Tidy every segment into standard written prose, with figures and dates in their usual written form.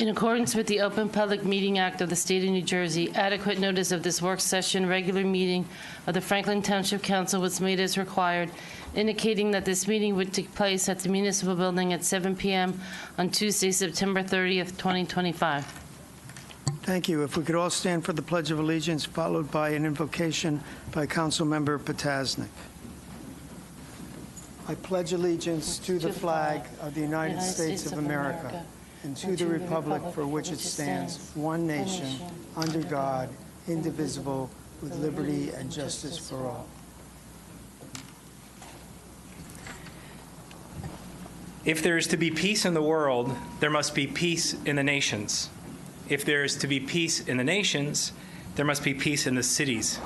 In accordance with the Open Public Meeting Act of the State of New Jersey, adequate notice of this work session regular meeting of the Franklin Township Council was made as required, indicating that this meeting would take place at the Municipal Building at 7 p.m. on Tuesday, September 30th, 2025. Thank you. If we could all stand for the Pledge of Allegiance, followed by an invocation by Councilmember Potasnik. I pledge allegiance to the flag of the United States of America and to the republic for which it stands, one nation, under God, indivisible, with liberty and justice for all. If there is to be peace in the world, there must be peace in the nations. If there is to be peace in the nations, there must be peace in the cities.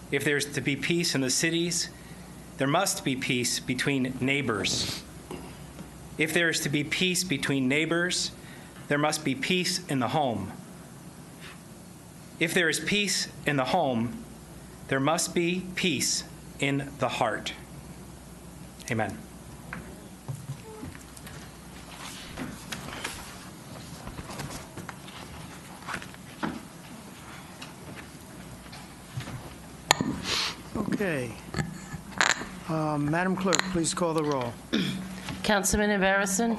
If there is to be peace in the cities, there must be peace between neighbors. If there is to be peace between neighbors, there must be peace in the home. If there is peace in the home, there must be peace in the heart. Amen. Okay. Madam Clerk, please call the roll. Councilman Everson,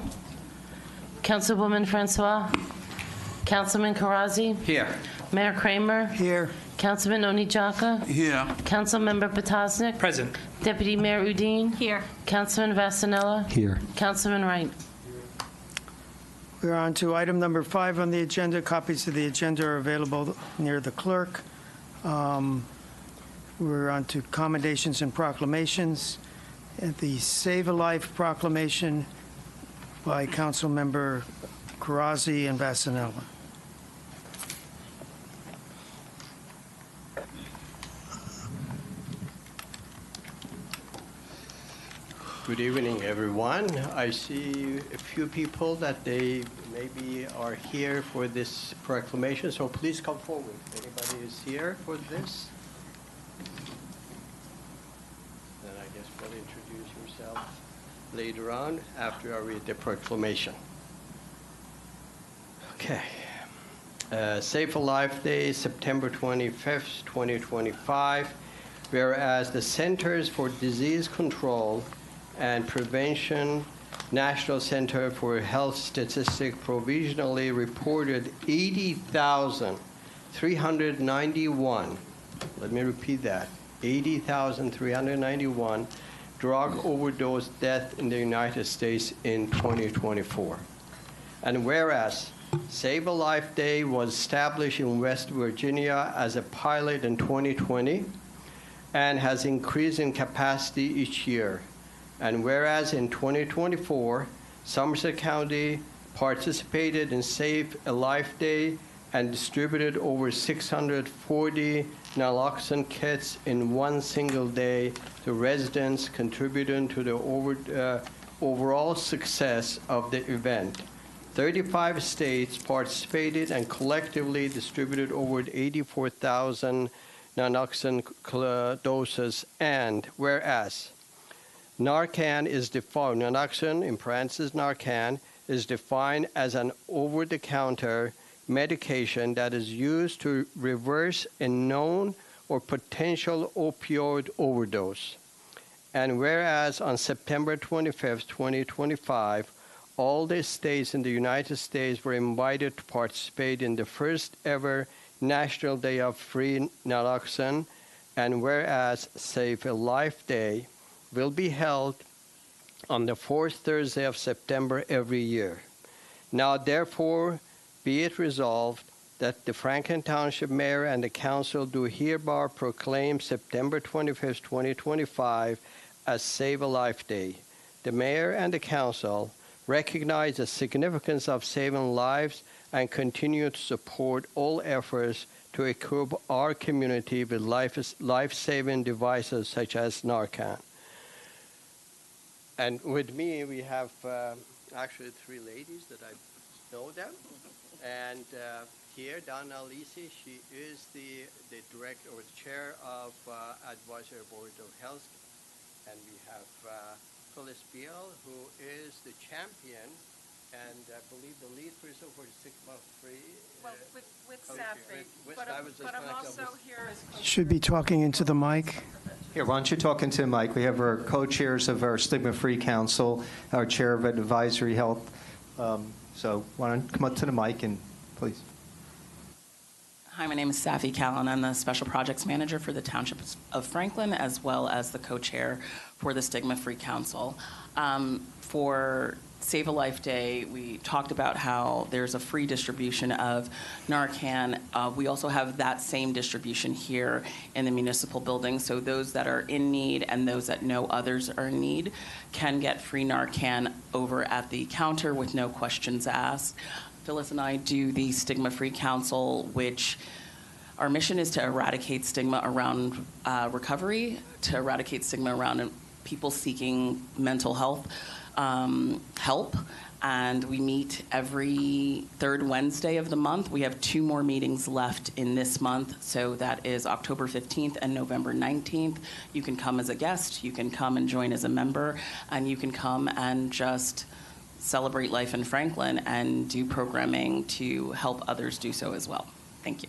Councilwoman Francois, Councilman Karazi, Here. Mayor Kramer, Here. Councilman Onijaka, Here. Councilmember Potasnik, Present. Deputy Mayor Udine, Here. Councilman Vasanella, Here. Councilman Wright. We're on to item number 5 on the agenda. Copies of the agenda are available near the clerk. We're on to commendations and proclamations. The Save a Life proclamation by Councilmember Karazi and Vasanella. Good evening, everyone. I see a few people that they maybe are here for this proclamation, so please come forward. If anybody is here for this, then I guess we'll introduce yourself later on after I read the proclamation. Okay. Save a Life Day, September 25th, 2025. Whereas the Centers for Disease Control and Prevention National Center for Health Statistics provisionally reported 80,391, let me repeat that, 80,391 drug overdose deaths in the United States in 2024. And whereas Save a Life Day was established in West Virginia as a pilot in 2020 and has increased in capacity each year. And whereas in 2024, Somerset County participated in Save a Life Day and distributed over 640 naloxone kits in one single day to residents, contributing to the overall success of the event. 35 states participated and collectively distributed over 84,000 naloxone doses. And whereas Narcan is defined, naloxone, in parentheses Narcan, is defined as an over-the-counter medication that is used to reverse a known or potential opioid overdose. And whereas on September 25th, 2025, all the states in the United States were invited to participate in the first ever National Day of Free Naloxone, and whereas Save a Life Day will be held on the fourth Thursday of September every year. Now, therefore, be it resolved that the Franklin Township Mayor and the Council do hereby proclaim September 25th, 2025 as Save a Life Day. The Mayor and the Council recognize the significance of saving lives and continue to support all efforts to equip our community with life-saving devices such as Narcan. And with me, we have actually 3 ladies that I know them. And here, Donna Lisi, she is the director or the chair of Advisory Board of Health. And we have Phyllis Beal, who is the champion And I believe the lead person for the stigma free. Well, with co-chair. Safi, With- but I was just I'm gonna go also with- here as Should be talking into the mic. Here, why don't you talk into Mike? We have our co-chairs of our Stigma-Free Council, our chair of Advisory Health. So why don't you come up to the mic and please. Hi, my name is Safi Callan. I'm the Special Projects Manager for the Township of Franklin, as well as the co-chair for the Stigma Free Council. For Save a Life Day, we talked about how there's a free distribution of Narcan. We also have that same distribution here in the municipal building, so those that are in need and those that know others are in need can get free Narcan over at the counter with no questions asked. Phyllis and I do the Stigma Free Council, which our mission is to eradicate stigma around recovery, to eradicate stigma around people seeking mental health help. And we meet every third Wednesday of the month. We have 2 more meetings left in this month, so that is October 15th and November 19th. You can come as a guest, you can come and join as a member, and you can come and just celebrate life in Franklin and do programming to help others do so as well. Thank you.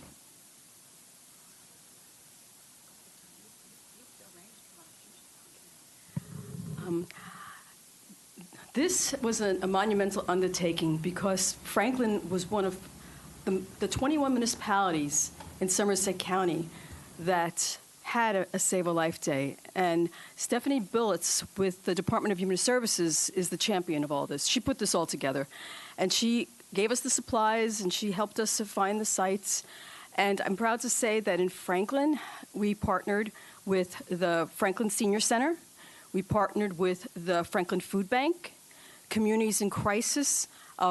This was a monumental undertaking because Franklin was one of the 21 municipalities in Somerset County that had a Save a Life Day. And Stephanie Billets with the Department of Human Services is the champion of all this. She put this all together. And she gave us the supplies and she helped us to find the sites. And I'm proud to say that in Franklin, we partnered with the Franklin Senior Center. We partnered with the Franklin Food Bank, Communities in Crisis,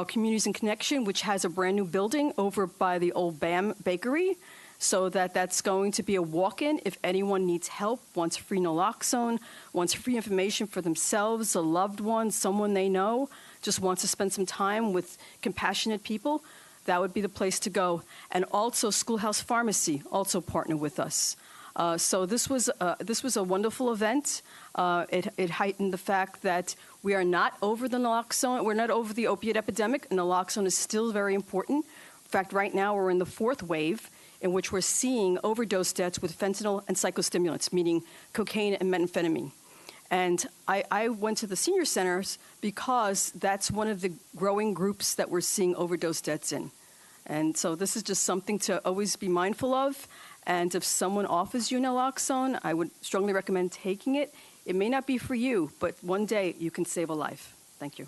Communities in Connection, which has a brand new building over by the old BAM Bakery, so that's going to be a walk-in if anyone needs help, wants free naloxone, wants free information for themselves, a loved one, someone they know, just wants to spend some time with compassionate people. That would be the place to go. And also Schoolhouse Pharmacy also partnered with us. So this was a wonderful event. It heightened the fact that we are not over the naloxone. We're not over the opiate epidemic. Naloxone is still very important. In fact, right now we're in the 4th wave in which we're seeing overdose deaths with fentanyl and psychostimulants, meaning cocaine and methamphetamine. And I went to the senior centers because that's one of the growing groups that we're seeing overdose deaths in. And so this is just something to always be mindful of. And if someone offers you naloxone, I would strongly recommend taking it. It may not be for you, but one day you can save a life. Thank you.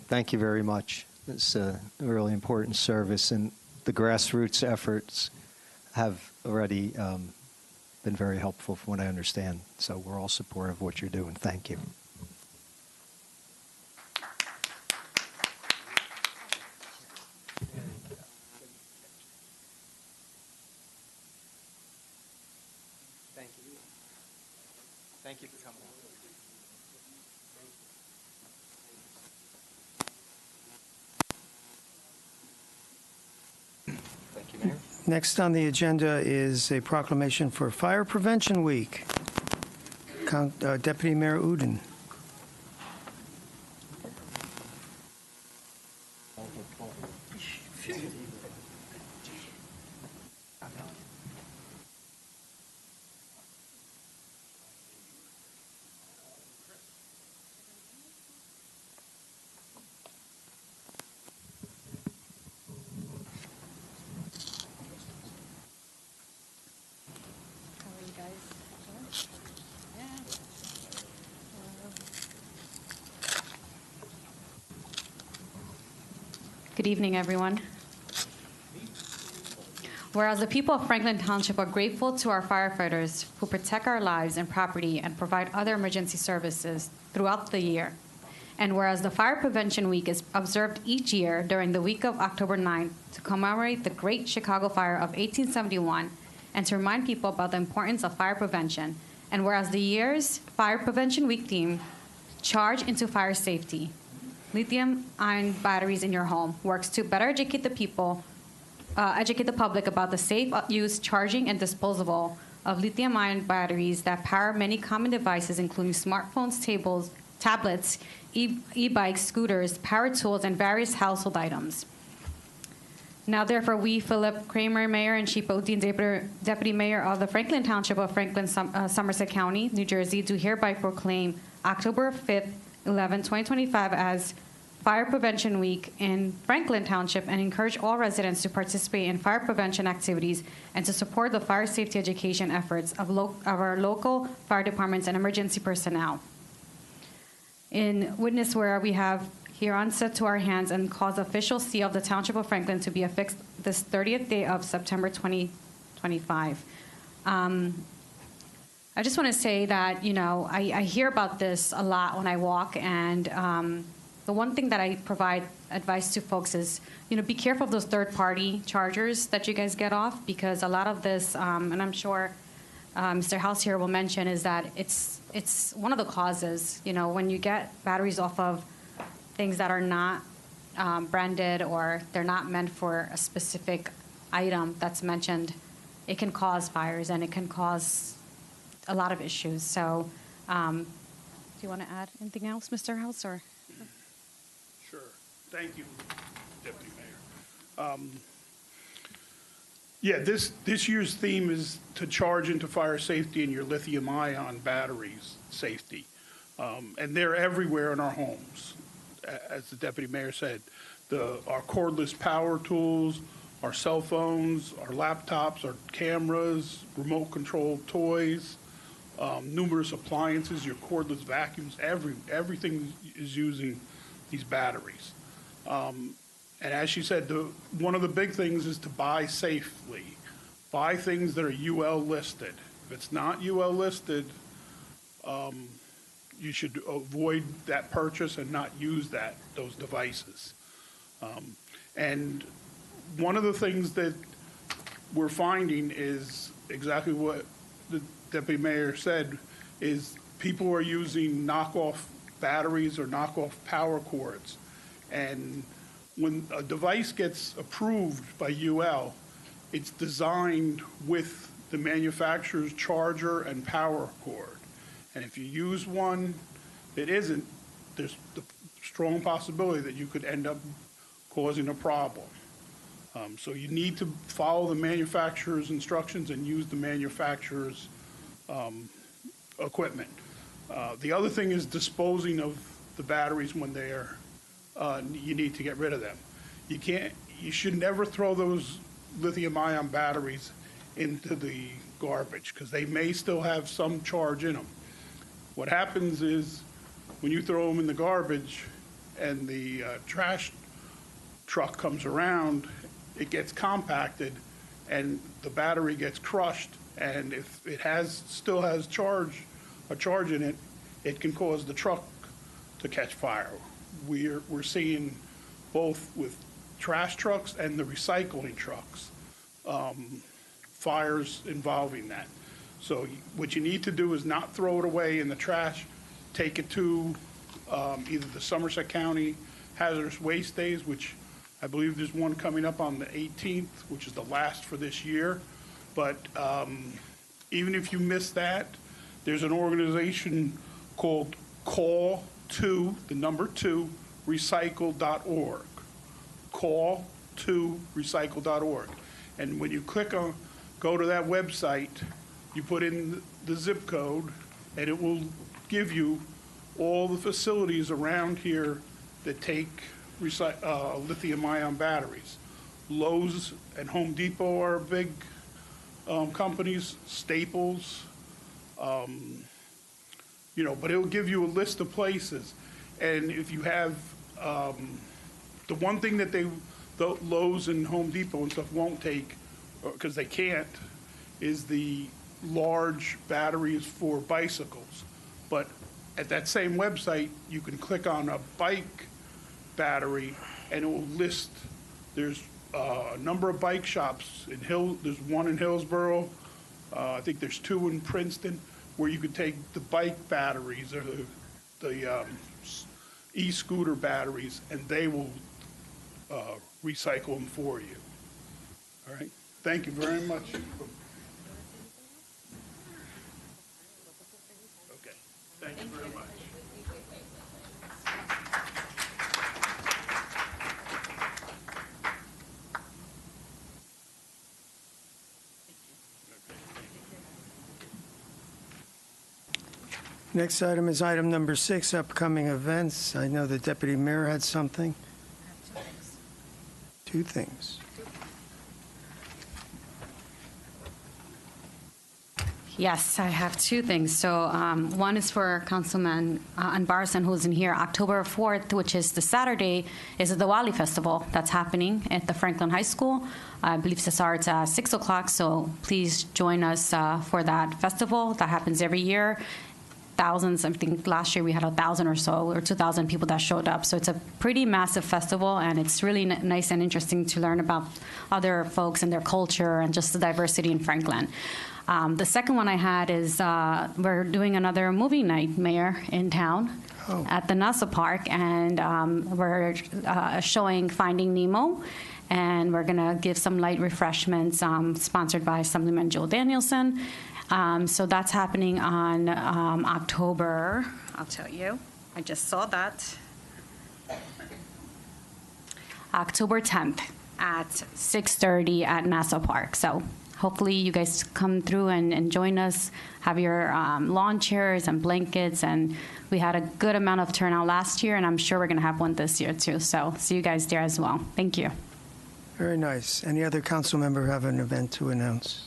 Thank you very much. It's a really important service, and the grassroots efforts have already been very helpful from what I understand. So we're all supportive of what you're doing. Thank you. Thank you. Thank you for coming out. Thank you, Mayor. Next on the agenda is a proclamation for Fire Prevention Week. Deputy Mayor Uden. Good evening, everyone. Whereas the people of Franklin Township are grateful to our firefighters who protect our lives and property and provide other emergency services throughout the year. And whereas the Fire Prevention Week is observed each year during the week of October 9th to commemorate the Great Chicago Fire of 1871 and to remind people about the importance of fire prevention. And whereas the year's Fire Prevention Week theme, Charge into Fire Safety, lithium-ion batteries in your home, works to better educate the people, educate the public about the safe use, charging, and disposal of lithium-ion batteries that power many common devices, including smartphones, tables, tablets, e-bikes, scooters, power tools, and various household items. Now, therefore, we, Philip Kramer, Mayor, and Chief Odin, Deputy Mayor of the Franklin Township of Franklin, Somerset County, New Jersey, do hereby proclaim October 5th, 2025 as Fire Prevention Week in Franklin Township and encourage all residents to participate in fire prevention activities and to support the fire safety education efforts of our local fire departments and emergency personnel. In witness where we have hereon set to our hands and cause official seal of the Township of Franklin to be affixed this 30th day of September 2025. I just want to say that, you know, I hear about this a lot when I walk, and the one thing that I provide advice to folks is, you know, be careful of those third-party chargers that you guys get off, because a lot of this, and I'm sure Mr. House here will mention, is that it's one of the causes, you know, when you get batteries off of things that are not branded or they're not meant for a specific item that's mentioned, it can cause fires and it can cause a lot of issues. So do you want to add anything else, Mr. House? Or? Sure. Thank you, Deputy Mayor. Yeah, this year's theme is to charge into fire safety and your lithium-ion batteries safety. And they're everywhere in our homes. As the Deputy Mayor said, our cordless power tools, our cell phones, our laptops, our cameras, remote-controlled toys, numerous appliances, your cordless vacuums, everything is using these batteries. And as she said, one of the big things is to buy safely. Buy things that are UL listed. If it's not UL listed, you should avoid that purchase and not use those devices. And one of the things that we're finding is exactly what the Deputy Mayor said, is people are using knockoff batteries or knockoff power cords. And when a device gets approved by UL, it's designed with the manufacturer's charger and power cord. And if you use one that isn't, there's the strong possibility that you could end up causing a problem. So you need to follow the manufacturer's instructions and use the manufacturer's equipment. The other thing is disposing of the batteries when they're, you need to get rid of them. You should never throw those lithium-ion batteries into the garbage, because they may still have some charge in them. What happens is when you throw them in the garbage and the trash truck comes around, it gets compacted and the battery gets crushed, and if it still has a charge in it, it can cause the truck to catch fire. We're seeing both with trash trucks and the recycling trucks, fires involving that. So what you need to do is not throw it away in the trash, take it to either the Somerset County Hazardous Waste Days, which I believe there's one coming up on the 18th, which is the last for this year. But even if you miss that, there's an organization called Call2, the number 2, recycle.org. Call2recycle.org. And when you go to that website, you put in the zip code, and it will give you all the facilities around here that take lithium-ion batteries. Lowe's and Home Depot are big companies, Staples, but it'll give you a list of places. And if you have, the one thing that the Lowe's and Home Depot and stuff won't take, because they can't, is the large batteries for bicycles. But at that same website, you can click on a bike battery and it will list, there's a number of bike shops in there's one in Hillsborough, I think there's 2 in Princeton, where you could take the bike batteries or the e-scooter batteries, and they will recycle them for you. All right, thank you very much. Okay, thank you very much. Next item is item number 6, upcoming events. I know the Deputy Mayor had something. Two things. Yes, I have two things. So one is for Councilman Anbarson, who's in here. October 4th, which is the Saturday, is the Diwali Festival that's happening at the Franklin High School. I believe it starts at 6 o'clock, so please join us for that festival. That happens every year. Thousands, I think last year we had 1,000 or so, or 2,000 people that showed up. So it's a pretty massive festival, and it's really nice and interesting to learn about other folks and their culture and just the diversity in Franklin. The second one I had is we're doing another movie night, Mayor, in town at the Nassau Park, and we're showing Finding Nemo, and we're going to give some light refreshments sponsored by Assemblyman Joe Danielson. So that's happening on October, I'll tell you, I just saw that, October 10th at 6:30 at Nassau Park. So hopefully you guys come through and join us, have your lawn chairs and blankets, and we had a good amount of turnout last year, and I'm sure we're going to have one this year too. So see you guys there as well. Thank you. Very nice. Any other council member have an event to announce?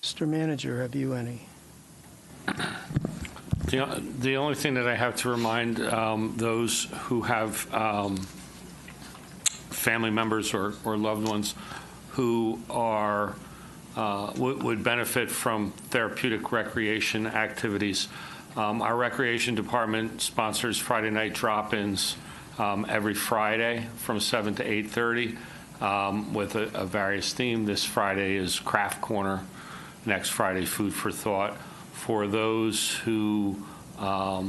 Mr. Manager, have you any? The only thing that I have to remind those who have family members or loved ones who are would benefit from therapeutic recreation activities. Our recreation department sponsors Friday night drop-ins every Friday from 7 to 8:30 with a various theme. This Friday is Craft Corner. Next Friday, Food for Thought. For those who are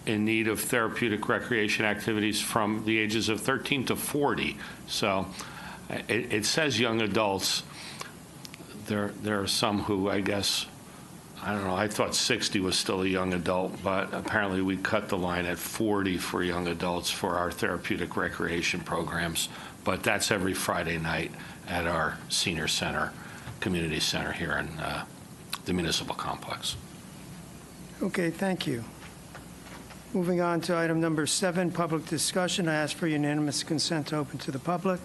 in need of therapeutic recreation activities from the ages of 13 to 40. So it says young adults. There are some who, I guess, I don't know, I thought 60 was still a young adult, but apparently we cut the line at 40 for young adults for our therapeutic recreation programs. But that's every Friday night at our senior center, community center here in the municipal complex. Okay, thank you. Moving on to item number 7, public discussion. I ask for unanimous consent to open to the public.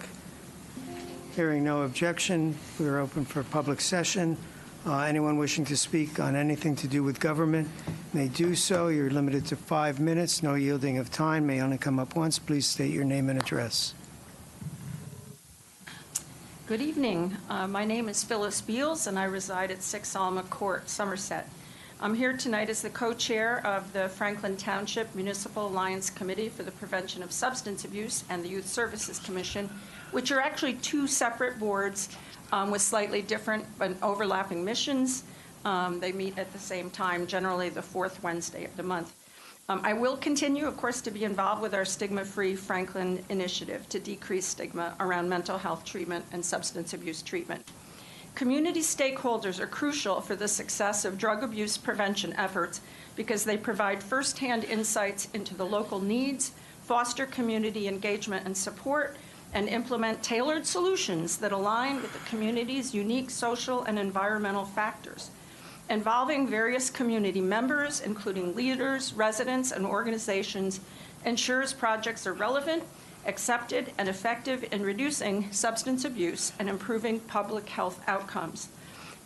Hearing no objection, we are open for public session. Anyone wishing to speak on anything to do with government may do so. You're limited to 5 minutes. No yielding of time. May only come up once. Please state your name and address. Good evening. My name is Phyllis Beals, and I reside at 6 Alma Court, Somerset. I'm here tonight as the co-chair of the Franklin Township Municipal Alliance Committee for the Prevention of Substance Abuse and the Youth Services Commission, which are actually two separate boards with slightly different but overlapping missions. They meet at the same time, generally the fourth Wednesday of the month. I will continue, of course, to be involved with our Stigma-Free Franklin initiative to decrease stigma around mental health treatment and substance abuse treatment. Community stakeholders are crucial for the success of drug abuse prevention efforts because they provide firsthand insights into the local needs, foster community engagement and support, and implement tailored solutions that align with the community's unique social and environmental factors. Involving various community members, including leaders, residents, and organizations, ensures projects are relevant, accepted, and effective in reducing substance abuse and improving public health outcomes.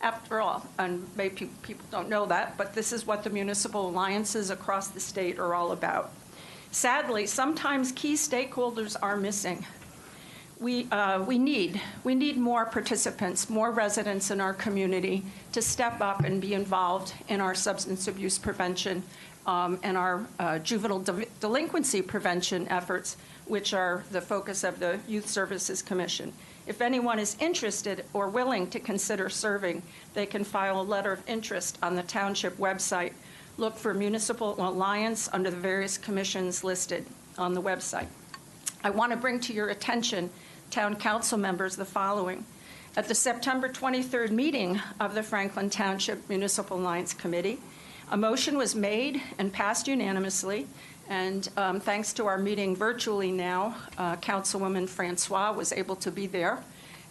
After all, and maybe people don't know that, but this is what the municipal alliances across the state are all about. Sadly, sometimes key stakeholders are missing. We need more participants, more residents in our community to step up and be involved in our substance abuse prevention and our juvenile delinquency prevention efforts, which are the focus of the Youth Services Commission. If anyone is interested or willing to consider serving, they can file a letter of interest on the Township website. Look for Municipal Alliance under the various commissions listed on the website. I want to bring to your attention, Town Council members, the following. At the September 23rd meeting of the Franklin Township Municipal Alliance Committee, a motion was made and passed unanimously, and thanks to our meeting virtually now, Councilwoman Francois was able to be there.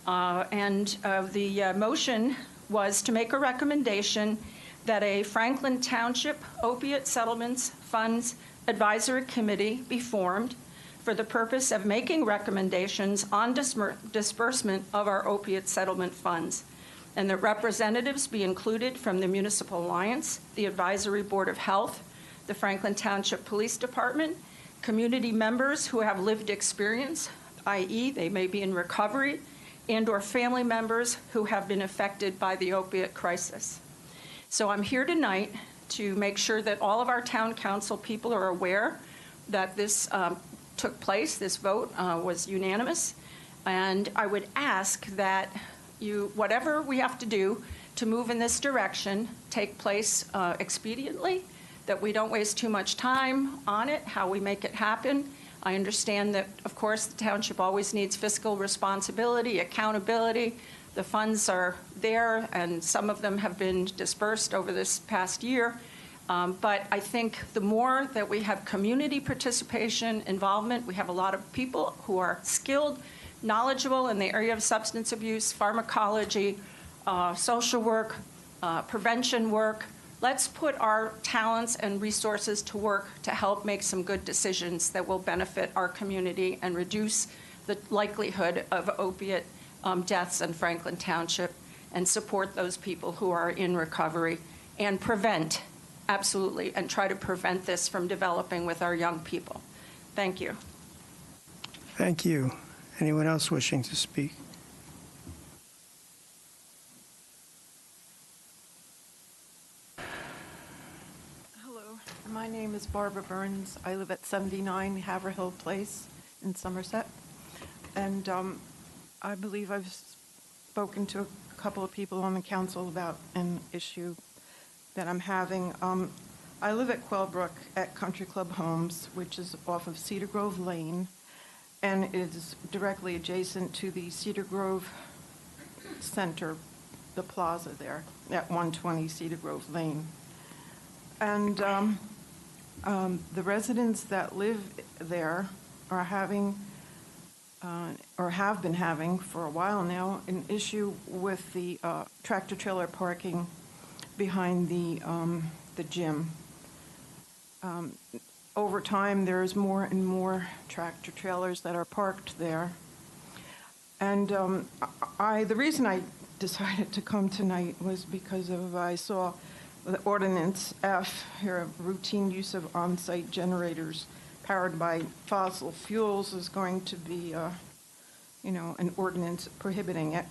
The motion was to make a recommendation that a Franklin Township Opiate Settlements Funds Advisory Committee be formed for the purpose of making recommendations on disbursement of our opiate settlement funds, and that representatives be included from the Municipal Alliance, the Advisory Board of Health, the Franklin Township Police Department, community members who have lived experience, i.e. they may be in recovery, and/or family members who have been affected by the opiate crisis. So I'm here tonight to make sure that all of our town council people are aware that this took place, this vote was unanimous, and I would ask that whatever we have to do to move in this direction take place expediently, that we don't waste too much time on it, how we make it happen. I understand that, of course, the township always needs fiscal responsibility, accountability. The funds are there, and some of them have been dispersed over this past year. But I think the more that we have community participation, involvement, we have a lot of people who are skilled, knowledgeable in the area of substance abuse, pharmacology, social work, prevention work. Let's put our talents and resources to work to help make some good decisions that will benefit our community and reduce the likelihood of opiate deaths in Franklin Township, and support those people who are in recovery, and prevent, absolutely, and try to prevent this from developing with our young people. Thank you. Thank you. Anyone else wishing to speak? Hello, my name is Barbara Burns. I live at 79 Haverhill Place in Somerset. And I believe I've spoken to a couple of people on the council about an issue that I'm having. I live at Quellbrook at Country Club Homes, which is off of Cedar Grove Lane, and it is directly adjacent to the Cedar Grove Center, the plaza there, at 120 Cedar Grove Lane. And the residents that live there are having, or have been having for a while now, an issue with the tractor-trailer parking behind the gym. Over time, there's more and more tractor trailers that are parked there. And the reason I decided to come tonight was because I saw the Ordinance F here, routine use of on-site generators powered by fossil fuels is going to be, an ordinance prohibiting it.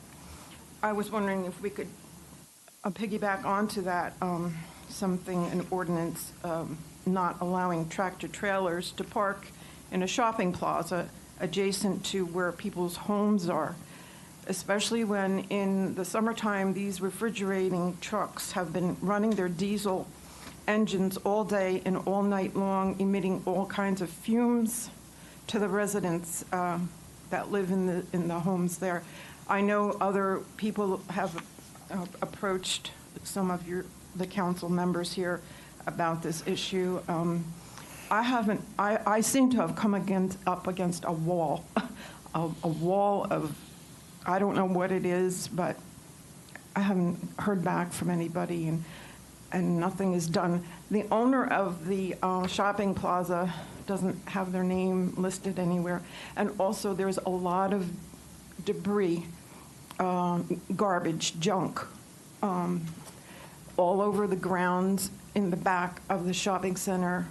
I was wondering if we could piggyback onto that, an ordinance not allowing tractor trailers to park in a shopping plaza adjacent to where people's homes are, especially when in the summertime these refrigerating trucks have been running their diesel engines all day and all night long, emitting all kinds of fumes to the residents that live in the homes there. I know other people have approached some of the council members here about this issue. I seem to have come up against a wall, a wall of, I don't know what it is, but I haven't heard back from anybody, and nothing is done. The owner of the shopping plaza doesn't have their name listed anywhere, and also there's a lot of debris, garbage, junk, all over the grounds in the back of the shopping center,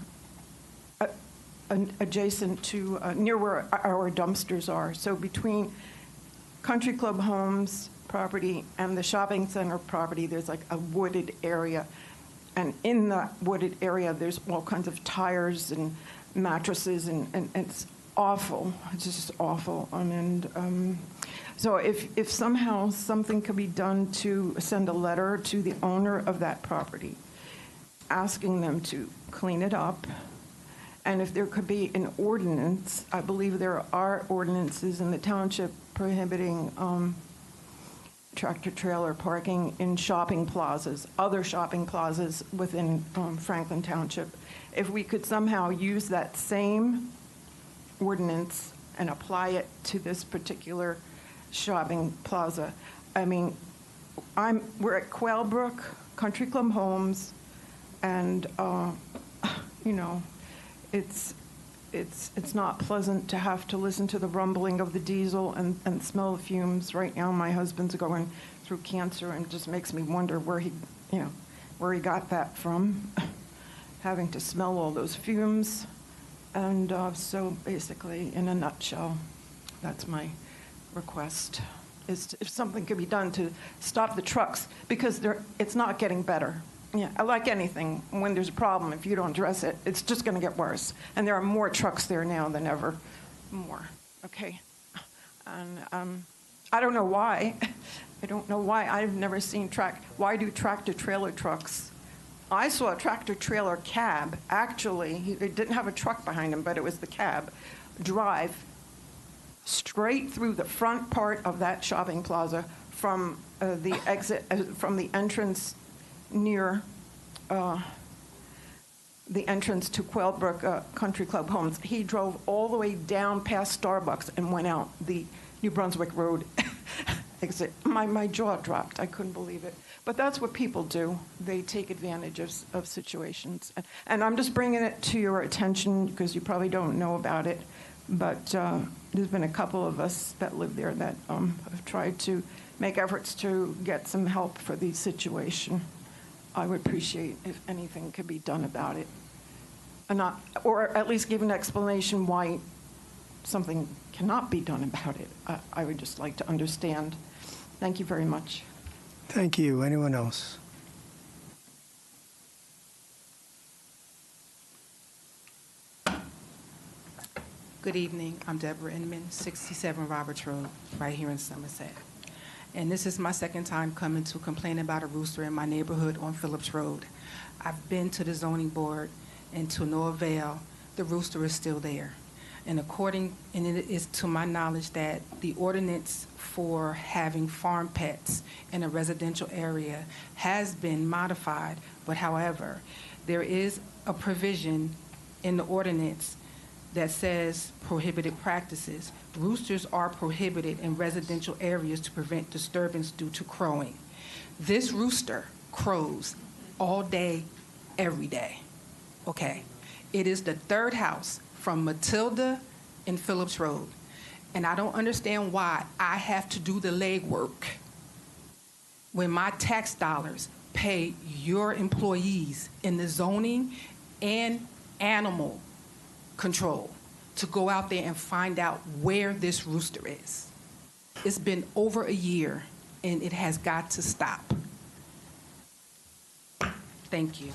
adjacent to near where our dumpsters are. So between Country Club Homes property and the shopping center property, there's like a wooded area. And in that wooded area, there's all kinds of tires and mattresses, and it's awful. It's just awful. So if somehow something could be done to send a letter to the owner of that property, asking them to clean it up, and if there could be an ordinance, I believe there are ordinances in the township prohibiting tractor-trailer parking in shopping plazas, other shopping plazas within Franklin Township. If we could somehow use that same ordinance and apply it to this particular shopping plaza, I mean, we're at Quailbrook Country Club Homes, and you know, it's not pleasant to have to listen to the rumbling of the diesel and smell the fumes. Right now, my husband's going through cancer, and it just makes me wonder where he got that from, having to smell all those fumes. And so basically, in a nutshell, that's my request, is if something could be done to stop the trucks, because it's not getting better. Yeah, like anything, when there's a problem, if you don't address it, it's just going to get worse. And there are more trucks there now than ever. More, okay? And I don't know why. I don't know why. I've never seen why do tractor-trailer trucks? I saw a tractor-trailer cab, actually, it didn't have a truck behind him, but it was the cab, drive straight through the front part of that shopping plaza from the exit, from the entrance near the entrance to Quailbrook Country Club Homes. He drove all the way down past Starbucks and went out the New Brunswick Road exit. My jaw dropped. I couldn't believe it. But that's what people do. They take advantage of situations. And I'm just bringing it to your attention because you probably don't know about it. But there's been a couple of us that live there that have tried to make efforts to get some help for the situation. I would appreciate if anything could be done about it. Or at least give an explanation why something cannot be done about it. I would just like to understand. Thank you very much. Thank you. Anyone else? Good evening. I'm Deborah Inman, 67 Roberts Road, right here in Somerset. And this is my second time coming to complain about a rooster in my neighborhood on Phillips Road. I've been to the zoning board, and to no avail, the rooster is still there. And it is to my knowledge that the ordinance for having farm pets in a residential area has been modified, but however, there is a provision in the ordinance that says prohibited practices. Roosters are prohibited in residential areas to prevent disturbance due to crowing. This rooster crows all day, every day, okay? It is the third house from Matilda and Phillips Road. And I don't understand why I have to do the legwork when my tax dollars pay your employees in the zoning and animal control to go out there and find out where this rooster is. It's been over a year, and it has got to stop. Thank you.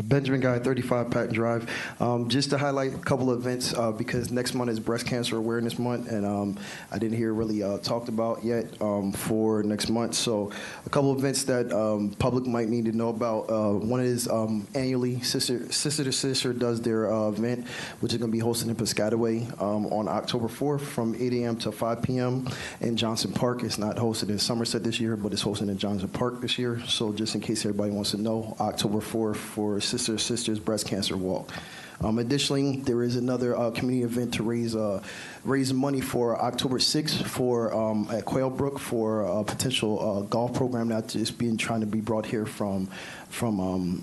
Benjamin Guy, 35 Patton Drive. Just to highlight a couple of events, because next month is Breast Cancer Awareness Month, and I didn't hear really talked about yet for next month. So a couple of events that public might need to know about. One is annually, Sister to Sister does their event, which is going to be hosted in Piscataway on October 4th from 8 a.m. to 5 p.m. in Johnson Park. It's not hosted in Somerset this year, but it's hosted in Johnson Park this year. So just in case everybody wants to know, October 4th for Sister to Sister's Breast Cancer Walk. Additionally, there is another community event to raise money for October 6th for at Quailbrook for a potential golf program that is trying to be brought here from a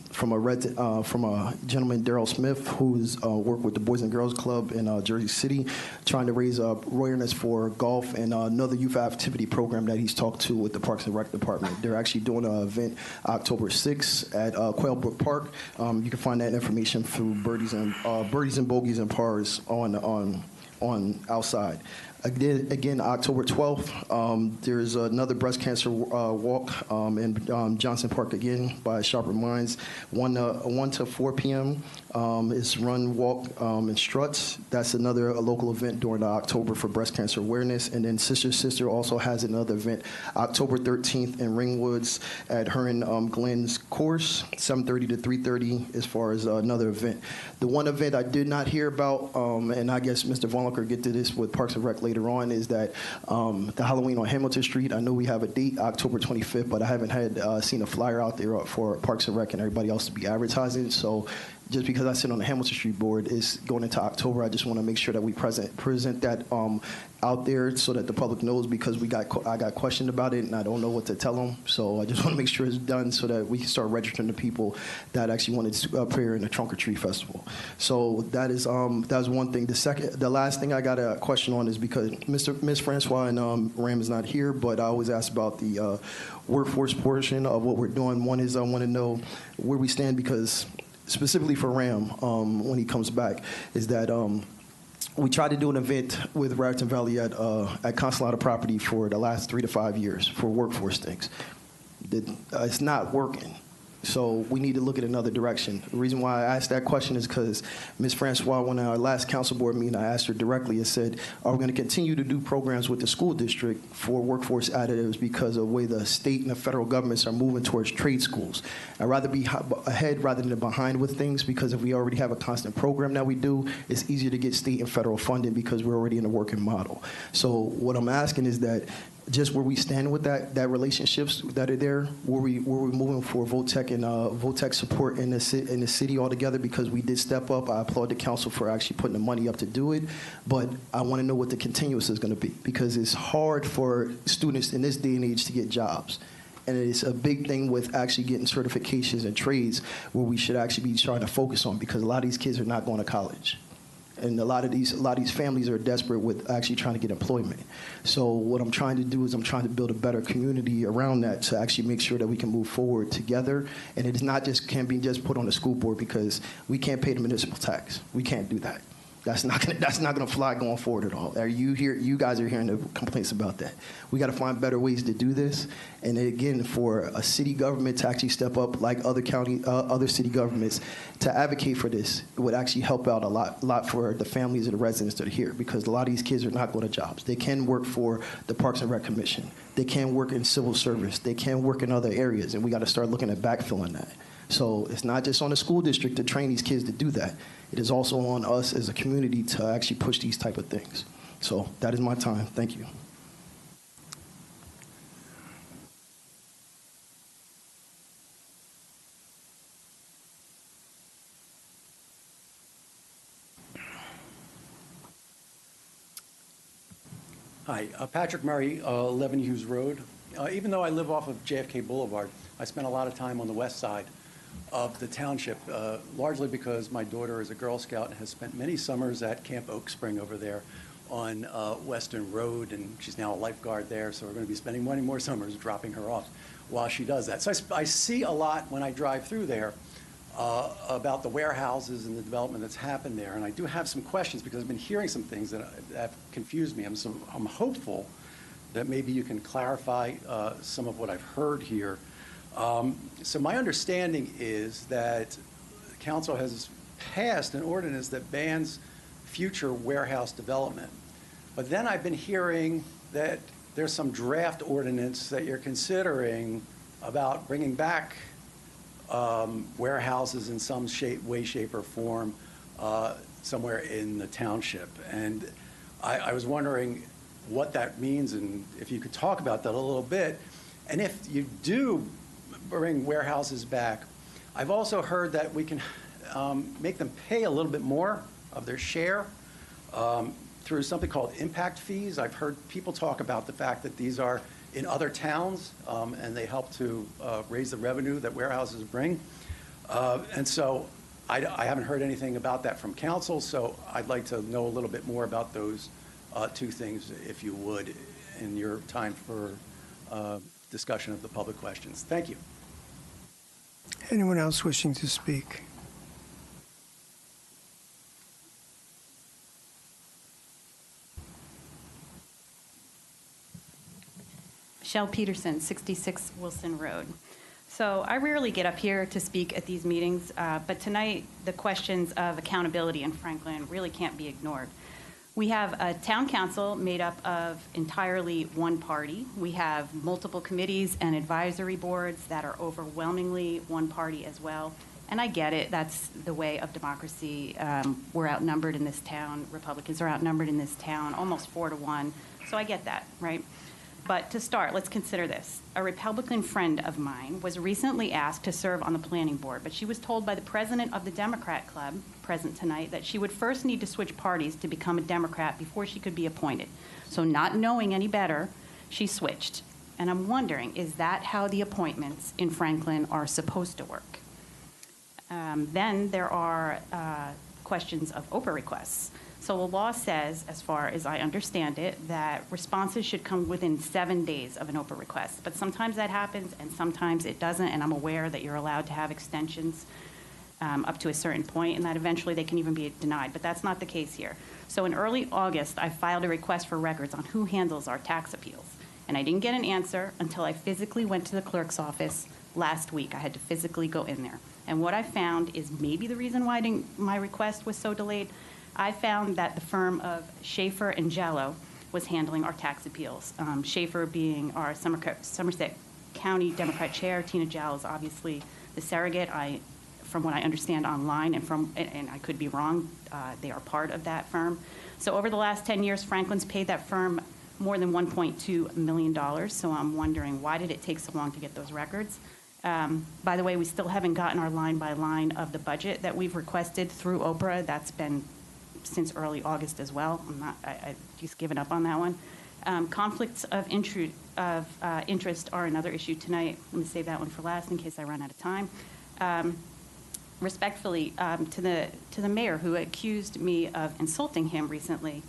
gentleman, Daryl Smith, who's worked with the Boys and Girls Club in Jersey City, trying to raise awareness for golf and another youth activity program that he's talked to with the Parks and Rec Department. They're actually doing an event October 6th at Quailbrook Park. You can find that information through Birdies and Bogeys and Pars on outside. Again, October 12th, there's another breast cancer walk in Johnson Park again by Sharper Minds, 1 to 4 p.m. It's Run, Walk, and Struts. That's another local event during October for breast cancer awareness. And then Sister also has another event October 13th in Ringwoods at her and Glenn's course, 7:30 to 3:30 as far as another event. The one event I did not hear about, and I guess Mr. Vonlek will get to this with Parks and Rec later on, is that the Halloween on Hamilton Street. I know we have a date, October 25th, but I haven't seen a flyer out there for Parks and Rec and everybody else to be advertising. So just because I sit on the Hamilton Street Board, is going into October. I just want to make sure that we present that out there so that the public knows, because I got questioned about it and I don't know what to tell them. So I just want to make sure it's done so that we can start registering the people that actually wanted to appear in the Trunk or Treat Festival. So that is one thing. The last thing I got a question on is because Ms. Francois and Ram is not here, but I always ask about the workforce portion of what we're doing. One is I want to know where we stand, because specifically for Ram, when he comes back, is that we tried to do an event with Raritan Valley at Consolata Property for the last 3 to 5 years for workforce things. It's not working. So we need to look at another direction. The reason why I asked that question is because Ms. Francois, when our last council board meeting, I asked her directly, I said, are we going to continue to do programs with the school district for workforce additives because of the way the state and the federal governments are moving towards trade schools? I'd rather be ahead rather than behind with things, because if we already have a constant program that we do, it's easier to get state and federal funding because we're already in a working model. So what I'm asking is that just where we stand with that relationships that are there, where we moving for VOTEC and VOTEC support in the city altogether, because we did step up. I applaud the council for actually putting the money up to do it, but I want to know what the continuous is going to be, because it's hard for students in this day and age to get jobs. And it's a big thing with actually getting certifications and trades where we should actually be trying to focus on, because a lot of these kids are not going to college. And a lot of these families are desperate with actually trying to get employment. So what I'm trying to do is I'm trying to build a better community around that to actually make sure that we can move forward together. And it is not just can't be just put on the school board, because we can't pay the municipal tax. We can't do that. That's not gonna fly going forward at all. You guys are hearing the complaints about that. We got to find better ways to do this. And again, for a city government to actually step up, like other city governments, to advocate for this, it would actually help out a lot for the families and the residents that are here, because a lot of these kids are not going to jobs. They can work for the Parks and Rec Commission. They can work in civil service. They can work in other areas, and we got to start looking at backfilling that. So it's not just on the school district to train these kids to do that. It is also on us as a community to actually push these type of things. So that is my time. Thank you. Hi, Patrick Murray, 11 Hughes Road. Even though I live off of JFK Boulevard, I spent a lot of time on the west side of the township, largely because my daughter is a Girl Scout and has spent many summers at Camp Oak Spring over there on Western Road, and she's now a lifeguard there, so we're going to be spending many more summers dropping her off while she does that. So I see a lot when I drive through there about the warehouses and the development that's happened there, and I do have some questions because I've been hearing some things that have confused me. I'm hopeful that maybe you can clarify some of what I've heard here. So my understanding is that the council has passed an ordinance that bans future warehouse development. But then I've been hearing that there's some draft ordinance that you're considering about bringing back warehouses in some way, shape, or form somewhere in the township. And I was wondering what that means, and if you could talk about that a little bit. And if you do bring warehouses back, I've also heard that we can make them pay a little bit more of their share through something called impact fees. I've heard people talk about the fact that these are in other towns, and they help to raise the revenue that warehouses bring. And so I haven't heard anything about that from council, so I'd like to know a little bit more about those two things, if you would, in your time for discussion of the public questions. Thank you. Anyone else wishing to speak? Michelle Peterson, 66 Wilson Road. So I rarely get up here to speak at these meetings, but tonight the questions of accountability in Franklin really can't be ignored. We have a town council made up of entirely one party. We have multiple committees and advisory boards that are overwhelmingly one party as well. And I get it, that's the way of democracy. We're outnumbered in this town. Republicans are outnumbered in this town, almost 4 to 1. So I get that, right? But to start, let's consider this. A Republican friend of mine was recently asked to serve on the planning board, but she was told by the president of the Democrat Club, present tonight, that she would first need to switch parties to become a Democrat before she could be appointed. So not knowing any better, she switched. And I'm wondering, is that how the appointments in Franklin are supposed to work? Then there are questions of Oprah requests. So the law says, as far as I understand it, that responses should come within 7 days of an Oprah request. But sometimes that happens and sometimes it doesn't, and I'm aware that you're allowed to have extensions up to a certain point, and that eventually they can even be denied, but that's not the case here. So in early August, I filed a request for records on who handles our tax appeals. And I didn't get an answer until I physically went to the clerk's office last week. I had to physically go in there. And what I found is maybe the reason why my request was so delayed. I found that the firm of Schaefer and Jello was handling our tax appeals. Schaefer being our Somerset County Democrat chair. Tina Jallo is obviously the surrogate. From what I understand online, and I could be wrong, they are part of that firm. So over the last 10 years, Franklin's paid that firm more than $1.2 million. So I'm wondering, why did it take so long to get those records? By the way, we still haven't gotten our line by line of the budget that we've requested through Oprah. That's been since early August as well. I've just given up on that one. Conflicts of interest are another issue tonight. I'm going to save that one for last in case I run out of time. Respectfully, to the mayor who accused me of insulting him recently,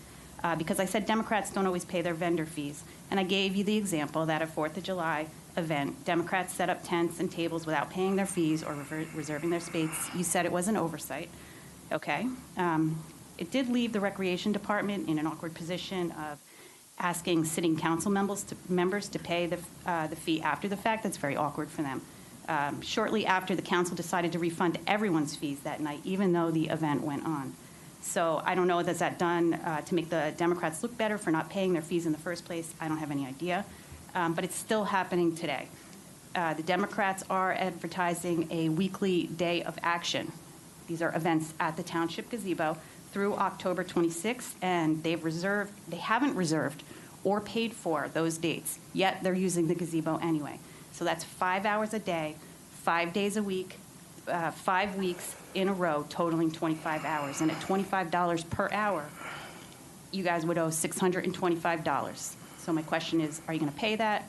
because I said Democrats don't always pay their vendor fees. And I gave you the example that at 4th of July event, Democrats set up tents and tables without paying their fees or reserving their space. You said it was an oversight. Okay. It did leave the Recreation Department in an awkward position of asking sitting council members to pay the fee after the fact. That's very awkward for them. Shortly after, the council decided to refund everyone's fees that night, even though the event went on. So I don't know, is that done to make the Democrats look better for not paying their fees in the first place? I don't have any idea. But it's still happening today. The Democrats are advertising a weekly day of action. These are events at the Township gazebo through October 26th, and they haven't reserved or paid for those dates, yet they're using the gazebo anyway. So that's 5 hours a day, 5 days a week, 5 weeks in a row, totaling 25 hours. And at $25 per hour, you guys would owe $625. So my question is, are you going to pay that?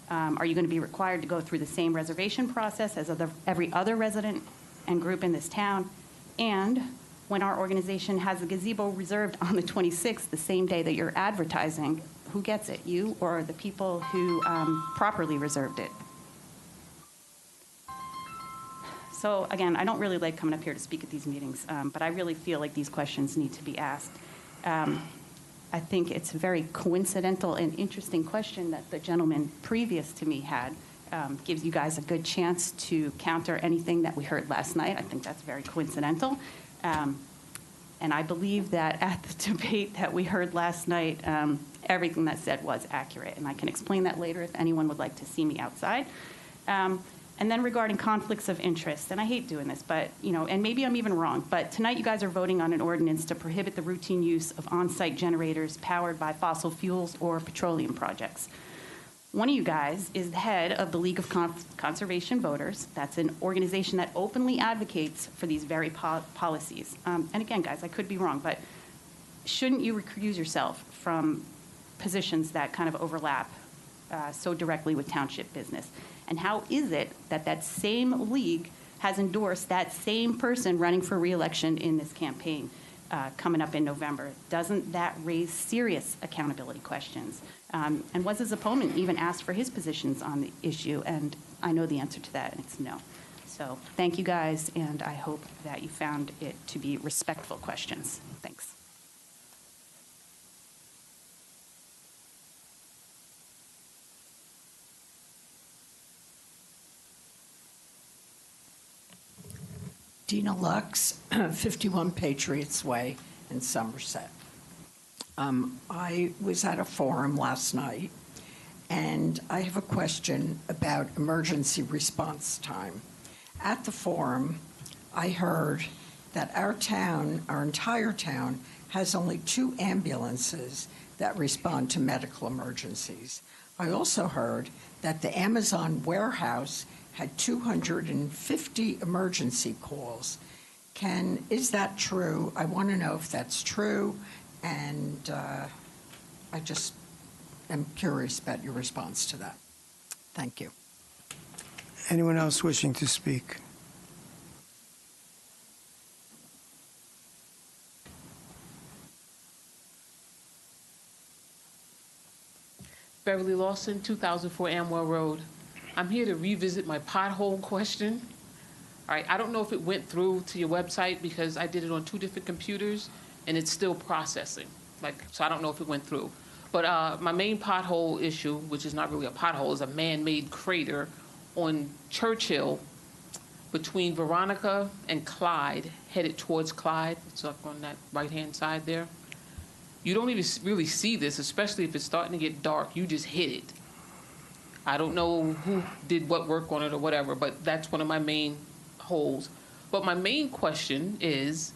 Are you going to be required to go through the same reservation process as every other resident and group in this town? And when our organization has a gazebo reserved on the 26th, the same day that you're advertising, who gets it, you or the people who properly reserved it? So again, I don't really like coming up here to speak at these meetings, but I really feel like these questions need to be asked. I think it's a very coincidental and interesting question that the gentleman previous to me had. Gives you guys a good chance to counter anything that we heard last night. I think that's very coincidental. And I believe that at the debate that we heard last night, everything that said was accurate. And I can explain that later if anyone would like to see me outside. And then regarding conflicts of interest, and I hate doing this, but, and maybe I'm even wrong, but tonight you guys are voting on an ordinance to prohibit the routine use of on-site generators powered by fossil fuels or petroleum projects. One of you guys is the head of the League of Conservation Voters. That's an organization that openly advocates for these very policies. And again, guys, I could be wrong, but shouldn't you recuse yourself from positions that kind of overlap so directly with township business? And how is it that that same league has endorsed that same person running for re-election in this campaign coming up in November? Doesn't that raise serious accountability questions? And was his opponent even asked for his positions on the issue? And I know the answer to that, and it's no. So thank you guys, and I hope that you found it to be respectful questions. Thanks. Dina Lux, 51 Patriots Way in Somerset. I was at a forum last night, and I have a question about emergency response time. At the forum, I heard that our town, our entire town, has only 2 ambulances that respond to medical emergencies. I also heard that the Amazon warehouse had 250 emergency calls. Is that true? I want to know if that's true, and I just am curious about your response to that. Thank you. Anyone else wishing to speak? Beverly Lawson, 2004 Amwell Road. I'm here to revisit my pothole question. All right, I don't know if it went through to your website because I did it on 2 different computers and it's still processing. So I don't know if it went through. But my main pothole issue, which is not really a pothole, is a man-made crater on Churchill between Veronica and Clyde, headed towards Clyde. It's up on that right-hand side there. You don't even really see this, especially if it's starting to get dark. You just hit it. I don't know who did what work on it or whatever, but that's one of my main holes. But my main question is,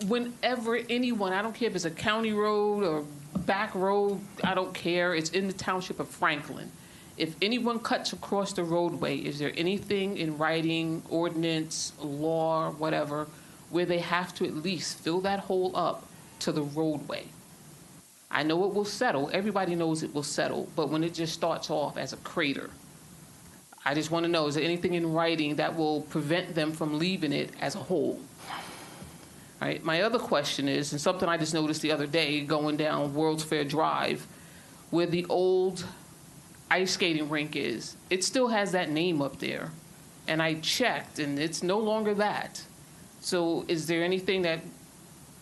whenever anyone, I don't care if it's a county road or back road, I don't care, it's in the township of Franklin. If anyone cuts across the roadway, is there anything in writing, ordinance, law, whatever, where they have to at least fill that hole up to the roadway? I know it will settle. Everybody knows it will settle. But when it just starts off as a crater, I just want to know, is there anything in writing that will prevent them from leaving it as a hole? All right. My other question is, and something I just noticed the other day going down World's Fair Drive, where the old ice skating rink is, it still has that name up there. And I checked, and it's no longer that. So is there anything that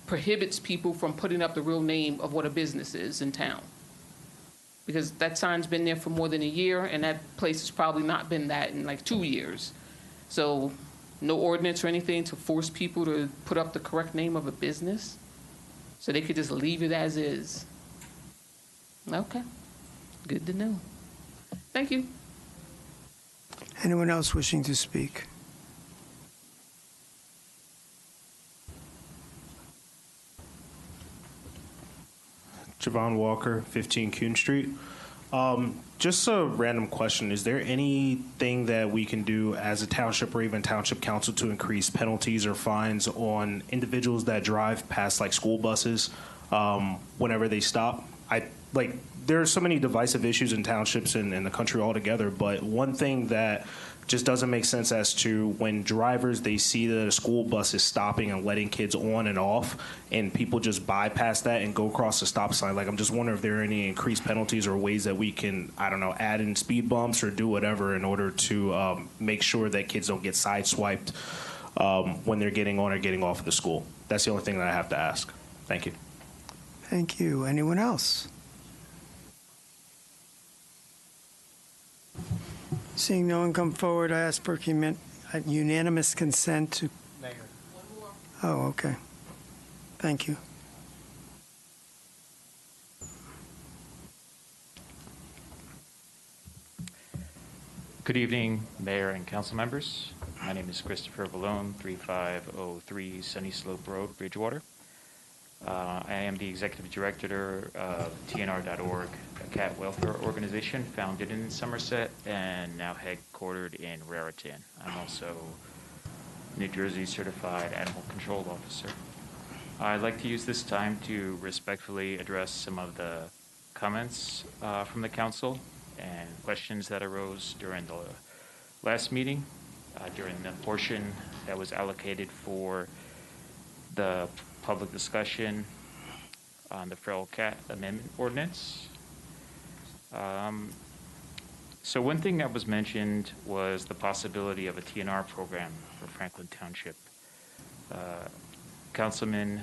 prohibits people from putting up the real name of what a business is in town? Because that sign's been there for more than a year, and that place has probably not been that in like 2 years. So no ordinance or anything to force people to put up the correct name of a business so they could just leave it as is. Okay, good to know. Thank you. Anyone else wishing to speak? Javon Walker, 15 Kuhn Street. Just a random question. Is there anything that we can do as a township or even township council to increase penalties or fines on individuals that drive past like school buses whenever they stop? There are so many divisive issues in townships and in the country altogether, but one thing that just doesn't make sense as to when drivers, they see that a school bus is stopping and letting kids on and off, and people just bypass that and go across the stop sign. I'm just wondering if there are any increased penalties or ways that we can, I don't know, add in speed bumps or do whatever in order to make sure that kids don't get sideswiped when they're getting on or getting off of the school. That's the only thing that I have to ask. Thank you. Thank you. Anyone else? Seeing no one come forward, I ask for unanimous consent to... Mayor. Oh, okay. Thank you. Good evening, Mayor and council members. My name is Christopher Vallone, 3503 Sunny Slope Road, Bridgewater. I am the executive director of TNR.org, a cat welfare organization founded in Somerset and now headquartered in Raritan. I'm also New Jersey certified animal control officer. I'd like to use this time to respectfully address some of the comments from the council and questions that arose during the last meeting, during the portion that was allocated for the public discussion on the feral cat amendment ordinance. So one thing that was mentioned was the possibility of a TNR program for Franklin Township. Councilman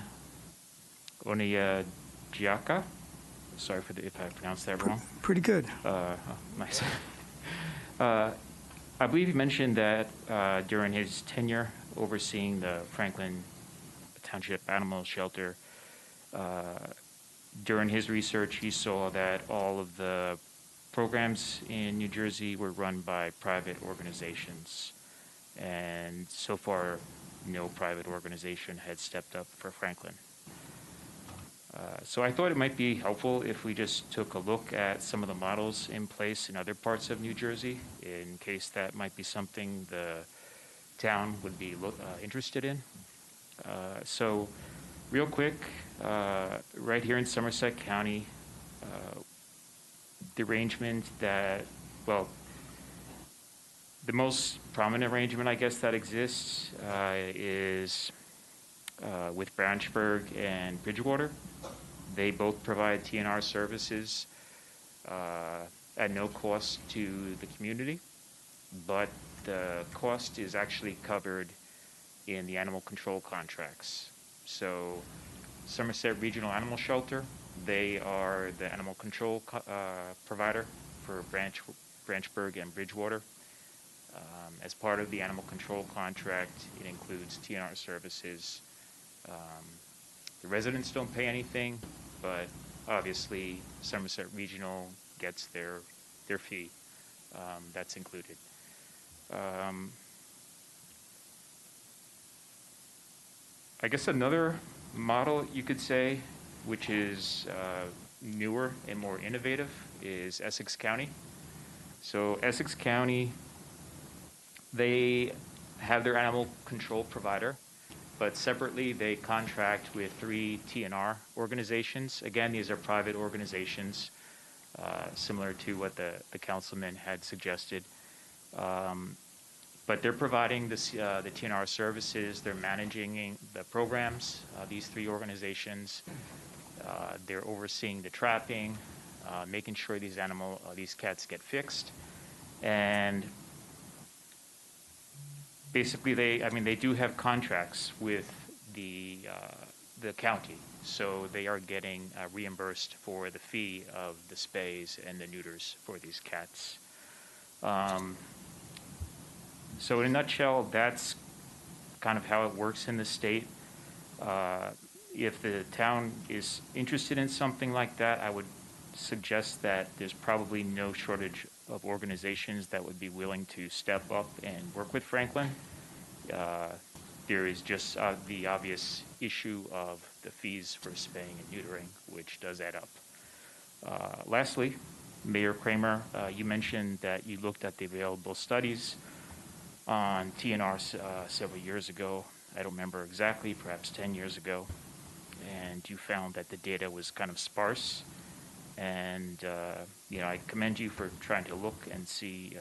Onia Giacca, sorry if I pronounced that wrong. Pretty good. Nice. I believe he mentioned that during his tenure overseeing the Franklin Township Animal Shelter, during his research, he saw that all of the programs in New Jersey were run by private organizations. And so far, no private organization had stepped up for Franklin. So I thought it might be helpful if we just took a look at some of the models in place in other parts of New Jersey, in case that might be something the town would be interested in. So real quick, right here in Somerset County, the arrangement that, well, the most prominent arrangement, I guess, that exists is with Branchburg and Bridgewater. They both provide TNR services at no cost to the community, but the cost is actually covered in the animal control contracts. So Somerset Regional Animal Shelter, they are the animal control provider for Branchburg and Bridgewater. As part of the animal control contract, it includes TNR services. The residents don't pay anything, but obviously Somerset Regional gets their fee. That's included. I guess another model you could say, which is newer and more innovative, is Essex County. So Essex County, they have their animal control provider, but separately they contract with 3 TNR organizations. Again, these are private organizations, similar to what the councilman had suggested. But they're providing the TNR services, they're managing the programs, these 3 organizations. They're overseeing the trapping, making sure these cats get fixed. And basically they do have contracts with the county, so they are getting reimbursed for the fee of the spays and the neuters for these cats. So in a nutshell, that's kind of how it works in the state. If the town is interested in something like that, I would suggest that there's probably no shortage of organizations that would be willing to step up and work with Franklin. There is just the obvious issue of the fees for spaying and neutering, which does add up. Lastly, Mayor Kramer, you mentioned that you looked at the available studies on TNR several years ago. I don't remember exactly, perhaps 10 years ago. And you found that the data was kind of sparse. And, I commend you for trying to look and see,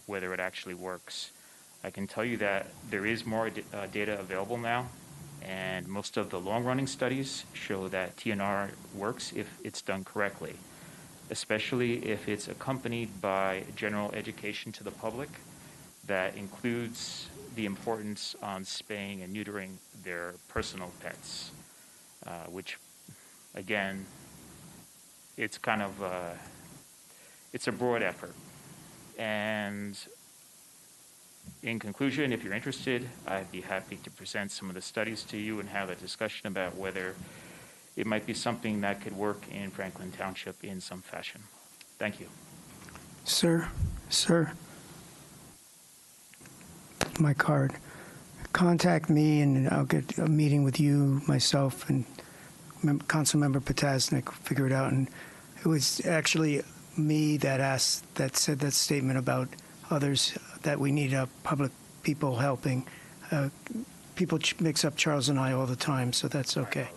whether it actually works. I can tell you that there is more data available now, and most of the long-running studies show that TNR works if it's done correctly, especially if it's accompanied by general education to the public that includes the importance on spaying and neutering their personal pets, which, again, it's kind of it's a broad effort. And in conclusion, if you're interested, I'd be happy to present some of the studies to you and have a discussion about whether it might be something that could work in Franklin Township in some fashion. Thank you. Sir, my card. Contact me and I'll get a meeting with you, myself, and Councilmember Potasnik, figure it out. And it was actually me that said that statement about others, that we need public people helping. People mix up Charles and I all the time, so that's okay.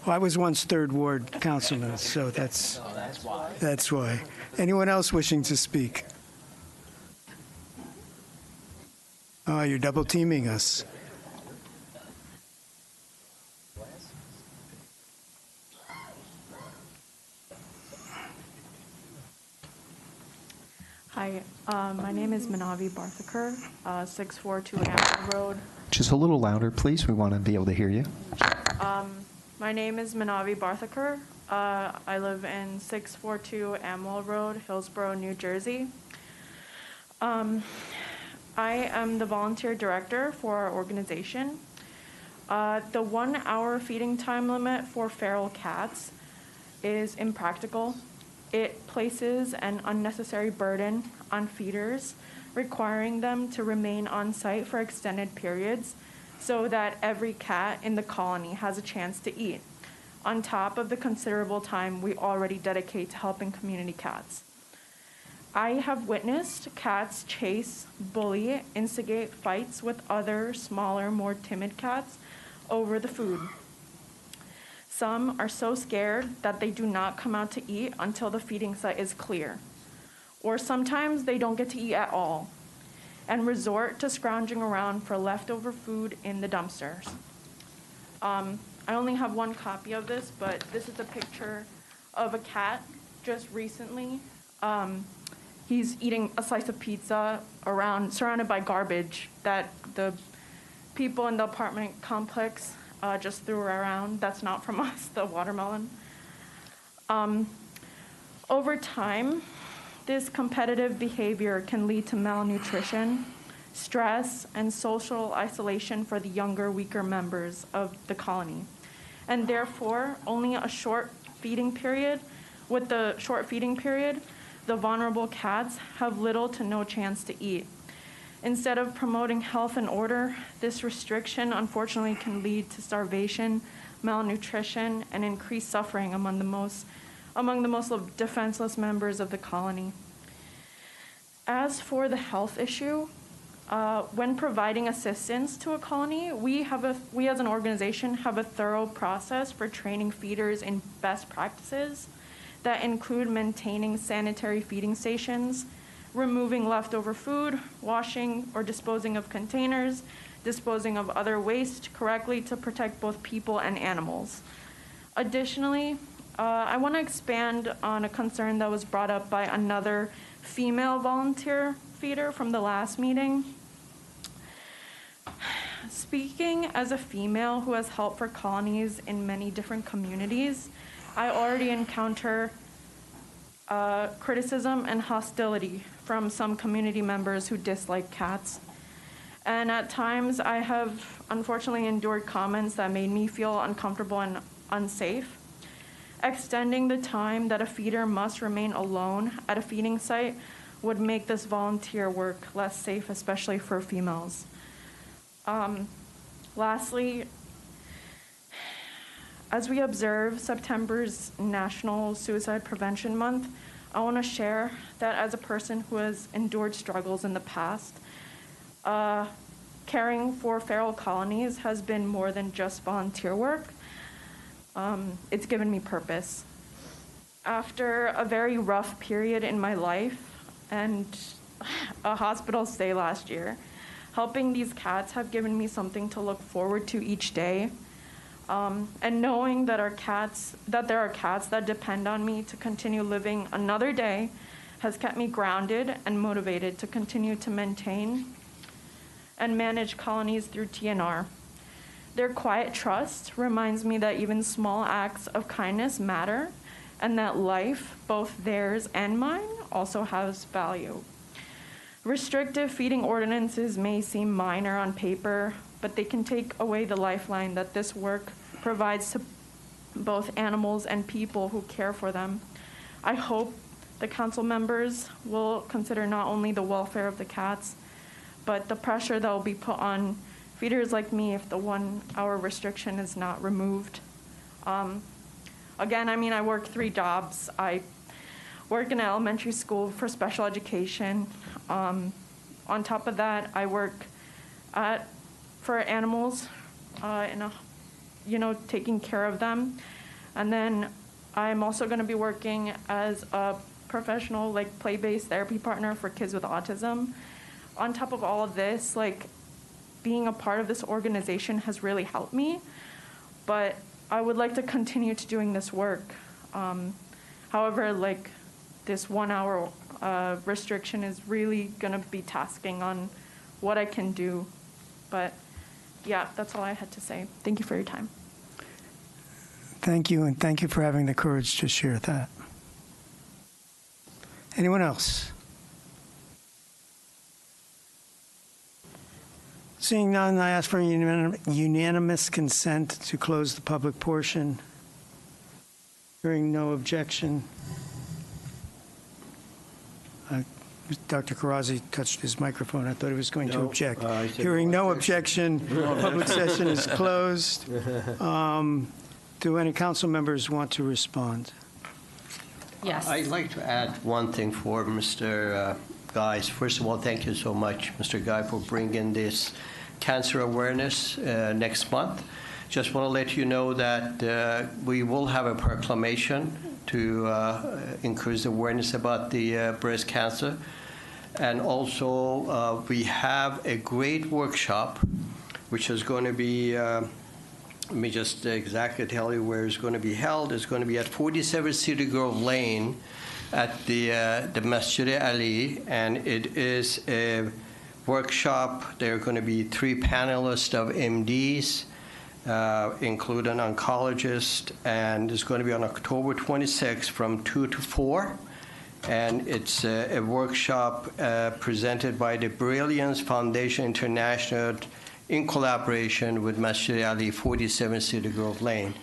Well, I was once 3rd Ward councilman, so that's why. Anyone else wishing to speak? Oh, you're double teaming us. Hi, my name is Manavi Barthakur, 642 Amber Road. Just a little louder, please. We want to be able to hear you. My name is Manavi Barthakur. I live in 642 Amwell Road, Hillsborough, New Jersey. I am the volunteer director for our organization. The 1-hour feeding time limit for feral cats is impractical. It places an unnecessary burden on feeders, requiring them to remain on site for extended periods so that every cat in the colony has a chance to eat, on top of the considerable time we already dedicate to helping community cats. I have witnessed cats chase, bully, instigate fights with other smaller, more timid cats over the food. Some are so scared that they do not come out to eat until the feeding site is clear. Or sometimes they don't get to eat at all and resort to scrounging around for leftover food in the dumpsters. I only have one copy of this, but this is a picture of a cat just recently. He's eating a slice of pizza surrounded by garbage that the people in the apartment complex just threw around. That's not from us, the watermelon. Over time, this competitive behavior can lead to malnutrition, stress, and social isolation for the younger, weaker members of the colony. And therefore, only a short feeding period, with the short feeding period, the vulnerable cats have little to no chance to eat. Instead of promoting health and order, this restriction unfortunately can lead to starvation, malnutrition, and increased suffering among the most defenseless members of the colony. As for the health issue, when providing assistance to a colony, we as an organization have a thorough process for training feeders in best practices that include maintaining sanitary feeding stations, removing leftover food, washing or disposing of containers, disposing of other waste correctly to protect both people and animals. Additionally, I want to expand on a concern that was brought up by another female volunteer feeder from the last meeting. Speaking as a female who has helped for colonies in many different communities, I already encounter criticism and hostility from some community members who dislike cats. And at times, I have unfortunately endured comments that made me feel uncomfortable and unsafe. Extending the time that a feeder must remain alone at a feeding site would make this volunteer work less safe, especially for females. Lastly, as we observe September's National Suicide Prevention Month, I want to share that as a person who has endured struggles in the past, caring for feral colonies has been more than just volunteer work. It's given me purpose. After a very rough period in my life and a hospital stay last year, helping these cats have given me something to look forward to each day. And knowing that there are cats that depend on me to continue living another day has kept me grounded and motivated to continue to maintain and manage colonies through TNR. Their quiet trust reminds me that even small acts of kindness matter and that life, both theirs and mine, also has value. Restrictive feeding ordinances may seem minor on paper, but they can take away the lifeline that this work provides to both animals and people who care for them. I hope the council members will consider not only the welfare of the cats, but the pressure that will be put on feeders like me if the 1 hour restriction is not removed. Again, I work 3 jobs. I work in an elementary school for special education. On top of that, I work for animals, taking care of them. And then I'm also going to be working as a professional, play-based therapy partner for kids with autism. On top of all of this, being a part of this organization has really helped me, but I would like to continue to doing this work. However, this 1 hour restriction is really gonna be tasking on what I can do. But yeah, that's all I had to say. Thank you for your time. Thank you, and thank you for having the courage to share that. Anyone else? Seeing none, I ask for unanimous consent to close the public portion. Hearing no objection, Dr. Karazi touched his microphone. I thought he was going to No, object. I said Hearing no no objection, public session is closed. Do any council members want to respond? Yes. I'd like to add one thing for Mr. Guys. First of all, thank you so much, Mr. Guy, for bringing this cancer awareness next month. Just want to let you know that we will have a proclamation to increase awareness about the breast cancer. And also, we have a great workshop, which is going to be, let me just exactly tell you where it's going to be held. It's going to be at 47 Cedar Grove Lane at the Masjid Ali, and it is a workshop. There are going to be 3 panelists of MDs, include an oncologist, and it's going to be on October 26th from 2 to 4. And it's a workshop presented by the Brilliance Foundation International in collaboration with Masjid Ali, 47 Cedar Grove Lane.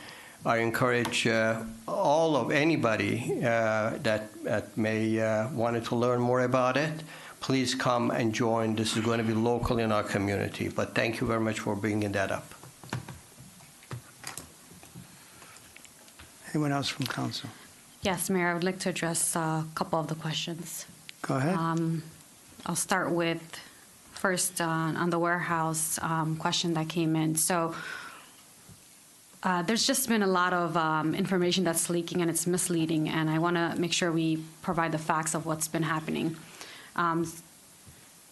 I encourage anybody that may wanted to learn more about it, please come and join. This is going to be local in our community. But thank you very much for bringing that up. Anyone else from council? Yes, Mayor, I would like to address a couple of the questions. Go ahead. I'll start with first on the warehouse question that came in. So there's just been a lot of information that's leaking and it's misleading, and I want to make sure we provide the facts of what's been happening.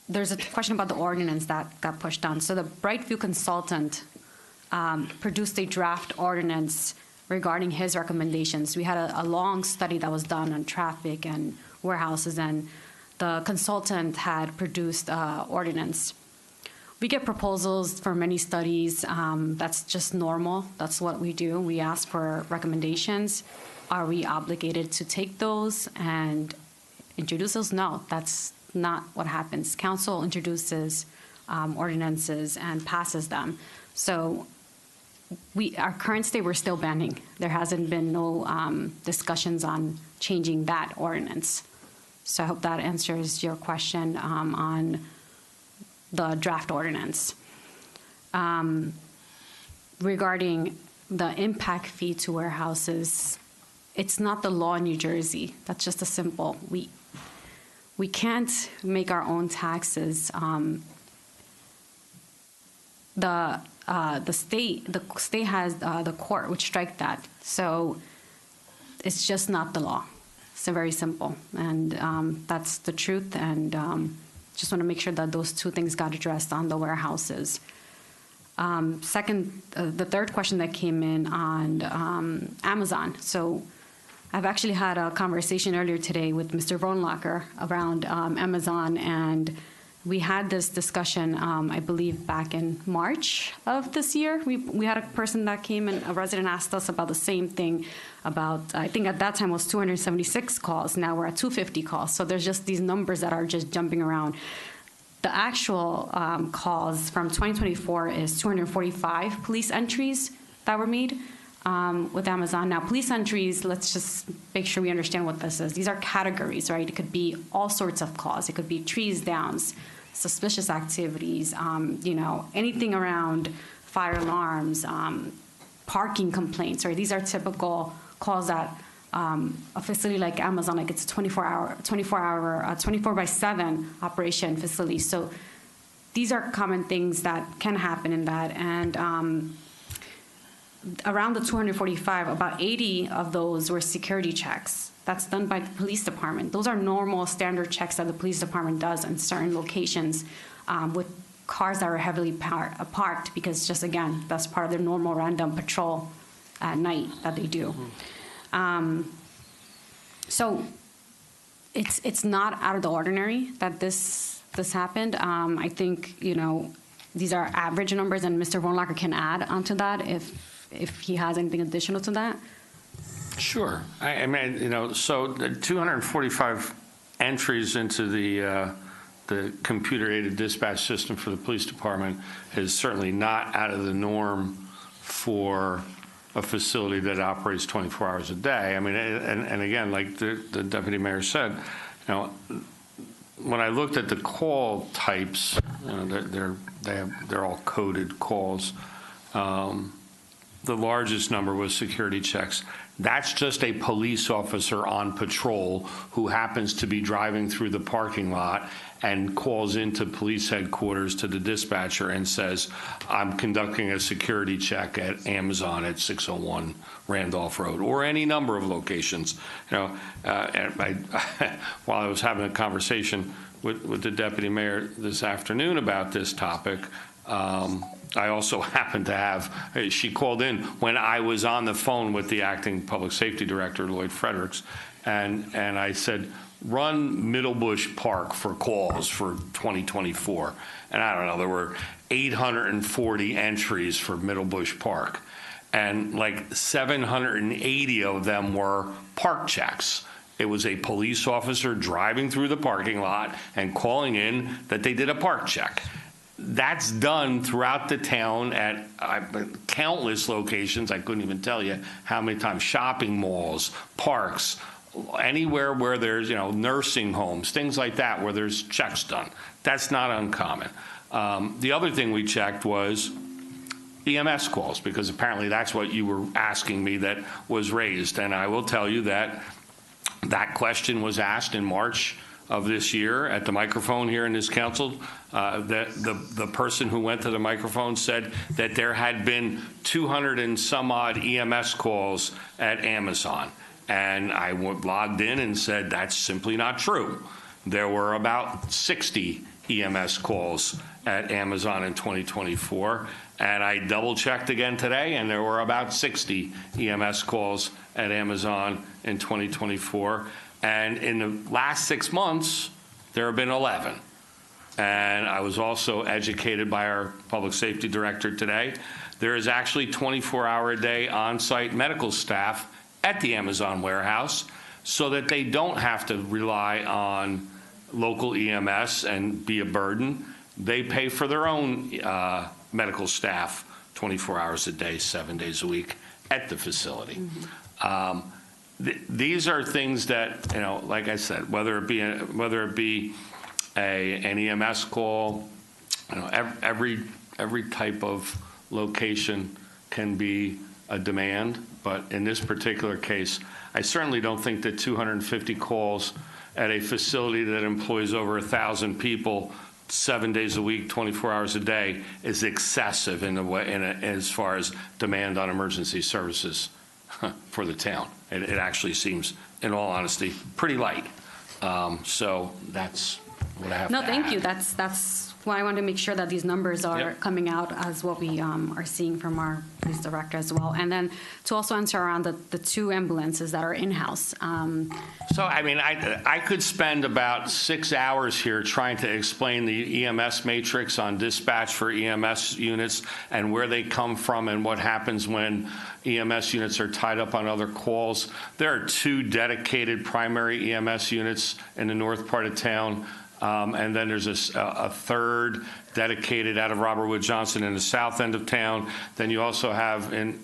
There's a question about the ordinance that got pushed on. So the Brightview consultant produced a draft ordinance regarding his recommendations. We had a long study that was done on traffic and warehouses, and the consultant had produced ordinance. We get proposals for many studies. That's just normal. That's what we do. We ask for recommendations. Are we obligated to take those and introduce those? No, that's not what happens. Council introduces ordinances and passes them. So our current state, we're still banning. There hasn't been no discussions on changing that ordinance. So I hope that answers your question on the draft ordinance. Regarding the impact fee to warehouses, it's not the law in New Jersey. That's just a simple. We can't make our own taxes. The state has the court would strike that. So it's just not the law. It's very simple, and that's the truth. And just want to make sure that those two things got addressed on the warehouses. Second, the third question that came in on Amazon. So I've actually had a conversation earlier today with Mr. Vonlacher around Amazon, and we had this discussion, I believe, back in March of this year. We had a person that came and a resident asked us about the same thing about, I think at that time it was 276 calls. Now we're at 250 calls. So there's just these numbers that are just jumping around. The actual calls from 2024 is 245 police entries that were made with Amazon. Now, police entries, let's just make sure we understand what this is. These are categories, right? It could be all sorts of calls. It could be trees downs, suspicious activities, anything around fire alarms, parking complaints, right? These are typical calls that a facility like Amazon, like it's a 24/7 operation facility. So these are common things that can happen in that. And around the 245, about 80 of those were security checks. That's done by the police department. Those are normal standard checks that the police department does in certain locations with cars that are heavily parked, because just, again, that's part of their normal random patrol at night that they do. So it's not out of the ordinary that this happened. I think, these are average numbers, and Mr. Vonlacher can add onto that if he has anything additional to that. Sure. I mean, so the 245 entries into the computer-aided dispatch system for the police department is certainly not out of the norm for a facility that operates 24 hours a day. I mean, and again, like the deputy mayor said, when I looked at the call types, you know, they're all coded calls. The largest number was security checks. That's just a police officer on patrol who happens to be driving through the parking lot and calls into police headquarters to the dispatcher and says, I'm conducting a security check at Amazon at 601 Randolph Road, or any number of locations. You know, while I was having a conversation with the deputy mayor this afternoon about this topic, I also happened to have, she called in when I was on the phone with the acting public safety director, Lloyd Fredericks, and I said, run Middlebush Park for calls for 2024. And I don't know, there were 840 entries for Middlebush Park. And like 780 of them were park checks. It was a police officer driving through the parking lot and calling in that they did a park check. That's done throughout the town at countless locations. I couldn't even tell you how many times. Shopping malls, parks, anywhere where there's, you know, nursing homes, things like that, where there's checks done. That's not uncommon. The other thing we checked was EMS calls, because apparently that's what you were asking me that was raised. And I will tell you that that question was asked in March of this year at the microphone here in this council. The person who went to the microphone said that there had been 200 and some odd EMS calls at Amazon. And I logged in and said, that's simply not true. There were about 60 EMS calls at Amazon in 2024. And I double checked again today, and there were about 60 EMS calls at Amazon in 2024. And in the last 6 months, there have been 11. And I was also educated by our public safety director today. There is actually 24-hour-a-day on-site medical staff at the Amazon warehouse so that they don't have to rely on local EMS and be a burden. They pay for their own medical staff 24 hours a day, 7 days a week at the facility. These are things that, you know, like I said, whether it be an EMS call, you know, every type of location can be a demand. But in this particular case, I certainly don't think that 250 calls at a facility that employs over 1,000 people 7 days a week, 24 hours a day is excessive as far as demand on emergency services for the town. It actually seems, in all honesty, pretty light. So that's what I have to thank add. you. That's why I wanted to make sure that these numbers are coming out as what we are seeing from our police director as well. And then to also answer around the two ambulances that are in-house. So, I mean, I could spend about 6 hours here trying to explain the EMS matrix on dispatch for EMS units and where they come from and what happens when EMS units are tied up on other calls. There are 2 dedicated primary EMS units in the north part of town. And then there's a third dedicated out of Robert Wood Johnson in the south end of town. Then you also have in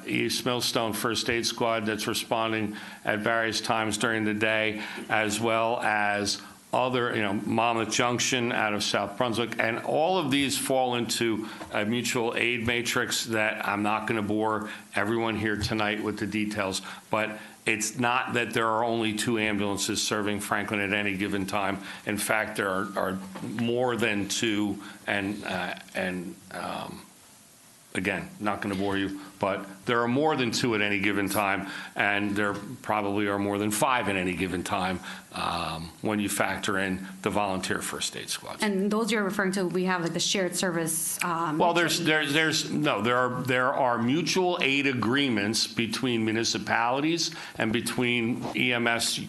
East Millstone First Aid Squad that's responding at various times during the day, as well as other, you know, Monmouth Junction out of South Brunswick. And all of these fall into a mutual aid matrix that I'm not going to bore everyone here tonight with the details, but it's not that there are only 2 ambulances serving Franklin at any given time. In fact, there are more than 2, and again, not going to bore you, but there are more than 2 at any given time, and there probably are more than 5 at any given time when you factor in the volunteer first aid squads. And those you're referring to, we have like the shared service. Well, there are mutual aid agreements between municipalities and between EMS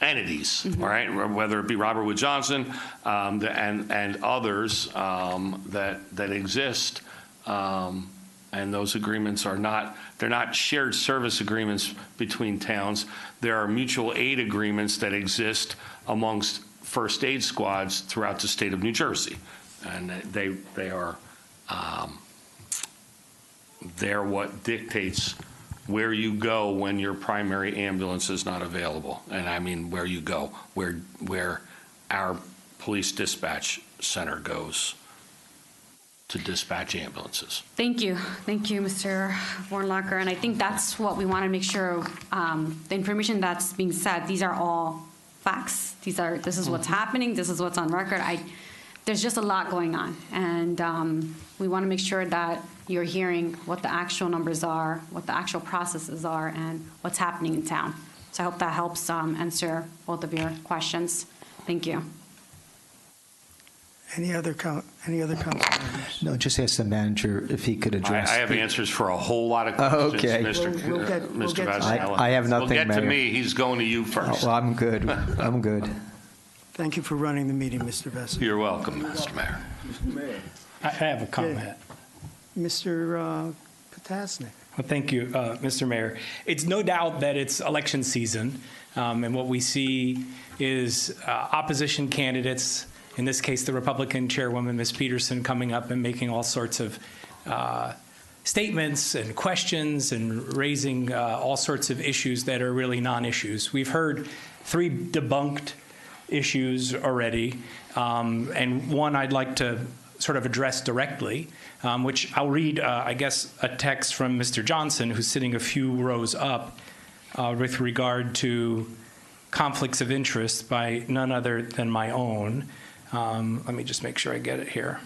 entities, all right, whether it be Robert Wood Johnson and others that exist, and those agreements are they're not shared service agreements between towns. There are mutual aid agreements that exist amongst first aid squads throughout the state of New Jersey, and they're what dictates where you go when your primary ambulance is not available. And I mean where you go, where our police dispatch center goes to dispatch ambulances. Thank you, Mr. Vornlacher. And I think that's what we want to make sure, the information that's being said, these are all facts. This is what's happening, this is what's on record. There's just a lot going on. And we want to make sure that you're hearing what the actual numbers are, what the actual processes are, and what's happening in town. So I hope that helps answer both of your questions. Thank you. Any other council members? No, just ask the manager if he could address. I have answers for a whole lot of questions, Okay. Mr. Vassallo. I have nothing, We'll get Mayor. to me. He's going to you first. Well, I'm good. I'm good. Thank you for running the meeting, Mr. Vessel. You're welcome, Mr. Mayor. I have a comment. Mr. Potasnik. Well, thank you, Mr. Mayor. It's no doubt that it's election season, and what we see is opposition candidates, in this case, the Republican chairwoman, Ms. Peterson, coming up and making all sorts of statements and questions and raising all sorts of issues that are really non-issues. We've heard 3 debunked issues already, and one I'd like to sort of address directly, which I'll read, I guess, a text from Mr. Johnson, who's sitting a few rows up, with regard to conflicts of interest by none other than my own. Let me just make sure I get it here.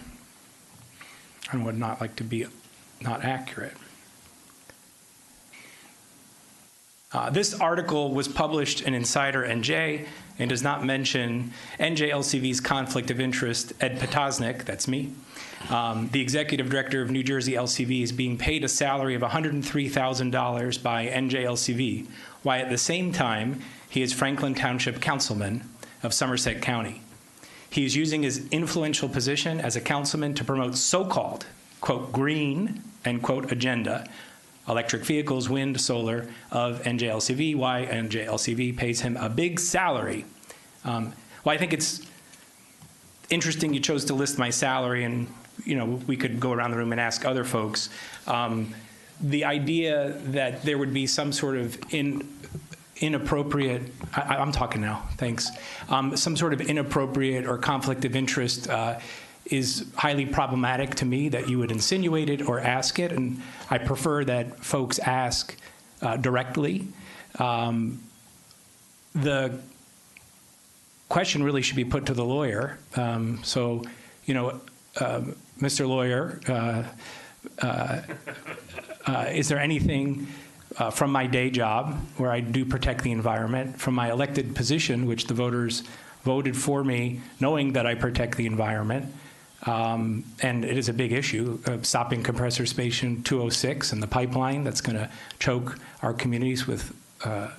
I would not like to be not accurate. This article was published in Insider NJ and does not mention NJLCV's conflict of interest. Ed Potasnik, that's me, the executive director of New Jersey LCV, is being paid a salary of $103,000 by NJLCV, while at the same time he is Franklin Township councilman of Somerset County. He is using his influential position as a councilman to promote so-called, quote, green, end quote, agenda, electric vehicles, wind, solar of NJLCV, why NJLCV pays him a big salary. Well, I think it's interesting you chose to list my salary, and we could go around the room and ask other folks. The idea that there would be some sort of inappropriate, I'm talking now, thanks, some sort of inappropriate or conflict of interest is highly problematic to me, that you would insinuate it or ask it, and I prefer that folks ask directly. The question really should be put to the lawyer. Mr. Lawyer, is there anything from my day job where I do protect the environment, from my elected position, which the voters voted for me knowing that I protect the environment, and it is a big issue, stopping compressor station 206 and the pipeline that's going to choke our communities with a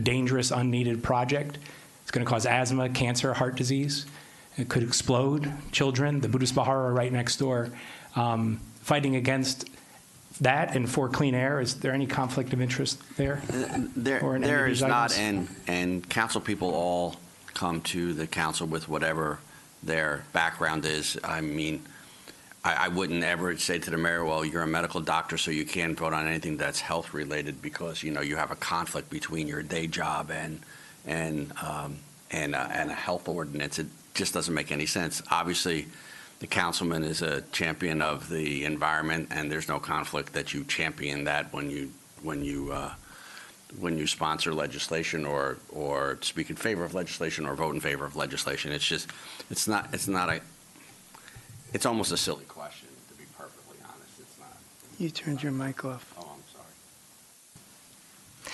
dangerous, unneeded project. It's going to cause asthma, cancer, heart disease. It could explode children. The Buddhist Bahara are right next door. Fighting against that and for clean air, is there any conflict of interest there? There is not, and council people all come to the council with whatever their background is. I mean, I wouldn't ever say to the mayor, well, you're a medical doctor, so you can't vote on anything that's health related because, you have a conflict between your day job and a health ordinance. It just doesn't make any sense. Obviously, the councilman is a champion of the environment, and there's no conflict that you champion that when you sponsor legislation or speak in favor of legislation or vote in favor of legislation. It's almost a silly question, to be perfectly honest. It's not. You turned your mic off. Oh, I'm sorry.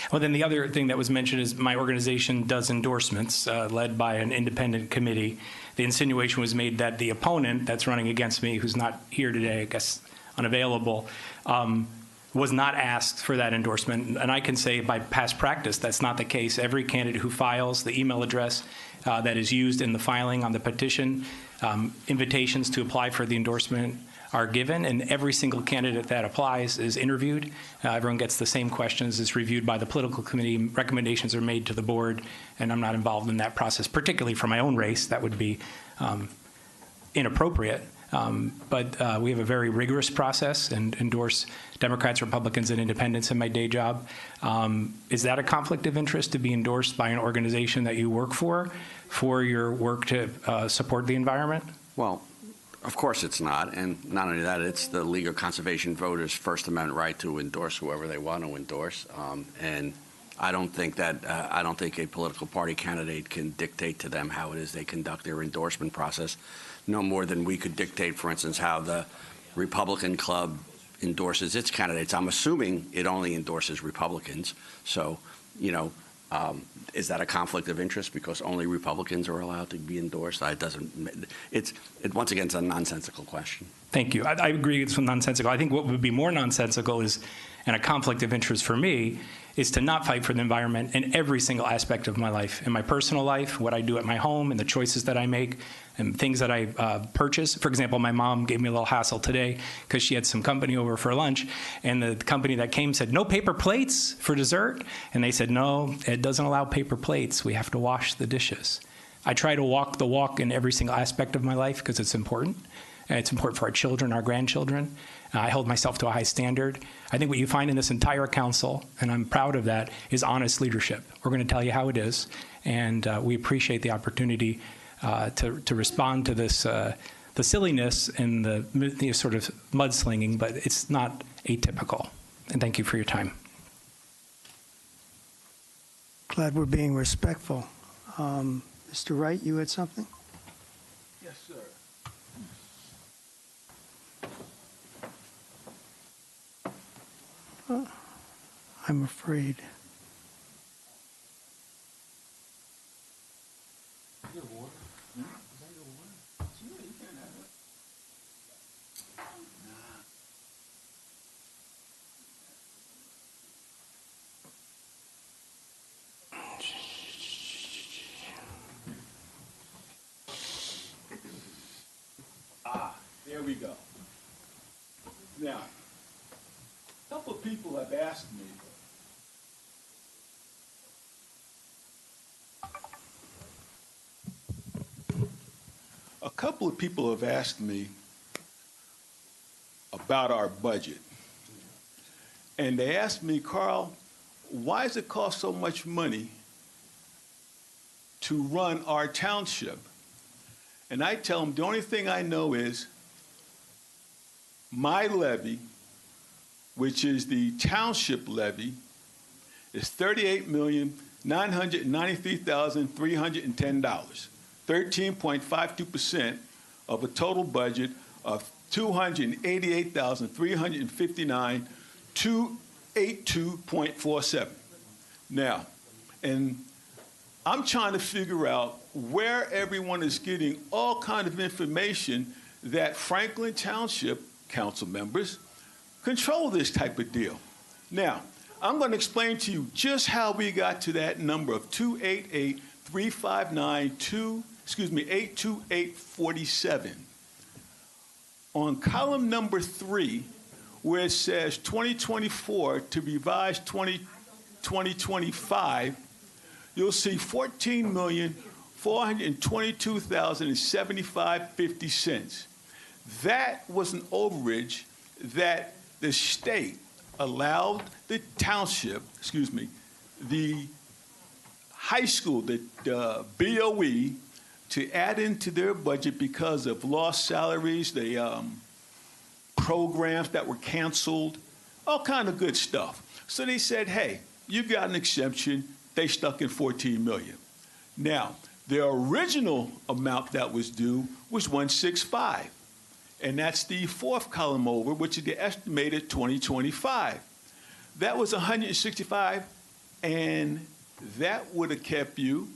Well, then the other thing that was mentioned is my organization does endorsements led by an independent committee. The insinuation was made that the opponent that's running against me, who's not here today, I guess unavailable, was not asked for that endorsement. And I can say by past practice, that's not the case. Every candidate who files, the email address that is used in the filing on the petition, invitations to apply for the endorsement are given, and every single candidate that applies is interviewed. Everyone gets the same questions. It's reviewed by the political committee. Recommendations are made to the board, and I'm not involved in that process, particularly for my own race. That would be inappropriate. But we have a very rigorous process and endorse Democrats, Republicans, and independents in my day job. Is that a conflict of interest to be endorsed by an organization that you work for your work to support the environment? Well, of course it's not, and not only that, it's the legal conservation voters' First Amendment right to endorse whoever they want to endorse. And I don't think a political party candidate can dictate to them how it is they conduct their endorsement process, no more than we could dictate, for instance, how the Republican club endorses its candidates. I'm assuming it only endorses Republicans. So, you know, is that a conflict of interest because only Republicans are allowed to be endorsed? Once again, it's a nonsensical question. Thank you. I agree it's nonsensical. I think what would be more nonsensical is, and a conflict of interest for me, is to not fight for the environment in every single aspect of my life, in my personal life, what I do at my home, and the choices that I make, and things that I purchase. For example, my mom gave me a little hassle today because she had some company over for lunch, and the company that came said, no paper plates for dessert? And they said, no, it doesn't allow paper plates. We have to wash the dishes. I try to walk the walk in every single aspect of my life because it's important. And it's important for our children, our grandchildren. I hold myself to a high standard. I think what you find in this entire council, and I'm proud of that, is honest leadership. We're going to tell you how it is, and we appreciate the opportunity to respond to this, the silliness and the sort of mudslinging, but it's not atypical. And thank you for your time. Glad we're being respectful. Mr. Wright, you had something? Yes, sir. I'm afraid. There we go. Now, a couple of people have asked me, about our budget. And they asked me, Carl, why does it cost so much money to run our township? And I tell them the only thing I know is my levy, which is the township levy, is $38,993,310, 13.52% of a total budget of $288,359, 282.47. Now, and I'm trying to figure out where everyone is getting all kind of information that Franklin Township council members control this type of deal. Now, I'm going to explain to you just how we got to that number of 828,47. On column number 3, where it says 2024 to revise 2025, you'll see $14,422,075.50 cents. That was an overage that the state allowed the township, the high school, the BOE, to add into their budget because of lost salaries, the programs that were canceled, all kind of good stuff. So they said, hey, you got an exemption. They stuck in $14 million. Now, the original amount that was due was $165. And that's the fourth column over, which is the estimated 2025. That was $165, and that would have kept you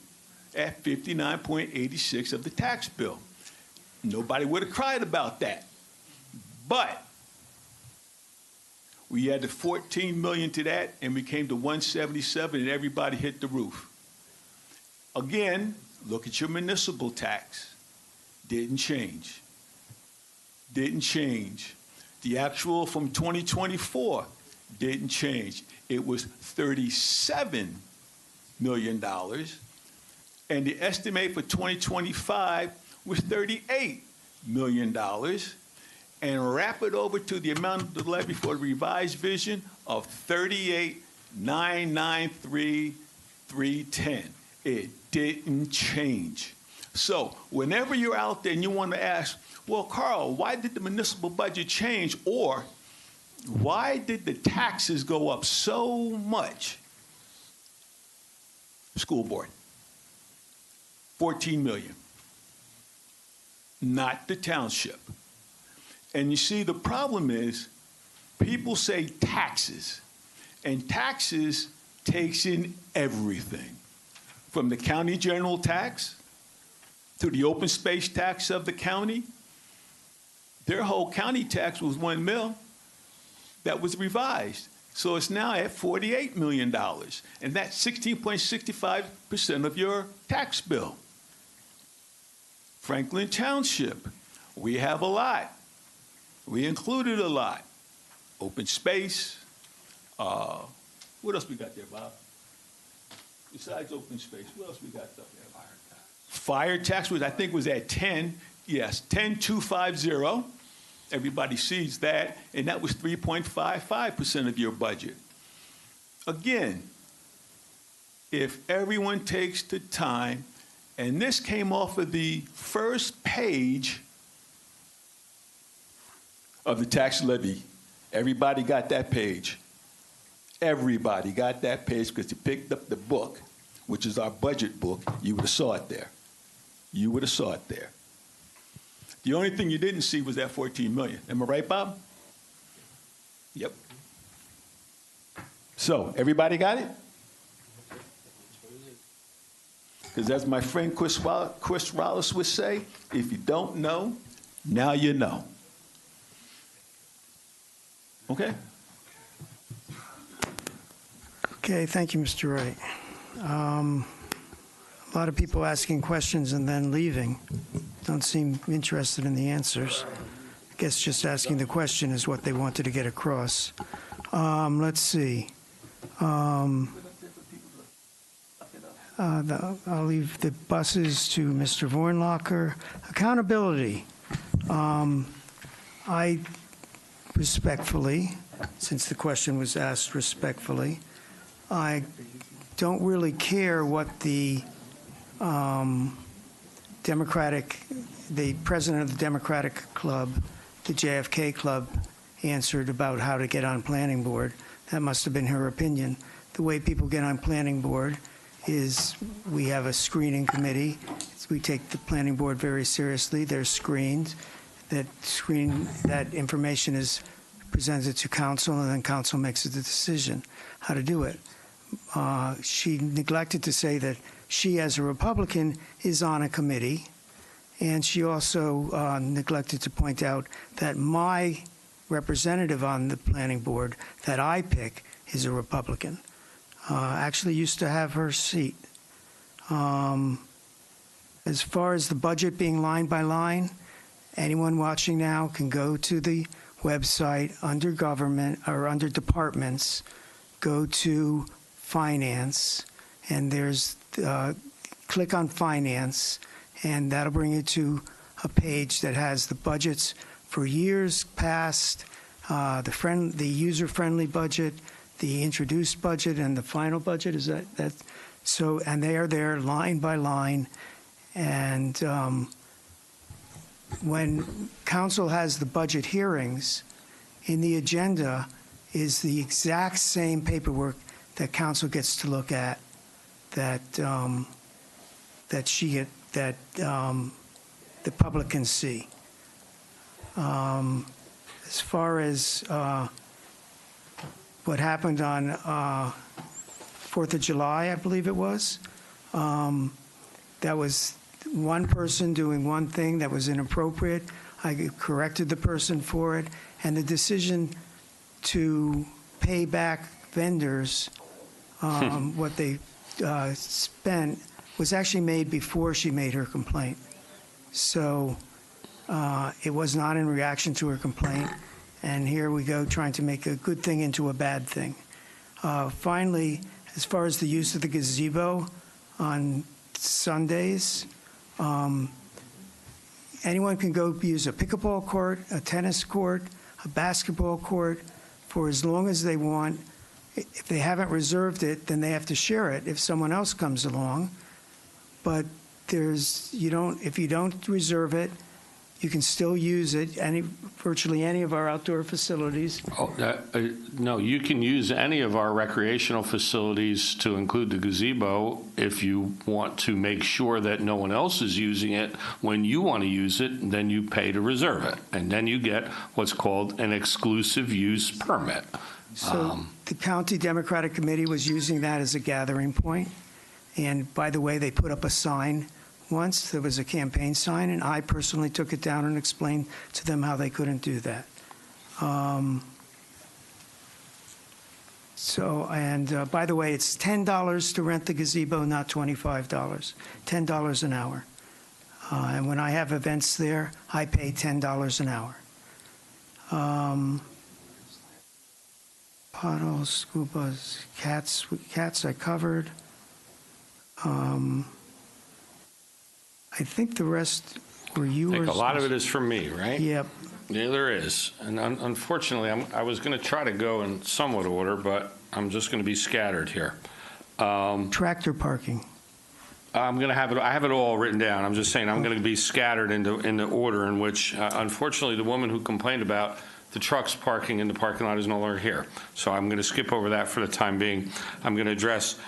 at 59.86 of the tax bill. Nobody would have cried about that. But we added $14 million to that, and we came to 177, and everybody hit the roof. Again, look at your municipal tax. Didn't change. Didn't change. The actual from 2024 didn't change. It was $37 million, and the estimate for 2025 was $38 million and wrap it over to the amount of the levy for the revised vision of 38,993,310. It didn't change. So whenever you're out there and you want to ask, well, Carl, why did the municipal budget change? Or why did the taxes go up so much? School board, 14 million, not the township. And you see, the problem is people say taxes, and taxes takes in everything, from the county general tax to the open space tax of the county. Their whole county tax was $1 million. That was revised. So it's now at $48 million, and that's 16.65% of your tax bill. Franklin Township, we have a lot. We included a lot. Open space. What else we got there, Bob? Besides open space, what else we got there? Fire tax, which I think was at 10. Yes, 10,250. Everybody sees that, and that was 3.55% of your budget. Again, if everyone takes the time, and this came off of the first page of the tax levy. Everybody got that page. Everybody got that page because you picked up the book, which is our budget book. You would have saw it there. You would have saw it there. The only thing you didn't see was that 14 million. Am I right, Bob? Yep. So, everybody got it? Because as my friend Chris Wallace would say, if you don't know, now you know. Okay? Okay, thank you, Mr. Wright. A lot of people asking questions and then leaving. Don't seem interested in the answers. I guess just asking the question is what they wanted to get across. Let's see. I'll leave the buses to Mr. Vornlacher. Accountability. I respectfully, since the question was asked respectfully, I don't really care what the president of the Democratic Club, the JFK Club, answered about how to get on planning board. That must have been her opinion. The way people get on planning board is we have a screening committee. We take the planning board very seriously. They're screened. That information is presented to council, and then council makes the decision how to do it. She neglected to say that she, as a Republican, is on a committee, and she also neglected to point out that my representative on the planning board that I pick is a Republican. Actually used to have her seat. As far as the budget being line by line, anyone watching now can go to the website under government or under departments, go to finance, and there's click on finance, and that'll bring you to a page that has the budgets for years past, the user-friendly budget, the introduced budget, and the final budget. Is that so? And they are there line by line, and when council has the budget hearings, in the agenda is the exact same paperwork that council gets to look at, that the public can see. As far as what happened on 4th of July, I believe it was, that was one person doing one thing that was inappropriate. I corrected the person for it, and the decision to pay back vendors what they spent was actually made before she made her complaint. So it was not in reaction to her complaint, and here we go trying to make a good thing into a bad thing. Finally, as far as the use of the gazebo on Sundays, anyone can go use a pickleball court, a tennis court, a basketball court for as long as they want. If they haven't reserved it, then they have to share it if someone else comes along. But if you don't reserve it, you can still use it, virtually any of our outdoor facilities. No, you can use any of our recreational facilities to include the gazebo if you want to make sure that no one else is using it. When you want to use it, then you pay to reserve it, and then you get what's called an exclusive use permit. So the County Democratic Committee was using that as a gathering point. And by the way, they put up a sign once. There was a campaign sign, and I personally took it down and explained to them how they couldn't do that. By the way, it's $10 to rent the gazebo, not $25. $10 an hour. And when I have events there, I pay $10 an hour. Potholes, scuba, cats I covered. I think the rest were yours. I think a lot of it is from me, right? Yep. Yeah, there is. And unfortunately, I was going to try to go in somewhat order, but I'm just going to be scattered here. Tractor parking. I'm going to have it. I have it all written down. I'm just saying I'm going to be scattered in the order in which, unfortunately, the woman who complained about the trucks parking in the parking lot is no longer here. So I'm going to skip over that for the time being. I'm going to address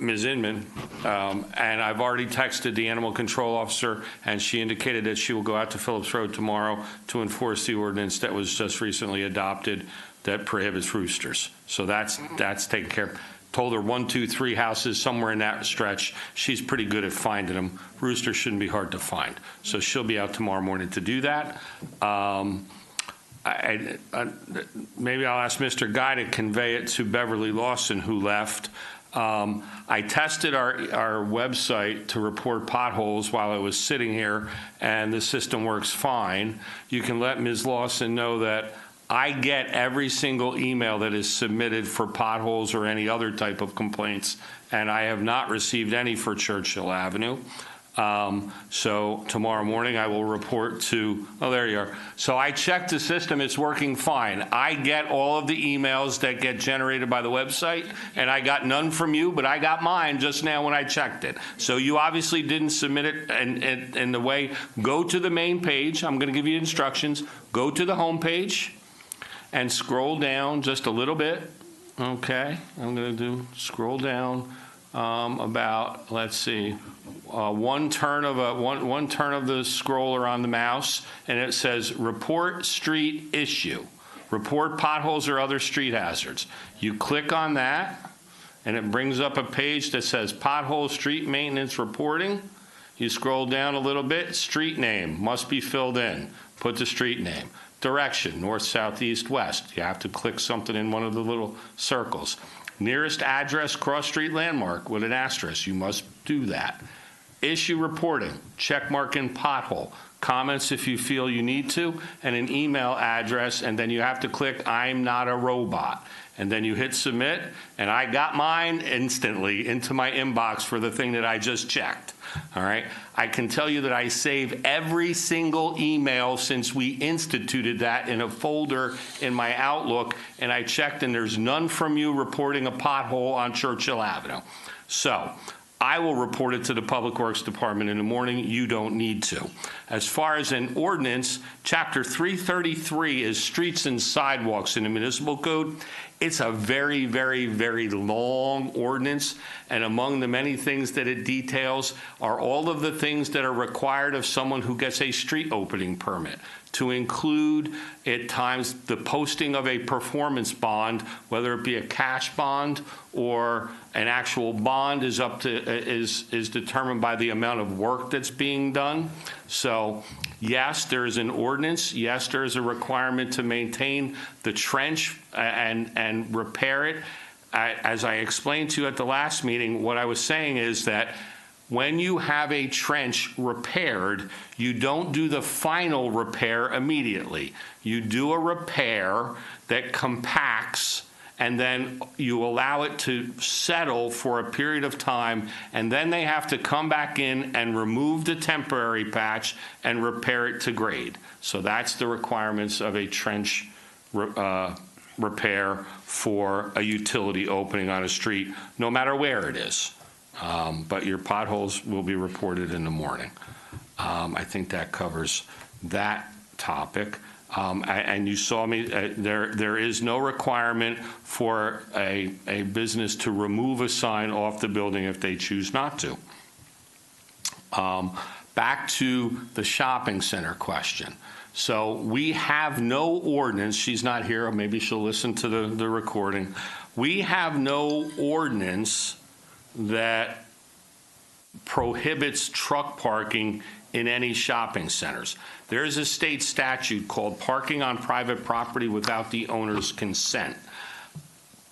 Ms. Inman, and I've already texted the animal control officer, and she indicated that she will go out to Phillips Road tomorrow to enforce the ordinance that was just recently adopted that prohibits roosters. So that's taken care of. Told her 1, 2, 3 houses somewhere in that stretch. She's pretty good at finding them. Roosters shouldn't be hard to find. So she'll be out tomorrow morning to do that. Maybe I'll ask Mr. Guy to convey it to Beverly Lawson, who left. I tested our website to report potholes while I was sitting here, and the system works fine. You can let Ms. Lawson know that I get every single email that is submitted for potholes or any other type of complaints, and I have not received any for Churchill Avenue. So tomorrow morning I will report to, oh, there you are. So I checked the system, it's working fine. I get all of the emails that get generated by the website, and I got none from you, but I got mine just now when I checked it. So you obviously didn't submit it in the way. Go to the main page. I'm going to give you instructions. Go to the home page and scroll down just a little bit. Okay, I'm going to scroll down about, let's see, one turn of the scroller on the mouse, and it says report street issue, report potholes or other street hazards. You click on that, and it brings up a page that says pothole street maintenance reporting. You scroll down a little bit, street name must be filled in. Put the street name. Direction, north, south, east, west. You have to click something in one of the little circles. Nearest address, cross street landmark with an asterisk. You must do that. Issue reporting, check mark in pothole. Comments if you feel you need to, and an email address, and then you have to click I'm not a robot. And then you hit submit, and I got mine instantly into my inbox for the thing that I just checked. All right. I can tell you that I save every single email since we instituted that in a folder in my Outlook, and I checked, and there's none from you reporting a pothole on Churchill Avenue. So I will report it to the Public Works Department in the morning. You don't need to. As far as an ordinance, Chapter 333 is streets and sidewalks in the municipal code. It's a very, very, very long ordinance, and among the many things that it details are all of the things that are required of someone who gets a street opening permit, to include at times the posting of a performance bond, whether it be a cash bond or an actual bond is determined by the amount of work that's being done. So yes, there is an ordinance. Yes, there is a requirement to maintain the trench and repair it. As I explained to you at the last meeting, what I was saying is that when you have a trench repaired, you don't do the final repair immediately. You do a repair that compacts and then you allow it to settle for a period of time, and then they have to come back in and remove the temporary patch and repair it to grade. So that's the requirements of a trench repair for a utility opening on a street, no matter where it is. But your potholes will be reported in the morning. I think that covers that topic. And you saw me, there is no requirement for a business to remove a sign off the building if they choose not to. Back to the shopping center question. So we have no ordinance, she's not here, maybe she'll listen to the recording. We have no ordinance that prohibits truck parking in any shopping centers. There is a state statute called parking on private property without the owner's consent.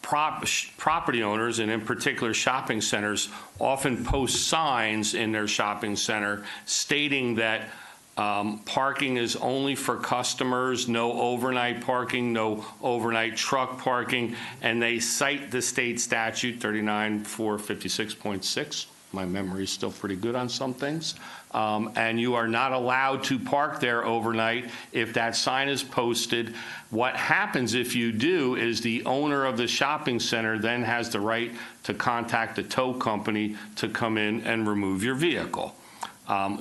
Property owners, and in particular shopping centers, often post signs in their shopping center stating that parking is only for customers, no overnight parking, no overnight truck parking, and they cite the state statute 39-456.6. My memory is still pretty good on some things. And you are not allowed to park there overnight if that sign is posted. What happens if you do is the owner of the shopping center then has the right to contact the tow company to come in and remove your vehicle.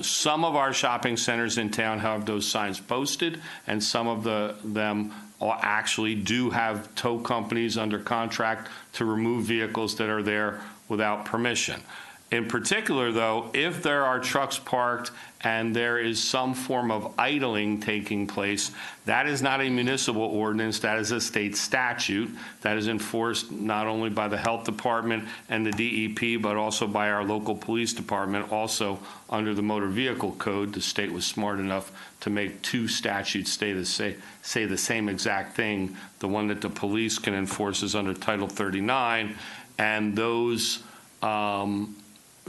Some of our shopping centers in town have those signs posted, and some of them actually do have tow companies under contract to remove vehicles that are there without permission. In particular, though, if there are trucks parked and there is some form of idling taking place, that is not a municipal ordinance, that is a state statute that is enforced not only by the health department and the DEP, but also by our local police department, also under the motor vehicle code. The state was smart enough to make two statutes say the same exact thing. The one that the police can enforce is under Title 39, and those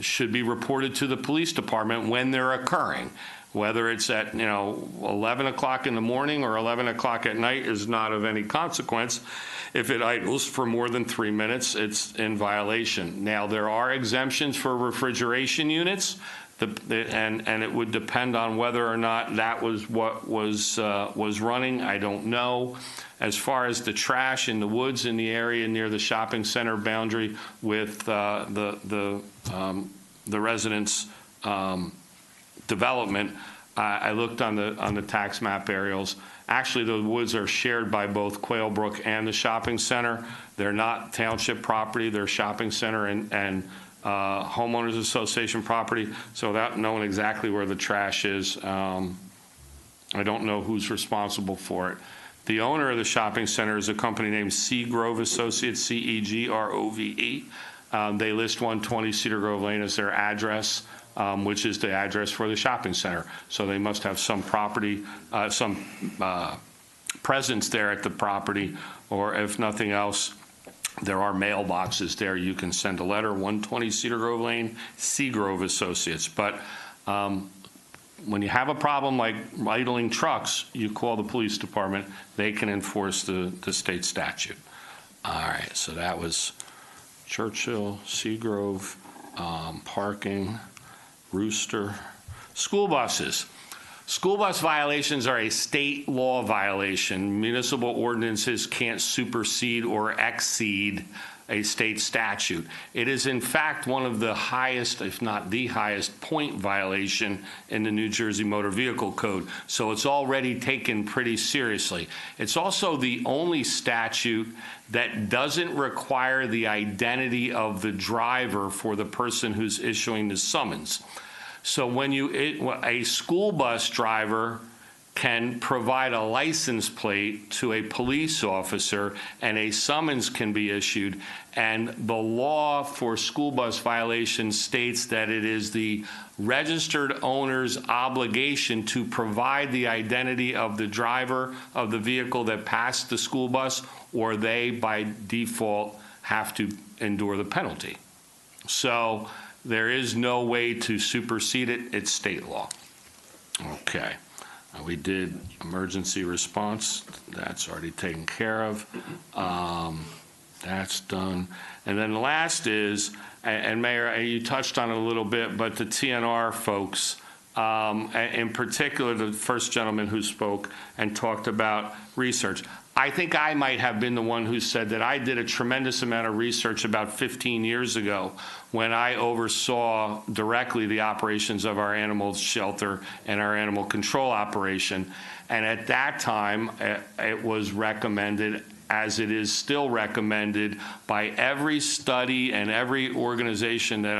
should be reported to the police department when they're occurring. Whether it's at 11 o'clock in the morning or 11 o'clock at night is not of any consequence. If it idles for more than 3 minutes, it's in violation. Now, there are exemptions for refrigeration units, and it would depend on whether or not that was what was running. I don't know. As far as the trash in the woods in the area near the shopping center boundary with the residents' development, I looked on the tax map aerials. Actually, the woods are shared by both Quail Brook and the shopping center. They're not township property. They're shopping center and homeowners association property. So without knowing exactly where the trash is, I don't know who's responsible for it. The owner of the shopping center is a company named Seagrove Associates, C-E-G-R-O-V-E. They list 120 Cedar Grove Lane as their address, which is the address for the shopping center. So they must have some property, some presence there at the property, or if nothing else, there are mailboxes there. You can send a letter, 120 Cedar Grove Lane, Seagrove Associates. But when you have a problem like idling trucks, you call the police department. They can enforce the state statute. All right, so that was Churchill, Seagrove, parking, Rooster. School buses. School bus violations are a state law violation. Municipal ordinances can't supersede or exceed a state statute. It is in fact one of the highest, if not the highest, point violation in the New Jersey Motor Vehicle Code. So it's already taken pretty seriously. It's also the only statute that doesn't require the identity of the driver for the person who's issuing the summons. So when a school bus driver can provide a license plate to a police officer and a summons can be issued, and the law for school bus violations states that it is the registered owner's obligation to provide the identity of the driver of the vehicle that passed the school bus, or they by default have to endure the penalty. So there is no way to supersede it. It's state law. Okay. We did emergency response. That's already taken care of. That's done. And then the last is, and Mayor, you touched on it a little bit, but the TNR folks, in particular, the first gentleman who spoke and talked about research. I think I might have been the one who said that I did a tremendous amount of research about 15 years ago when I oversaw directly the operations of our animal shelter and our animal control operation. And at that time, it was recommended, as it is still recommended by every study and every organization that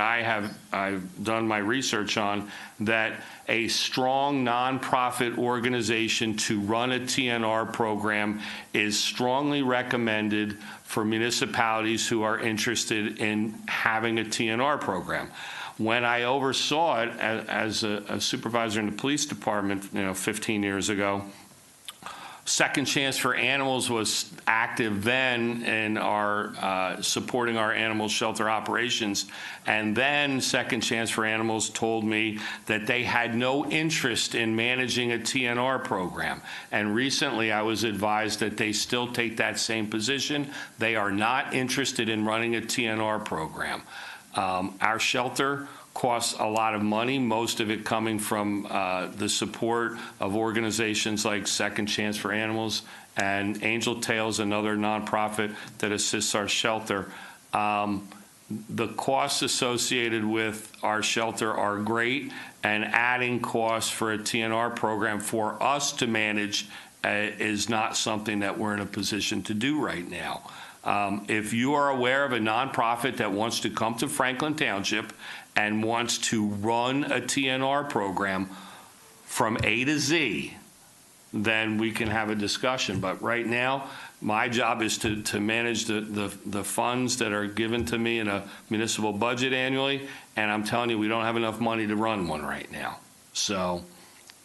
I've done my research on, that a strong nonprofit organization to run a TNR program is strongly recommended for municipalities who are interested in having a TNR program. When I oversaw it as a supervisor in the police department, 15 years ago, Second Chance for Animals was active then in our supporting our animal shelter operations. And then Second Chance for Animals told me that they had no interest in managing a TNR program. And recently I was advised that they still take that same position. They are not interested in running a TNR program. Our shelter costs a lot of money, most of it coming from the support of organizations like Second Chance for Animals and Angel Tales, another nonprofit that assists our shelter. The costs associated with our shelter are great, and adding costs for a TNR program for us to manage is not something that we're in a position to do right now. If you are aware of a nonprofit that wants to come to Franklin Township and wants to run a TNR program from A to Z, then we can have a discussion. But right now, my job is to manage the funds that are given to me in a municipal budget annually, and I'm telling you, we don't have enough money to run one right now. So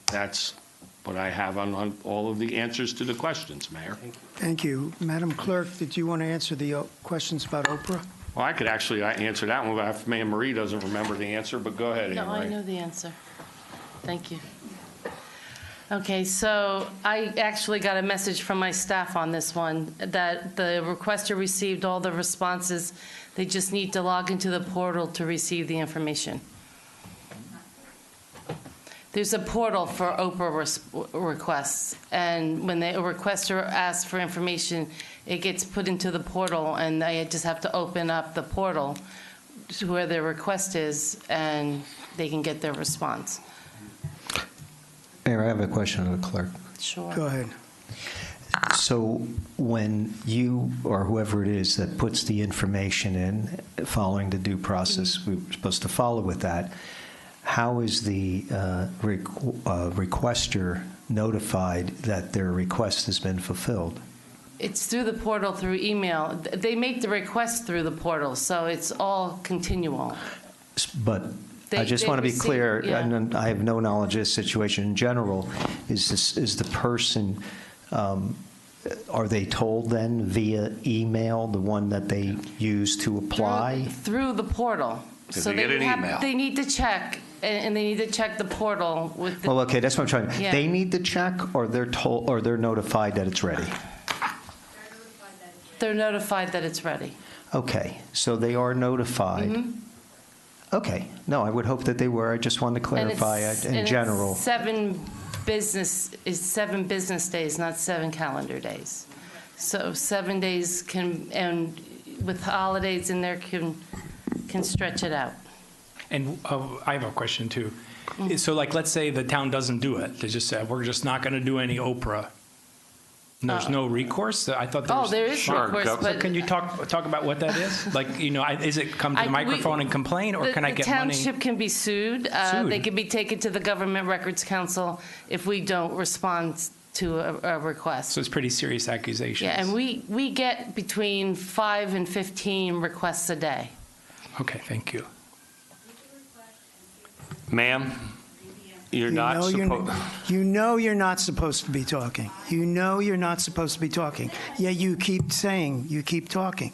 that's what I have on all of the answers to the questions, Mayor. Thank you. Madam Clerk, did you want to answer the questions about Oprah? Well, I could actually answer that one if Anne Marie doesn't remember the answer, but go ahead, No, Anne Marie. I know the answer. Thank you. Okay, so I actually got a message from my staff on this one, that the requester received all the responses. They just need to log into the portal to receive the information. There's a portal for Oprah requests, and when the requester asks for information, it gets put into the portal, and they just have to open up the portal to where their request is, and they can get their response. Mayor, I have a question of the clerk. Sure. Go ahead. So when you or whoever it is that puts the information in, following the due process we're supposed to follow with that, how is the requester notified that their request has been fulfilled? It's through the portal, through email. They make the request through the portal, so it's all continual. But I just want to be clear, and I have no knowledge of this situation in general. Is the person, are they told then via email, the one that they use to apply? Through the portal. So they get an email. They need to check, and they need to check the portal with the... Well, okay, that's what I'm trying. Yeah. They need to check, or they're told, or they're notified that it's ready? They're notified that it's ready. Okay, so they are notified. Mm-hmm. Okay, no, I would hope that they were. I just wanted to clarify in general. It's 7 business days, not 7 calendar days. So 7 days can, and with holidays in there, can stretch it out. And I have a question too. So like, let's say the town doesn't do it. They just said, we're just not going to do any Oprah. And there's no recourse? I thought there was. There is recourse, So but... can you talk about what that is? Like, is it come to the microphone and complain, or can I get money? The township can be sued. They can be taken to the Government Records Council if we don't respond to a request. So it's pretty serious accusations. Yeah, and we get between 5 and 15 requests a day. Okay, thank you. Ma'am, you're not supposed... You know you're not supposed to be talking. You know you're not supposed to be talking. Yet you keep saying, you keep talking.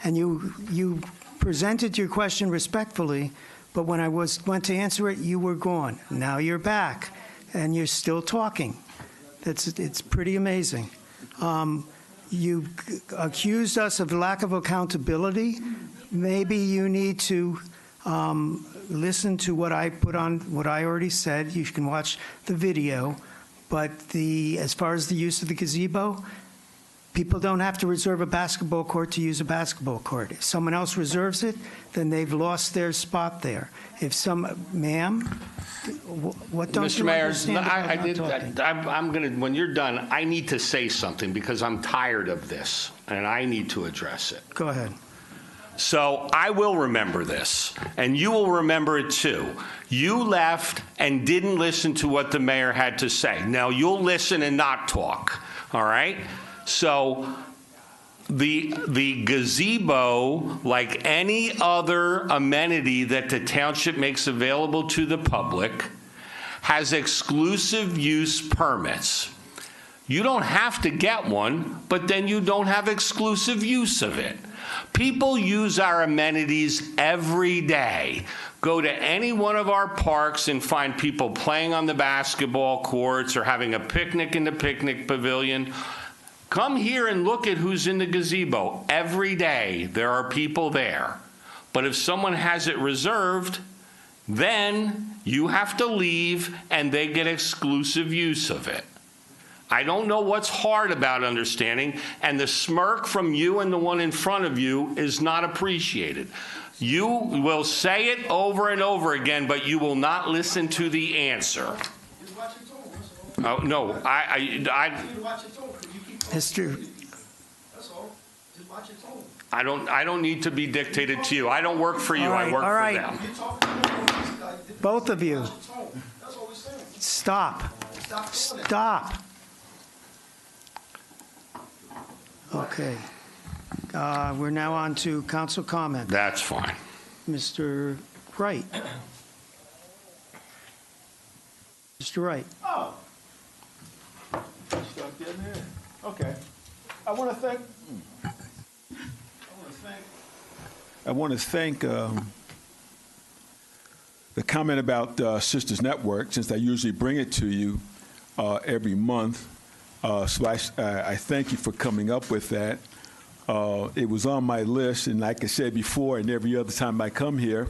And you presented your question respectfully, but when I went to answer it, you were gone. Now you're back, and you're still talking. It's pretty amazing. You accused us of lack of accountability. Maybe you need to listen to what I put on, what I already said. You can watch the video. But as far as the use of the gazebo, people don't have to reserve a basketball court to use a basketball court. If someone else reserves it, then they've lost their spot there. Ma'am, what don't Mr. you Mayor, understand about not talking? I'm going to, when you're done, I need to say something because I'm tired of this and I need to address it. Go ahead. So I will remember this, and you will remember it too. You left and didn't listen to what the mayor had to say. Now you'll listen and not talk, all right? So the gazebo, like any other amenity that the township makes available to the public, has exclusive use permits. You don't have to get one, but then you don't have exclusive use of it. People use our amenities every day. Go to any one of our parks and find people playing on the basketball courts or having a picnic in the picnic pavilion. Come here and look at who's in the gazebo. Every day there are people there. But if someone has it reserved, then you have to leave and they get exclusive use of it. I don't know what's hard about understanding, and the smirk from you and the one in front of you is not appreciated. You will say it over and over again, but you will not listen to the answer. Oh, no, I don't need to be dictated to you. I don't work for you. I work for them. Both of you. Stop. Stop. Okay. We're now on to council comment. That's fine. Mr. Wright. Mr. Wright. Oh. Okay. I want to thank the comment about Sisters Network, since I usually bring it to you every month. So I thank you for coming up with that. It was on my list, and like I said before, and every other time I come here,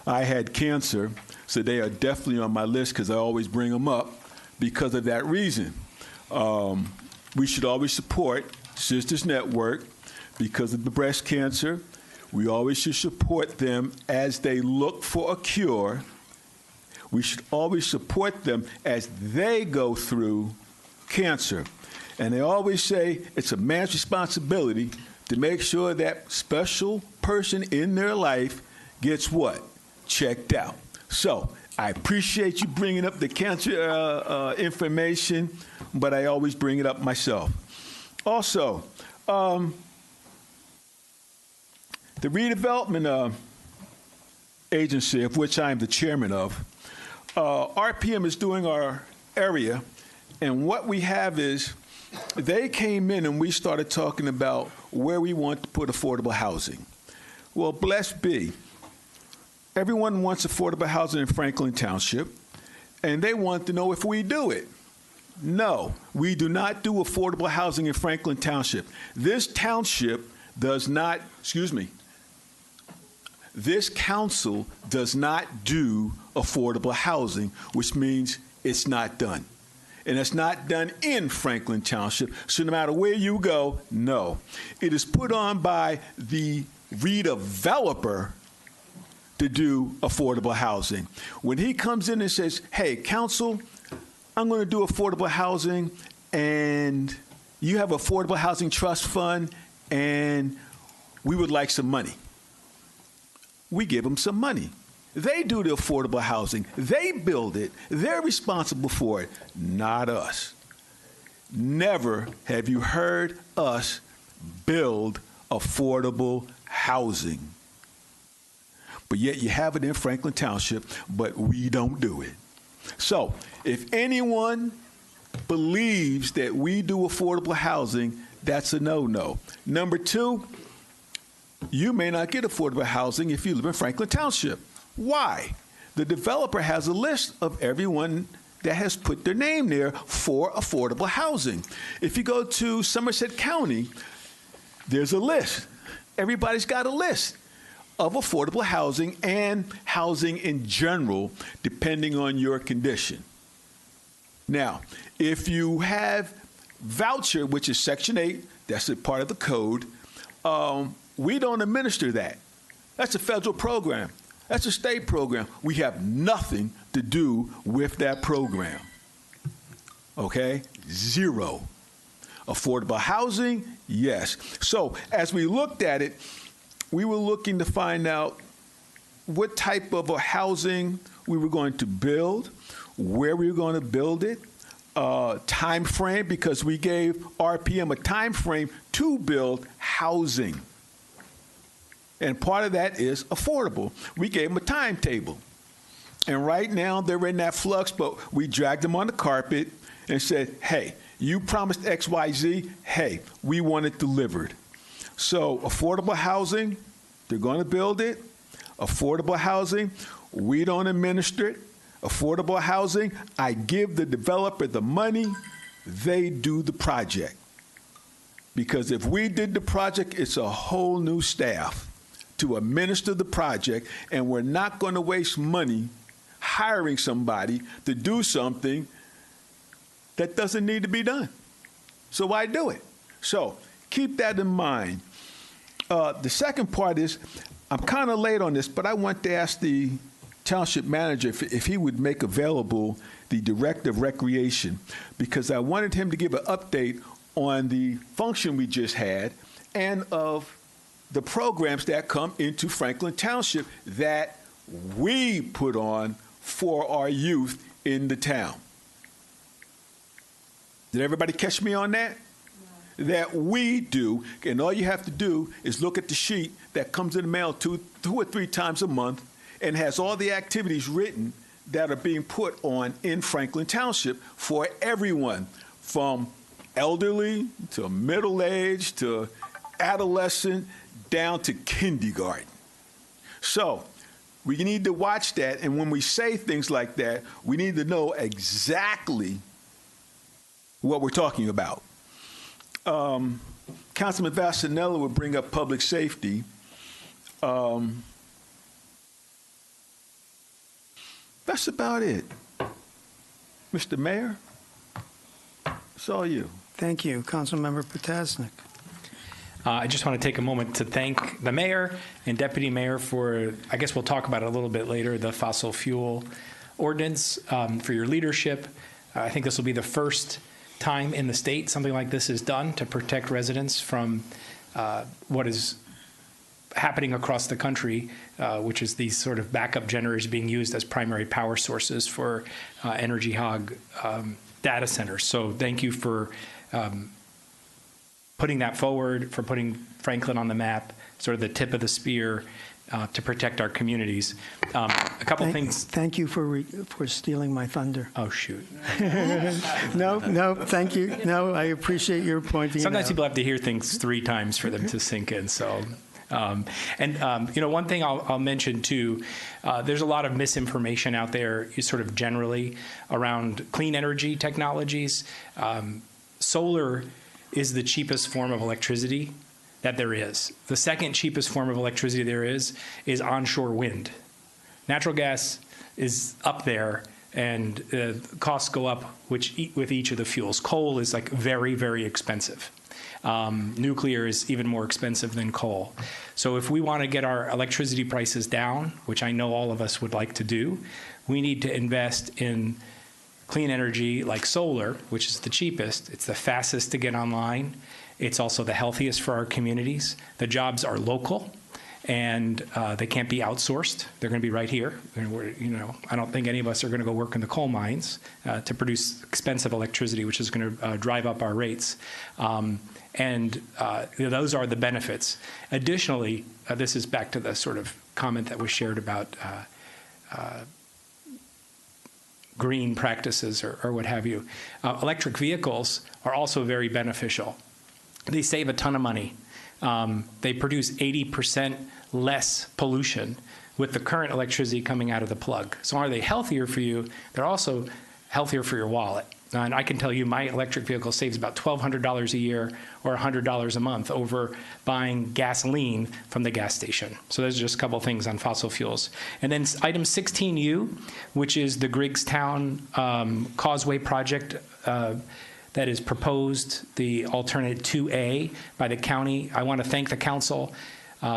I had cancer, so they are definitely on my list because I always bring them up because of that reason. We should always support Sisters Network because of the breast cancer. We always should support them as they look for a cure. We should always support them as they go through cancer. And they always say it's a man's responsibility to make sure that special person in their life gets what? Checked out. So I appreciate you bringing up the cancer information, but I always bring it up myself. Also, the redevelopment agency, of which I am the chairman of, RPM is doing our area, and what we have is they came in and we started talking about where we want to put affordable housing. Well, blessed be. Everyone wants affordable housing in Franklin Township, and they want to know if we do it. No, we do not do affordable housing in Franklin Township. This township does not, this council does not do affordable housing, which means it's not done. And it's not done in Franklin Township. So no matter where you go, no. It is put on by the redeveloper to do affordable housing. When he comes in and says, hey, council, I'm going to do affordable housing, and you have affordable housing trust fund, and we would like some money. We give them some money. They do the affordable housing. They build it. They're responsible for it, not us. Never have you heard us build affordable housing. But yet you have it in Franklin Township, but we don't do it. So if anyone believes that we do affordable housing, that's a no-no. Number two, you may not get affordable housing if you live in Franklin Township. Why? The developer has a list of everyone that has put their name there for affordable housing. If you go to Somerset County, there's a list. Everybody's got a list of affordable housing and housing in general, depending on your condition. Now, if you have voucher, which is Section 8, that's a part of the code, we don't administer that. That's a federal program. That's a state program. We have nothing to do with that program. Okay? Zero. Affordable housing, yes. So as we looked at it, we were looking to find out what type of a housing we were going to build, where we were going to build it, time frame, because we gave RPM a time frame to build housing. And part of that is affordable. We gave them a timetable. And right now they're in that flux, but we dragged them on the carpet and said, hey, you promised X, Y, Z. Hey, we want it delivered. So affordable housing, they're going to build it. Affordable housing, we don't administer it. Affordable housing, I give the developer the money, they do the project. Because if we did the project, it's a whole new staff to administer the project, and we're not going to waste money hiring somebody to do something that doesn't need to be done. So why do it? So keep that in mind. The second part is, I'm kind of late on this, but I want to ask the township manager if he would make available the director of recreation, because I wanted him to give an update on the function we just had and of the programs that come into Franklin Township that we put on for our youth in the town. Did everybody catch me on that? No. That we do, and all you have to do is look at the sheet that comes in the mail two or three times a month and has all the activities written that are being put on in Franklin Township for everyone, from elderly to middle-aged to adolescent, down to kindergarten. So we need to watch that, and when we say things like that, we need to know exactly what we're talking about. Councilman Vassanella would bring up public safety. That's about it. Mr. Mayor, it's all you. Thank you, Councilmember Potasnik. I just want to take a moment to thank the mayor and deputy mayor for, I guess we'll talk about it a little bit later, the fossil fuel ordinance, for your leadership. I think this will be the first time in the state something like this is done to protect residents from what is happening across the country, which is these sort of backup generators being used as primary power sources for energy hog data centers. So thank you for putting that forward, for putting Franklin on the map, sort of the tip of the spear to protect our communities. A couple things. Thank you for stealing my thunder. Oh, shoot. No, thank you. No, I appreciate your pointing. Sometimes people have to hear things 3 times for them to sink in. So, one thing I'll mention too, there's a lot of misinformation out there, sort of generally around clean energy technologies. Solar is the cheapest form of electricity that there is. The second cheapest form of electricity there is onshore wind. Natural gas is up there, and costs go up with each of the fuels. Coal is like very, very expensive. Nuclear is even more expensive than coal. So if we want to get our electricity prices down, which I know all of us would like to do, we need to invest in clean energy like solar, which is the cheapest. It's the fastest to get online. It's also the healthiest for our communities. The jobs are local, and they can't be outsourced. They're going to be right here. I don't think any of us are going to go work in the coal mines to produce expensive electricity, which is going to drive up our rates. Those are the benefits. Additionally, this is back to the sort of comment that was shared about green practices or what have you. Electric vehicles are also very beneficial. They save a ton of money. They produce 80% less pollution with the current electricity coming out of the plug. So are they healthier for you? They're also healthier for your wallet. And I can tell you my electric vehicle saves about $1,200 a year or $100 a month over buying gasoline from the gas station. So those are just a couple things on fossil fuels. And then item 16U, which is the Griggstown Causeway project that is proposed, the alternate 2A by the county. I want to thank the council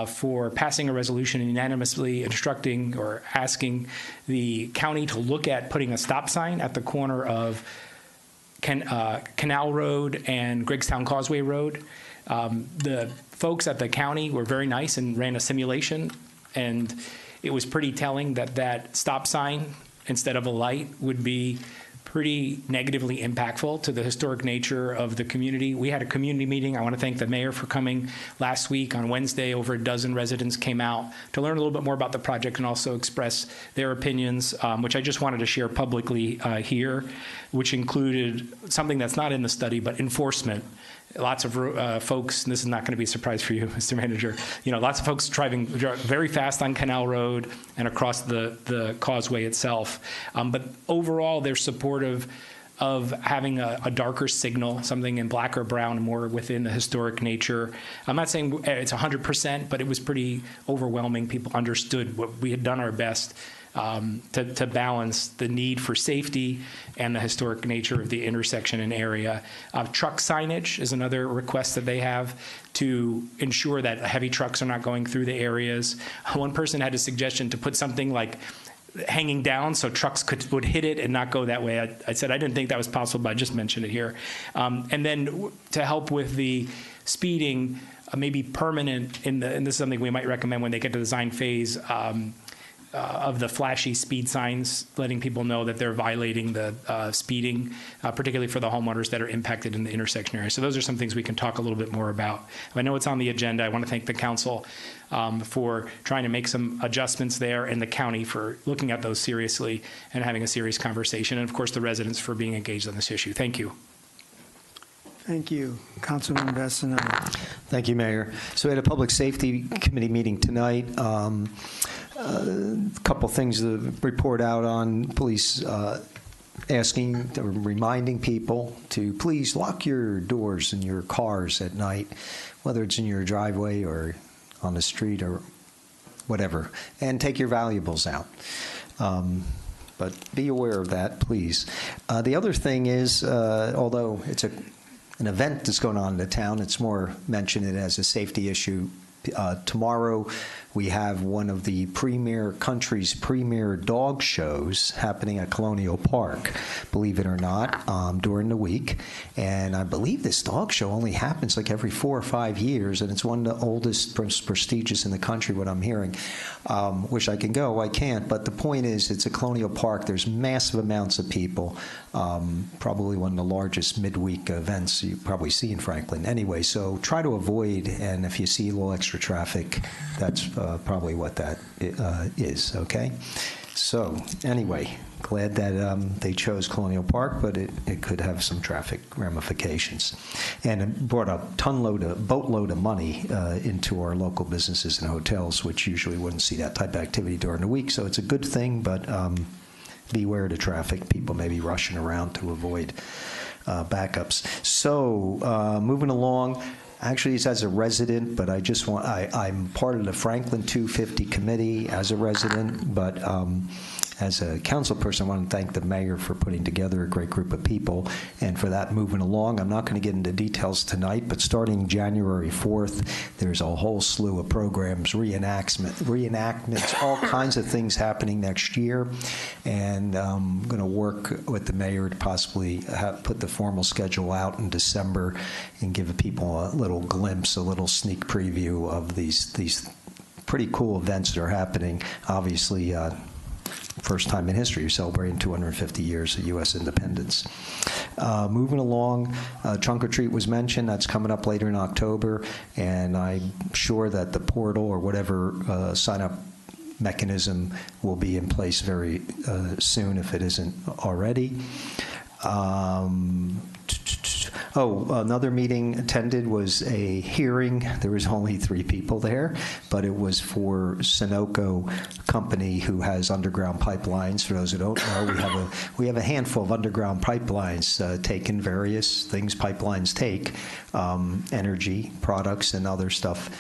for passing a resolution and unanimously instructing or asking the county to look at putting a stop sign at the corner of Canal Road and Griggstown Causeway Road. The folks at the county were very nice and ran a simulation, and it was pretty telling that that stop sign instead of a light would be pretty negatively impactful to the historic nature of the community. We had a community meeting. I want to thank the mayor for coming last week. On Wednesday, over a dozen residents came out to learn a little bit more about the project and also express their opinions, which I just wanted to share publicly here, which included something that's not in the study, but enforcement. Lots of folks, and this is not going to be a surprise for you, Mr. Manager, lots of folks driving very fast on Canal Road and across the causeway itself. But overall, they're supportive of having a darker signal, something in black or brown, more within the historic nature. I'm not saying it's 100%, but it was pretty overwhelming. People understood what we had done our best to balance the need for safety and the historic nature of the intersection and area. Truck signage is another request that they have to ensure that heavy trucks are not going through the areas. One person had a suggestion to put something like hanging down so trucks would hit it and not go that way. I said I didn't think that was possible, but I just mentioned it here. And then to help with the speeding, maybe permanent, and this is something we might recommend when they get to the design phase, of the flashy speed signs, letting people know that they're violating the speeding, particularly for the homeowners that are impacted in the intersection area. So those are some things we can talk a little bit more about. I know it's on the agenda. I want to thank the council for trying to make some adjustments there, and the county for looking at those seriously and having a serious conversation, and of course the residents for being engaged on this issue. Thank you. Thank you. Councilman Bassineau. Thank you, Mayor. So we had a Public Safety Committee meeting tonight. A couple things to report out on. Police reminding people to please lock your doors in your cars at night, whether it's in your driveway or on the street or whatever, and take your valuables out. But be aware of that, please. The other thing is, although it's an event that's going on in the town, it's more mention it as a safety issue. Tomorrow we have one of the country's premier dog shows happening at Colonial Park, believe it or not, during the week. And I believe this dog show only happens like every 4 or 5 years, and it's one of the oldest, most prestigious in the country, what I'm hearing. Wish I could go, I can't. But the point is, it's at Colonial Park. There's massive amounts of people, probably one of the largest midweek events you probably see in Franklin. Anyway, so try to avoid, and if you see a little extra traffic, that's probably what that is, okay? So anyway, glad that they chose Colonial Park, but it could have some traffic ramifications. And it brought a boatload of money into our local businesses and hotels, which usually wouldn't see that type of activity during the week. So it's a good thing, but beware of the traffic. People may be rushing around to avoid backups. So moving along. Actually, it's as a resident, but I'm part of the Franklin 250 committee as a resident, but as a council person, I want to thank the mayor for putting together a great group of people, and for that moving along. I'm not going to get into details tonight, but starting January 4th, there's a whole slew of programs, reenactments, all kinds of things happening next year, and I'm going to work with the mayor to possibly put the formal schedule out in December and give people a little glimpse, a little sneak preview of these pretty cool events that are happening. Obviously, first time in history, you're celebrating 250 years of U.S. independence. Moving along, Trunk or Treat was mentioned. That's coming up later in October, and I'm sure that the portal or whatever sign-up mechanism will be in place very soon if it isn't already. Another meeting attended was a hearing. There was only 3 people there, but it was for Sunoco Company, who has underground pipelines. For those who don't know, we have a handful of underground pipelines taking various things pipelines take, energy products and other stuff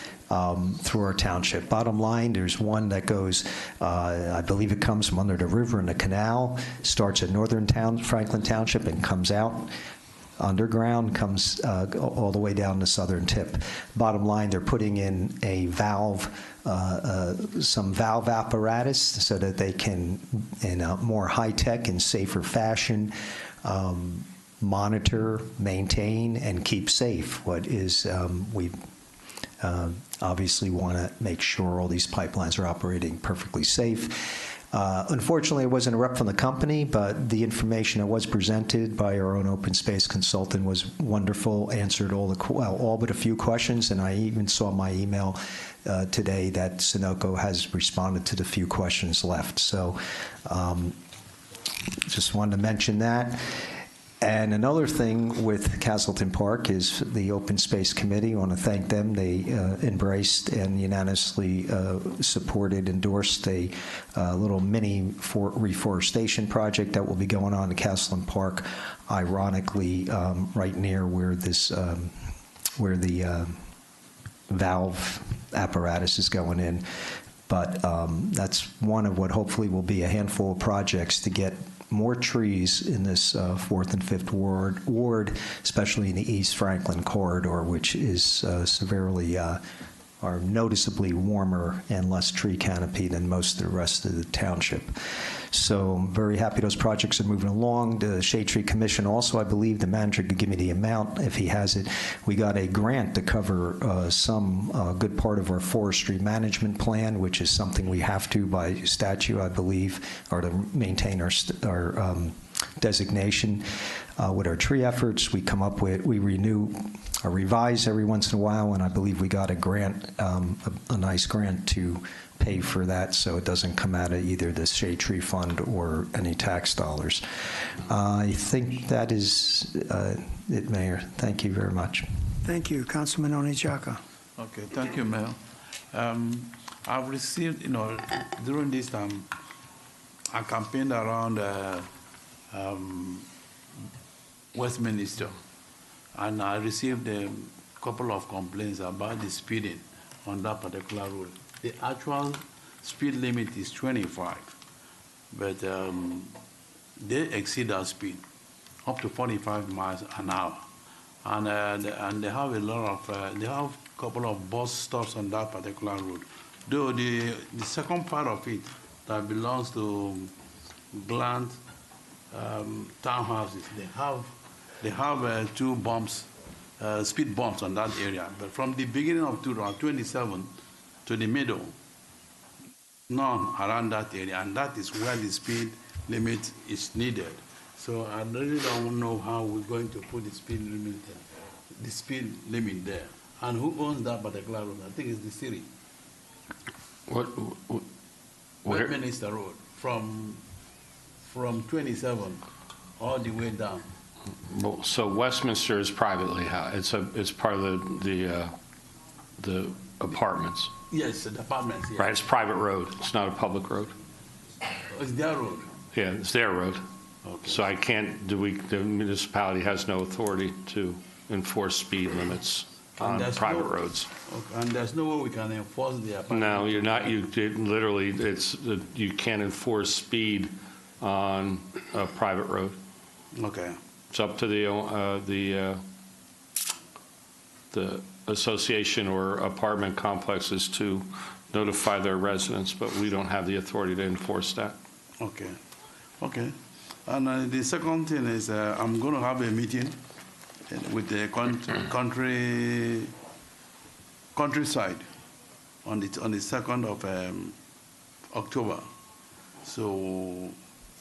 through our township. Bottom line, there's one that goes, I believe it comes from under the river in the canal, starts at northern Franklin Township and comes out underground, comes all the way down the southern tip. Bottom line, they're putting in a valve, some valve apparatus so that they can, in a more high-tech and safer fashion, monitor, maintain, and keep safe what is, we obviously want to make sure all these pipelines are operating perfectly safe. Unfortunately, it wasn't a rep from the company, but the information that was presented by our own open space consultant was wonderful, answered all but a few questions, and I even saw my email today that Sunoco has responded to the few questions left. So just wanted to mention that. And another thing with Castleton Park is the Open Space Committee. I want to thank them. They embraced and unanimously supported, endorsed a little mini reforestation project that will be going on in Castleton Park, ironically, right near where this, where the valve apparatus is going in. But that's one of what hopefully will be a handful of projects to get more trees in this 4th and 5th ward, especially in the East Franklin corridor, which is severely or noticeably warmer and less tree canopy than most of the rest of the township. So I'm very happy those projects are moving along. The Shade Tree Commission also, I believe, the manager could give me the amount if he has it. We got a grant to cover some good part of our forestry management plan, which is something we have to by statute, I believe, or to maintain our designation. With our tree efforts, we come up with, we renew or revise every once in a while, and I believe we got a grant, a nice grant to pay for that, so it doesn't come out of either the Shade Tree Fund or any tax dollars. I think that is it, Mayor. Thank you very much. Thank you. Councilman Onijaka. Okay, thank you, Mayor. I've received, during this time, I campaigned around Westminster, and I received a couple of complaints about the speeding on that particular road. The actual speed limit is 25, but they exceed that speed up to 45 miles an hour. And they have a lot of, they have a couple of bus stops on that particular road. Though the second part of it that belongs to Glant townhouses, they have 2 bumps, speed bumps on that area. But from the beginning of 2027 to the middle, none around that area, and that is where the speed limit is needed. So I really don't know how we're going to put the speed limit there. And who owns that particular road? I think it's the city. Westminster Road, from 27 all the way down. Well, so Westminster is privately housed. It's part of the apartments. Yes, the apartments. Yeah. Right, it's a private road. It's not a public road. It's their road. Yeah, it's their road. Okay. So I can't. The municipality has no authority to enforce speed limits on private roads. Okay. And there's no way we can enforce the apartment. No, you're not. Literally, you can't enforce speed on a private road. Okay. It's up to the association or apartment complexes to notify their residents, but we don't have the authority to enforce that. Okay. Okay. And the second thing is I'm going to have a meeting with the countryside on the 2nd of October. So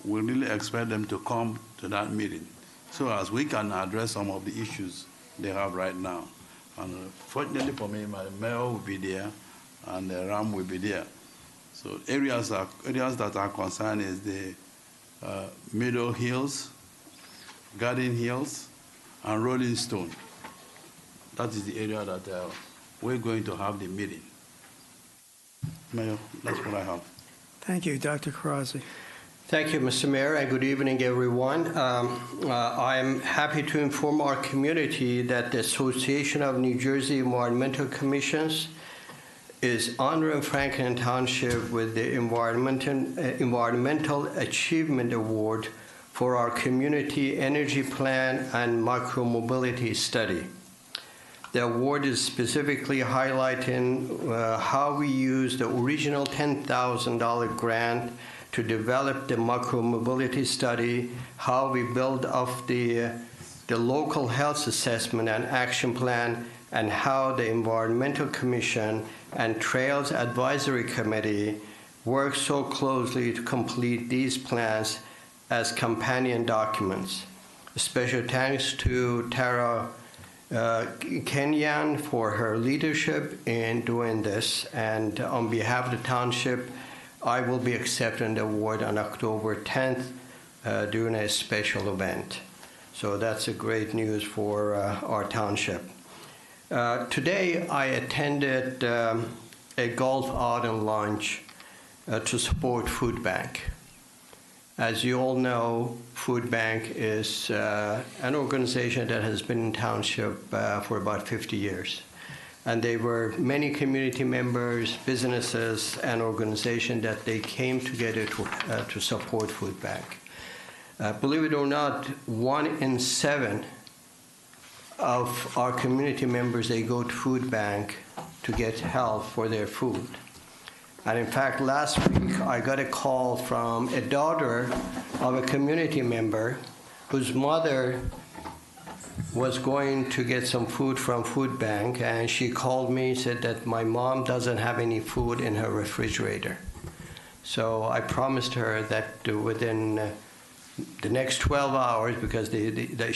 we really expect them to come to that meeting so as we can address some of the issues they have right now. And fortunately for me, my mayor will be there and the RAM will be there. So areas that are concerned is the Middle Hills, Garden Hills, and Rolling Stone. That is the area that we're going to have the meeting. Mayor, that's what I have. Thank you, Dr. Karazi. Thank you, Mr. Mayor, and good evening, everyone. I'm happy to inform our community that the Association of New Jersey Environmental Commissions is honoring Franklin Township with the Environmental Achievement Award for our Community Energy Plan and Micromobility Study. The award is specifically highlighting how we used the original $10,000 grant to develop the micromobility study, how we build up the local health assessment and action plan, and how the Environmental Commission and Trails Advisory Committee work so closely to complete these plans as companion documents. A special thanks to Tara Kenyan for her leadership in doing this, and on behalf of the township, I will be accepting the award on October 10th during a special event. So that's a great news for our township. Today, I attended a golf out and lunch to support Food Bank. As you all know, Food Bank is an organization that has been in township for about 50 years. And they were many community members, businesses, and organizations that they came together to support Food Bank. Believe it or not, 1 in 7 of our community members, they go to Food Bank to get help for their food. And in fact, last week, I got a call from a daughter of a community member whose mother was going to get some food from Food Bank, and she called me and said that my mom doesn't have any food in her refrigerator. So I promised her that within the next 12 hours, because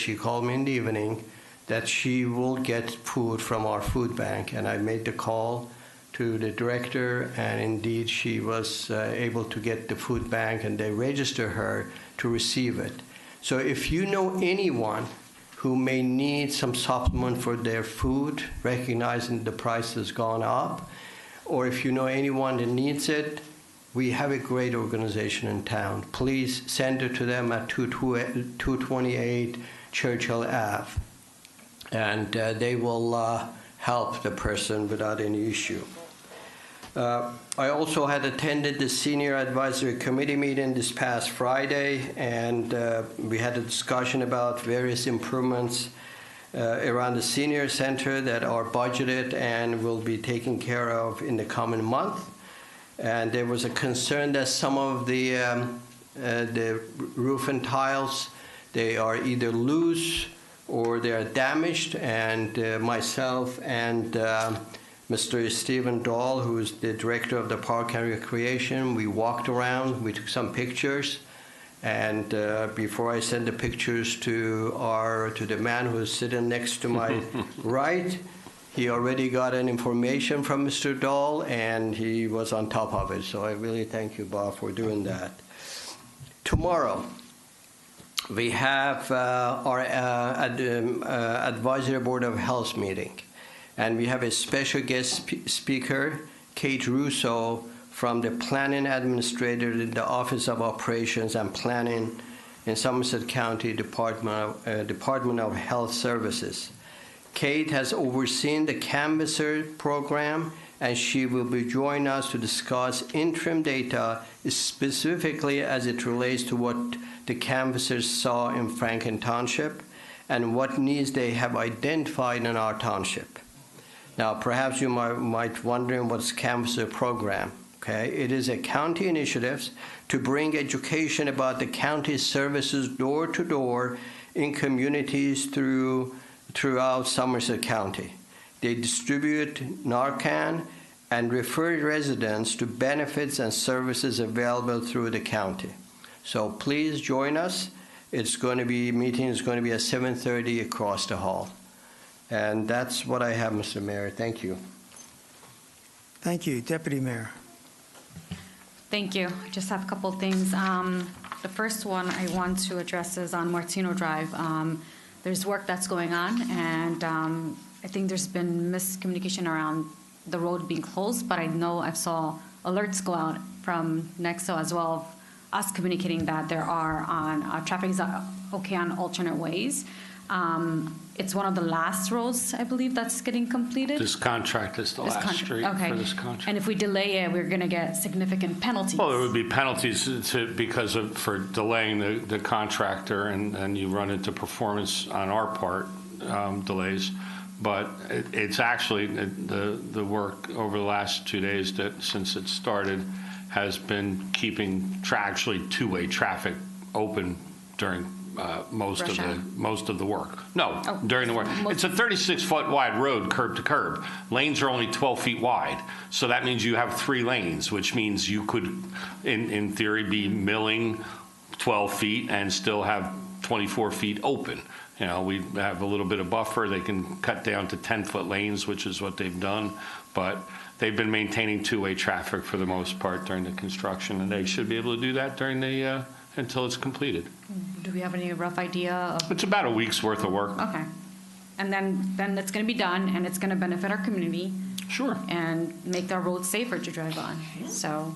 she called me in the evening, that she will get food from our food bank. And I made the call to the director, and indeed she was able to get the food bank, and they register her to receive it. So if you know anyone who may need some supplement for their food, recognizing the price has gone up, or if you know anyone that needs it, we have a great organization in town. Please send it to them at 228 Churchill Ave, and they will help the person without any issue. I also had attended the Senior Advisory Committee meeting this past Friday, and we had a discussion about various improvements around the senior center that are budgeted and will be taken care of in the coming month. And there was a concern that some of the roof and tiles, they are either loose or they are damaged, and myself and Mr. Stephen Dahl, who is the director of the Park and Recreation, we walked around, we took some pictures, and before I sent the pictures to the man who is sitting next to my right, he already got an information from Mr. Dahl, and he was on top of it. So I really thank you, Bob, for doing that. Tomorrow, we have our Advisory Board of Health meeting. And we have a special guest speaker, Kate Russo, from the Planning Administrator in the Office of Operations and Planning in Somerset County Department of Health Services. Kate has overseen the Canvasser program, and she will be joining us to discuss interim data, specifically as it relates to what the Canvassers saw in Franklin Township and what needs they have identified in our township. Now, perhaps you might wondering what's Canvasser program. Okay, it is a county initiative to bring education about the county services door to door in communities throughout Somerset County. They distribute Narcan and refer residents to benefits and services available through the county. So please join us. Meeting is going to be at 7:30 across the hall. And that's what I have, Mr. Mayor. Thank you. Thank you. Deputy Mayor. Thank you. I just have a couple of things. The first one I want to address is on Martino Drive. there's work that's going on, and I think there's been miscommunication around the road being closed, but I know I saw alerts go out from Nexo as well, of us communicating that there are traffic is okay on alternate ways. It's one of the last roads, I believe, that's getting completed. This contract is the last street okay. for this contract. And if we delay it, we're going to get significant penalties. Well, there would be penalties for delaying the contractor, and you run into performance on our part delays. But it's actually the work over the last 2 days that since it started has been keeping actually two-way traffic open during most of the work. No, during the work. It's a 36-foot wide road, curb to curb. Lanes are only 12 feet wide, so that means you have 3 lanes, which means you could, in theory, be milling 12 feet and still have 24 feet open. You know, we have a little bit of buffer. They can cut down to 10-foot lanes, which is what they've done, but they've been maintaining two-way traffic for the most part during the construction, and they should be able to do that during the until it's completed. Do we have any rough idea of? It's about a week's worth of work. Okay. And then it's going to be done, and it's going to benefit our community. Sure. And make our roads safer to drive on. So.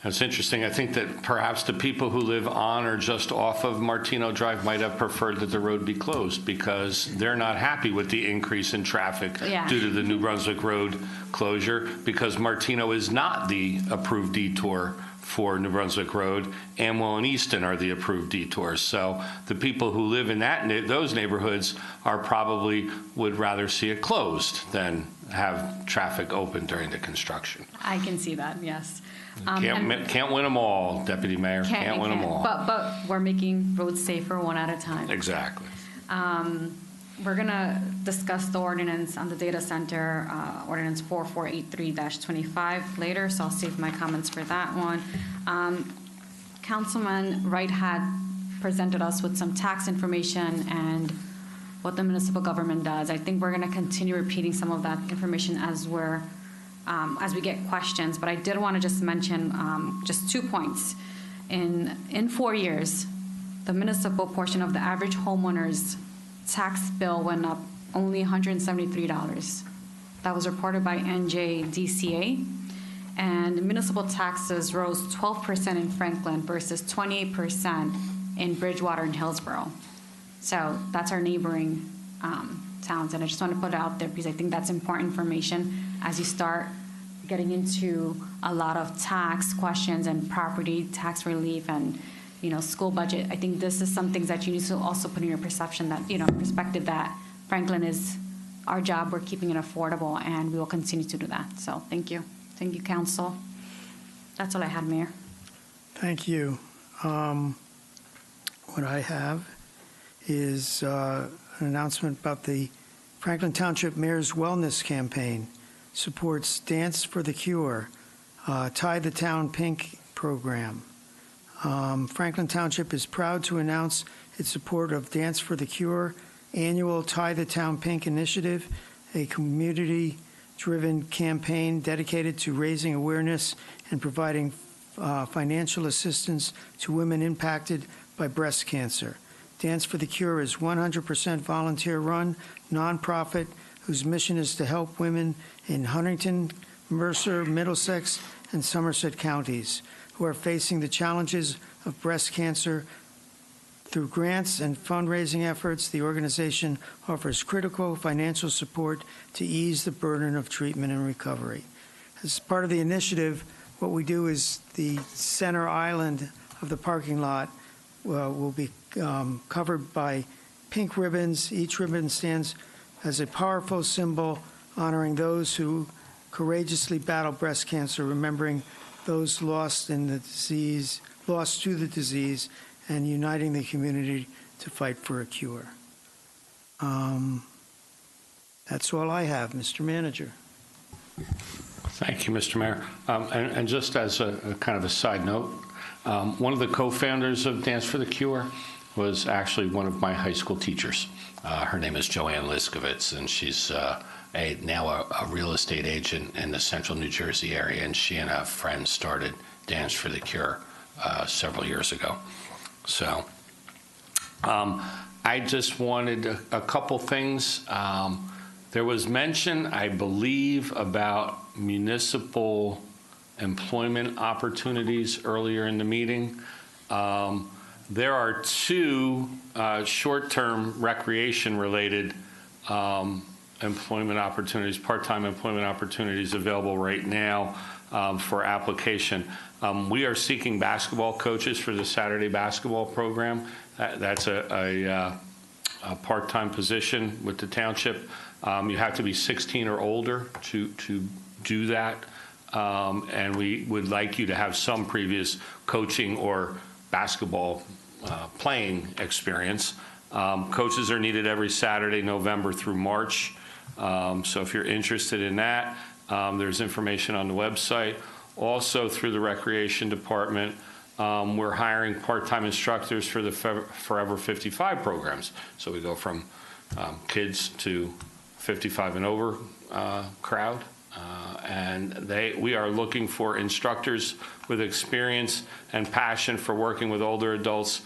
That's interesting. I think that perhaps the people who live on or just off of Martino Drive might have preferred that the road be closed because they're not happy with the increase in traffic due to the New Brunswick Road closure, because Martino is not the approved detour for New Brunswick Road. Amwell and Easton are the approved detours. So the people who live in those neighborhoods are probably would rather see it closed than have traffic open during the construction. I can see that, yes. Can't win them all, Deputy Mayor. Can't win them all. But we're making roads safer one at a time. Exactly. We're going to discuss the ordinance on the data center, ordinance 4483-25 later, so I'll save my comments for that one. Councilman Wright had presented us with some tax information and what the municipal government does. I think we're going to continue repeating some of that information as we get questions, but I did want to just mention just 2 points. In 4 years, the municipal portion of the average homeowner's tax bill went up only $173. That was reported by NJDCA. And municipal taxes rose 12% in Franklin versus 28% in Bridgewater and Hillsborough. So that's our neighboring towns. And I just want to put it out there because I think that's important information as you start getting into a lot of tax questions and property tax relief and school budget. I think this is some things that you need to also put in your perception that, perspective that Franklin is our job. We're keeping it affordable, and we will continue to do that. So thank you. Thank you, Council. That's all I had, Mayor. Thank you. What I have is an announcement about the Franklin Township Mayor's Wellness Campaign. Supports Dance for the Cure, Tie the Town Pink program. Franklin Township is proud to announce its support of Dance for the Cure annual Tie the Town Pink initiative, a community-driven campaign dedicated to raising awareness and providing financial assistance to women impacted by breast cancer. Dance for the Cure is 100% volunteer-run, nonprofit, whose mission is to help women in Huntington, Mercer, Middlesex, and Somerset counties who are facing the challenges of breast cancer. Through grants and fundraising efforts, the organization offers critical financial support to ease the burden of treatment and recovery. As part of the initiative, what we do is the center island of the parking lot will be covered by pink ribbons. Each ribbon stands as a powerful symbol honoring those who courageously battle breast cancer, remembering those lost to the disease, and uniting the community to fight for a cure. That's all I have, Mr. Manager. Thank you, Mr. Mayor. And just as a kind of a side note, one of the co-founders of Dance for the Cure was actually one of my high school teachers. Her name is Joanne Liskovitz, and she's now a real estate agent in the central New Jersey area, and she and a friend started Dance for the Cure several years ago. So I just wanted a couple things. There was mention, I believe, about municipal employment opportunities earlier in the meeting. There are two short-term recreation-related employment opportunities, part-time employment opportunities available right now for application. We are seeking basketball coaches for the Saturday basketball program. That's a part-time position with the township. You have to be 16 or older to do that. And we would like you to have some previous coaching or basketball playing experience. Coaches are needed every Saturday, November through March. So if you're interested in that, there's information on the website. Also through the Recreation Department, we're hiring part-time instructors for the Forever 55 programs. So we go from kids to 55 and over crowd. And we are looking for instructors with experience and passion for working with older adults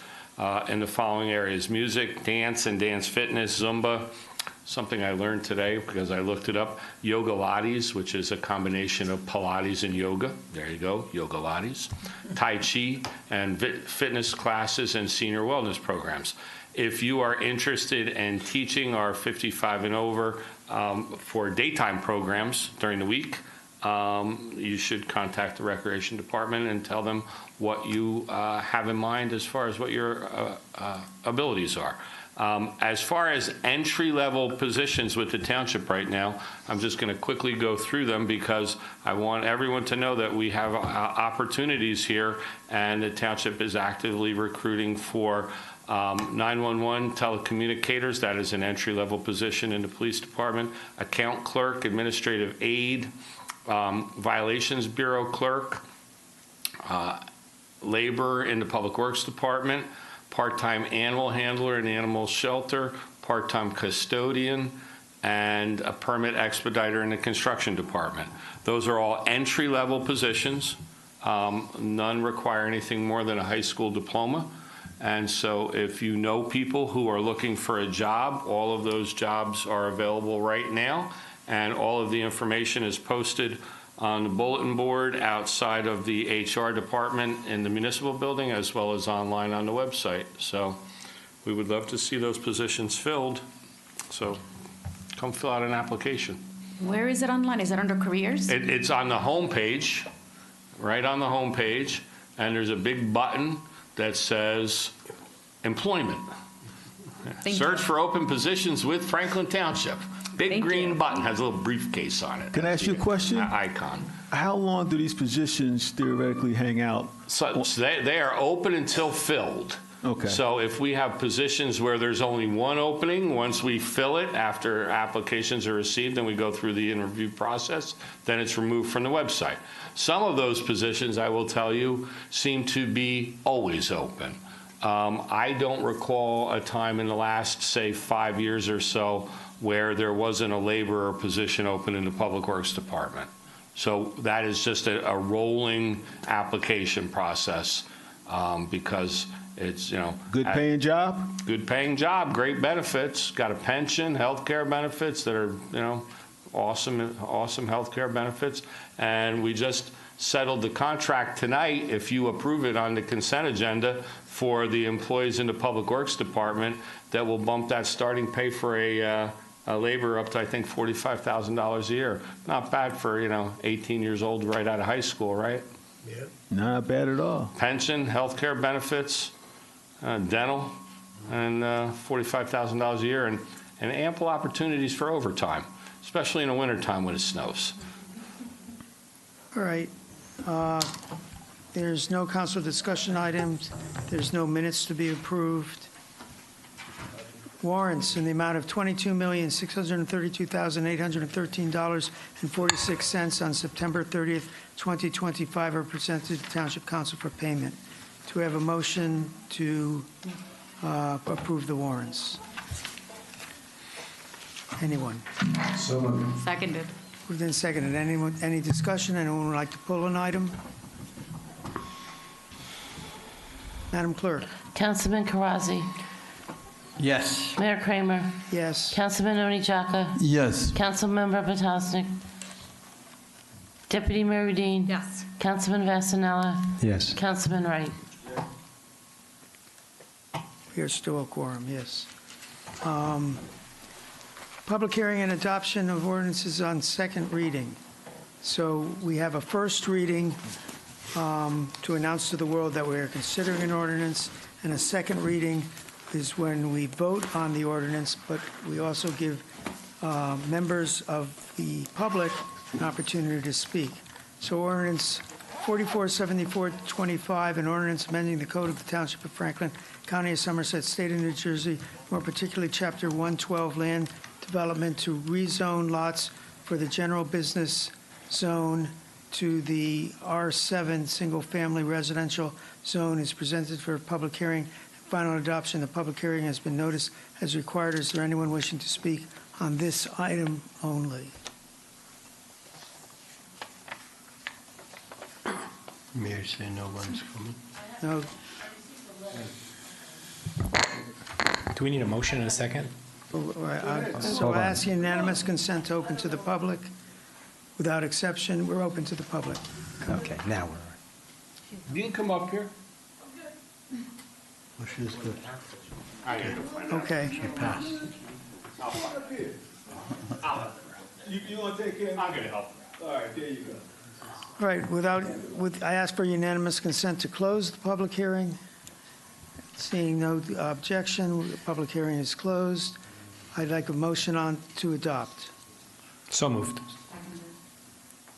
in the following areas: music, dance and dance fitness, Zumba, something I learned today because I looked it up, Yoga Lattes, which is a combination of Pilates and yoga. There you go, Yoga Lattes. Tai Chi and fitness classes and senior wellness programs. If you are interested in teaching our 55 and over for daytime programs during the week, you should contact the Recreation Department and tell them what you have in mind as far as what your abilities are. As far as entry-level positions with the township right now, I'm just going to quickly go through them because I want everyone to know that we have opportunities here, and the township is actively recruiting for 911 telecommunicators. That is an entry-level position in the police department. Account clerk, administrative aide, violations bureau clerk, labor in the public works department, part-time animal handler in animal shelter, part-time custodian, and a permit expediter in the construction department. Those are all entry-level positions. None require anything more than a high school diploma. And so if you know people who are looking for a job, all of those jobs are available right now, and all of the information is posted on the bulletin board outside of the HR department in the municipal building, as well as online on the website. So we would love to see those positions filled. So come fill out an application. Where is it online? Is it under careers? It's on the home page, right on the home page, and there's a big button that says employment. Search for open positions with Franklin Township. Big green button, has a little briefcase on it. Can I ask you a question? Icon. How long do these positions theoretically hang out? So they are open until filled. Okay. So if we have positions where there's only one opening, once we fill it after applications are received and we go through the interview process, then it's removed from the website. Some of those positions, I will tell you, seem to be always open. I don't recall a time in the last, say, 5 years or so where there wasn't a laborer position open in the Public Works Department. So that is just a rolling application process because it's, Good paying job? Good paying job, great benefits, got a pension, health care benefits that are, awesome health care benefits. And we just settled the contract tonight, if you approve it on the consent agenda, for the employees in the Public Works Department that will bump that starting pay for a labor up to, I think, $45,000 a year. Not bad for, 18 years old right out of high school, right? Yeah. Not bad at all. Pension, health care benefits, dental, and $45,000 a year, and ample opportunities for overtime, especially in the wintertime when it snows. All right. There's no council discussion items. There's no minutes to be approved. Warrants in the amount of $22,632,813.46 on September 30th, 2025 are presented to Township Council for payment. Do we have a motion to approve the warrants? Anyone? So moved. Seconded. Moved and seconded. Anyone? Any discussion? Anyone would like to pull an item? Madam Clerk. Councilman Karazi. Yes. Mayor Kramer. Yes. Councilman Oni Jaka. Yes. Councilmember Potosnik. Deputy Mayor Dean. Yes. Councilman Vasanella. Yes. Councilman Wright. Here's still a quorum, yes. Public hearing and adoption of ordinances on second reading. So we have a first reading to announce to the world that we are considering an ordinance, and a second reading is when we vote on the ordinance, but we also give members of the public an opportunity to speak. So ordinance 447425, an ordinance amending the code of the Township of Franklin, County of Somerset, State of New Jersey, more particularly Chapter 112, Land Development, to rezone lots for the general business zone to the R7 Single Family Residential Zone, is presented for public hearing and final adoption. The public hearing has been noticed as required. Is there anyone wishing to speak on this item only? Mayor said no one's coming. No. Do we need a motion and a second? So I ask unanimous consent to open to the public. Without exception, we're open to the public. Okay, now we're. You can come up here. Motion's good. Okay. She passed. You want to take care of it? I'm going to help. All right, there you go. All right, I ask for unanimous consent to close the public hearing. Seeing no objection, the public hearing is closed. I'd like a motion on to adopt. So moved.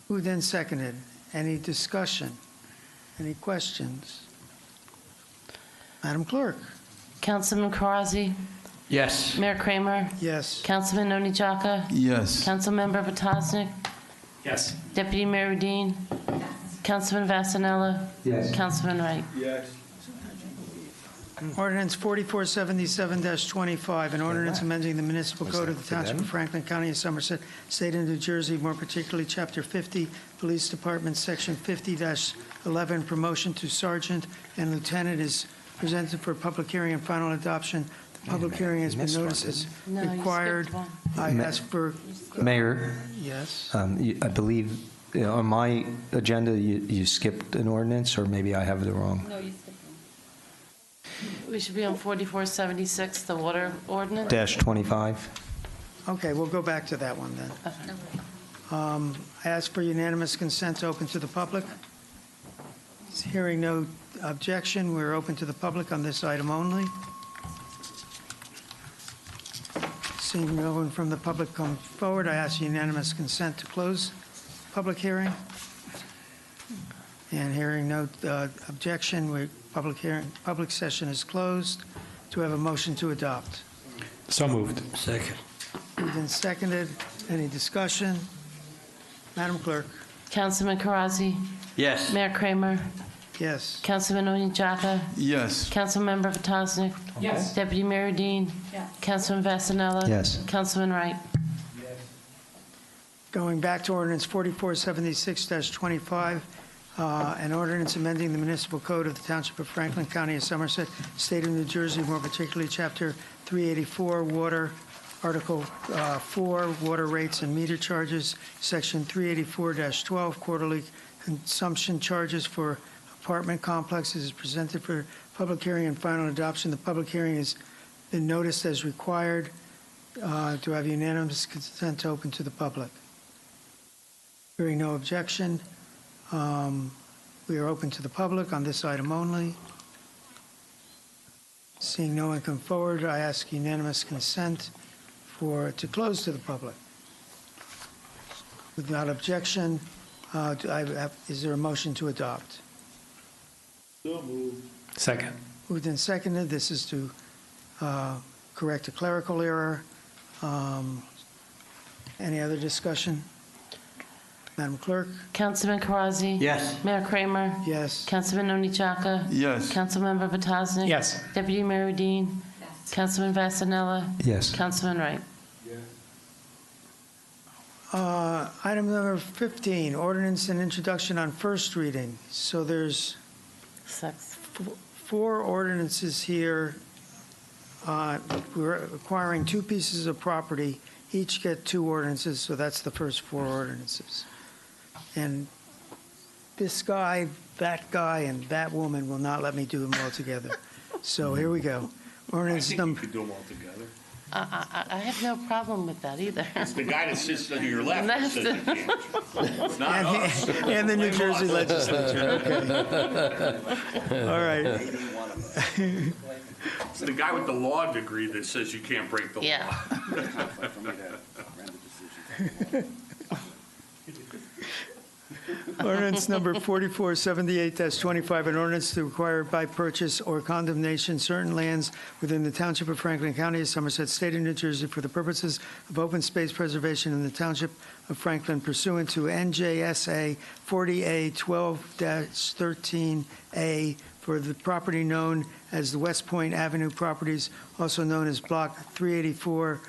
Moved and seconded. Any discussion? Any questions? Madam Clerk? Councilman Karazi. Yes. Mayor Kramer. Yes. Councilman Oni Jaka. Yes. Councilmember Potosnik. Yes. Deputy Mayor Dean. Councilman Vasanella. Yes. Councilman Wright. Yes. Ordinance 4477-25, an ordinance amending the municipal code of the Township of Franklin, County of Somerset, State of New Jersey, more particularly Chapter 50, Police Department, Section 50-11, promotion to sergeant and lieutenant, is presented for public hearing and final adoption. The public hearing has been noticed as required. I ask for... Mayor? Yes? I believe on my agenda, you skipped an ordinance, or maybe I have it wrong. No, you skipped one. We should be on 4476, the water ordinance. Dash 25. Okay, we'll go back to that one then. I ask for unanimous consent to open to the public. Hearing no objection, we're open to the public on this item only. Seeing no one from the public come forward, I ask unanimous consent to close public hearing. And hearing no objection, public session is closed. Do we have a motion to adopt? So moved. Second. Moved and seconded. Any discussion? Madam Clerk? Councilman Karazi. Yes. Mayor Kramer. Yes. Councilman Oni Jaka. Yes. Councilmember Potosnik. Yes. Deputy Mayor Dean. Yes. Councilman Vasanella. Yes. Councilman Wright. Going back to ordinance 4476-25, an ordinance amending the municipal code of the Township of Franklin, County of Somerset, State of New Jersey, more particularly Chapter 384, Water, Article 4, Water Rates and Meter Charges, Section 384-12, Quarterly Consumption Charges for Apartment Complexes, is presented for public hearing and final adoption. The public hearing has been noticed as required. Do I have unanimous consent to open to the public? Hearing no objection, we are open to the public on this item only. Seeing no one come forward, I ask unanimous consent to close to the public. Without objection, is there a motion to adopt? So moved. Second. Moved and seconded. This is to correct a clerical error. Any other discussion? Madam Clerk? Councilman Karazi. Yes. Mayor Kramer. Yes. Councilman Oni Jaka. Yes. Councilmember Potosnik. Yes. Deputy Mayor Dean. Yes. Councilman Vasanella. Yes. Councilman Wright. Item number 15, ordinance and introduction on first reading. So there's 4 ordinances here we're acquiring two pieces of property, each get two ordinances, so that's the first four ordinances. And this guy, and that woman will not let me do them all together. So here we go. Ordinance number. You could do them all together. I have no problem with that either. It's the guy that sits on your left that says you can't. It's not us. And the New Jersey legislature, okay. All right. It's the guy with the law degree that says you can't break the law. Yeah. Ordinance number 4478-25, an ordinance to require by purchase or condemnation certain lands within the Township of Franklin, County of Somerset, State of New Jersey for the purposes of open space preservation in the Township of Franklin pursuant to NJSA 40A 12-13A for the property known as the West Point Avenue properties, also known as Block 384,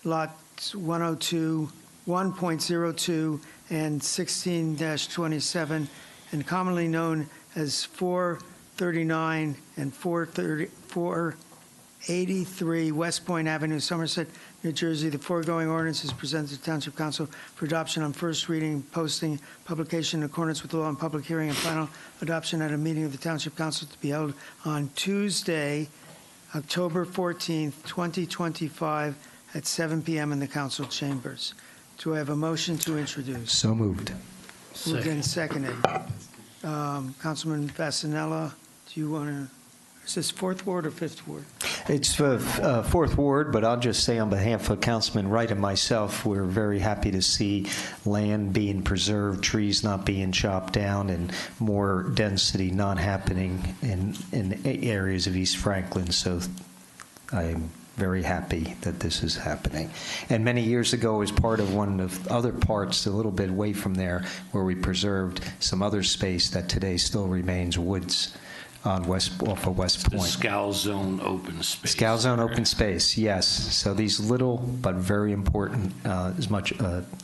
Lots 102, 1.02, and 16-27, and commonly known as 439 and 483 West Point Avenue, Somerset, New Jersey. The foregoing ordinance is presented to Township Council for adoption on first reading, posting, publication in accordance with the law, and public hearing and final adoption at a meeting of the Township Council to be held on Tuesday, October 14th, 2025, at 7 p.m. in the council chambers. Do I have a motion to introduce? So moved. Moved and seconded. Councilman Vasanella, do you want to, is this fourth ward or fifth ward? It's fourth ward, but I'll just say on behalf of Councilman Wright and myself, we're very happy to see land being preserved, trees not being chopped down, and more density not happening in areas of East Franklin. So I'm very happy that this is happening. And many years ago, as part of one of other parts a little bit away from there, where we preserved some other space that today still remains woods on off of West Point. The Scowl Zone open space. Scowl Zone open space, yes. So these little but very important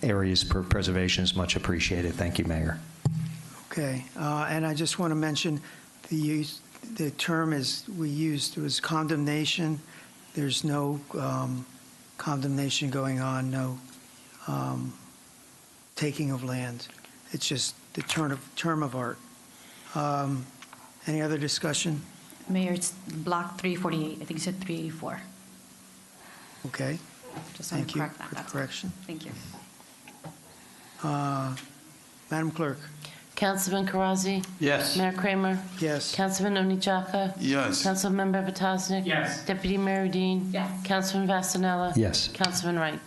areas for preservation is much appreciated. Thank you, Mayor. Okay, and I just want to mention the term we used was condemnation. There's no condemnation going on, no taking of land. It's just the term of art. Any other discussion? Mayor, it's block 348. I think you said 384. Okay. Just want Thank to you correct that. for the That's all. correction. Thank you. Madam Clerk? Councilman Karazi? Yes. Mayor Kramer? Yes. Councilman Onijaka? Yes. Councilmember Potosnik? Yes. Deputy Mayor Dean? Yes. Councilman Vasanella? Yes. Councilman Wright?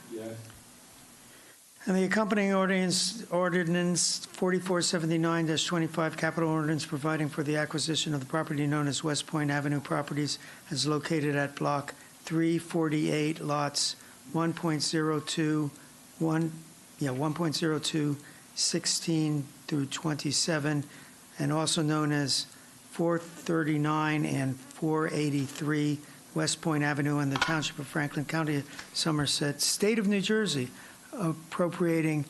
And the accompanying ordinance 4479-25, capital ordinance providing for the acquisition of the property known as West Point Avenue properties as located at block 348, lots 1.02, 16 through 27, and also known as 439 and 483 West Point Avenue in the Township of Franklin, County of Somerset, State of New Jersey, appropriating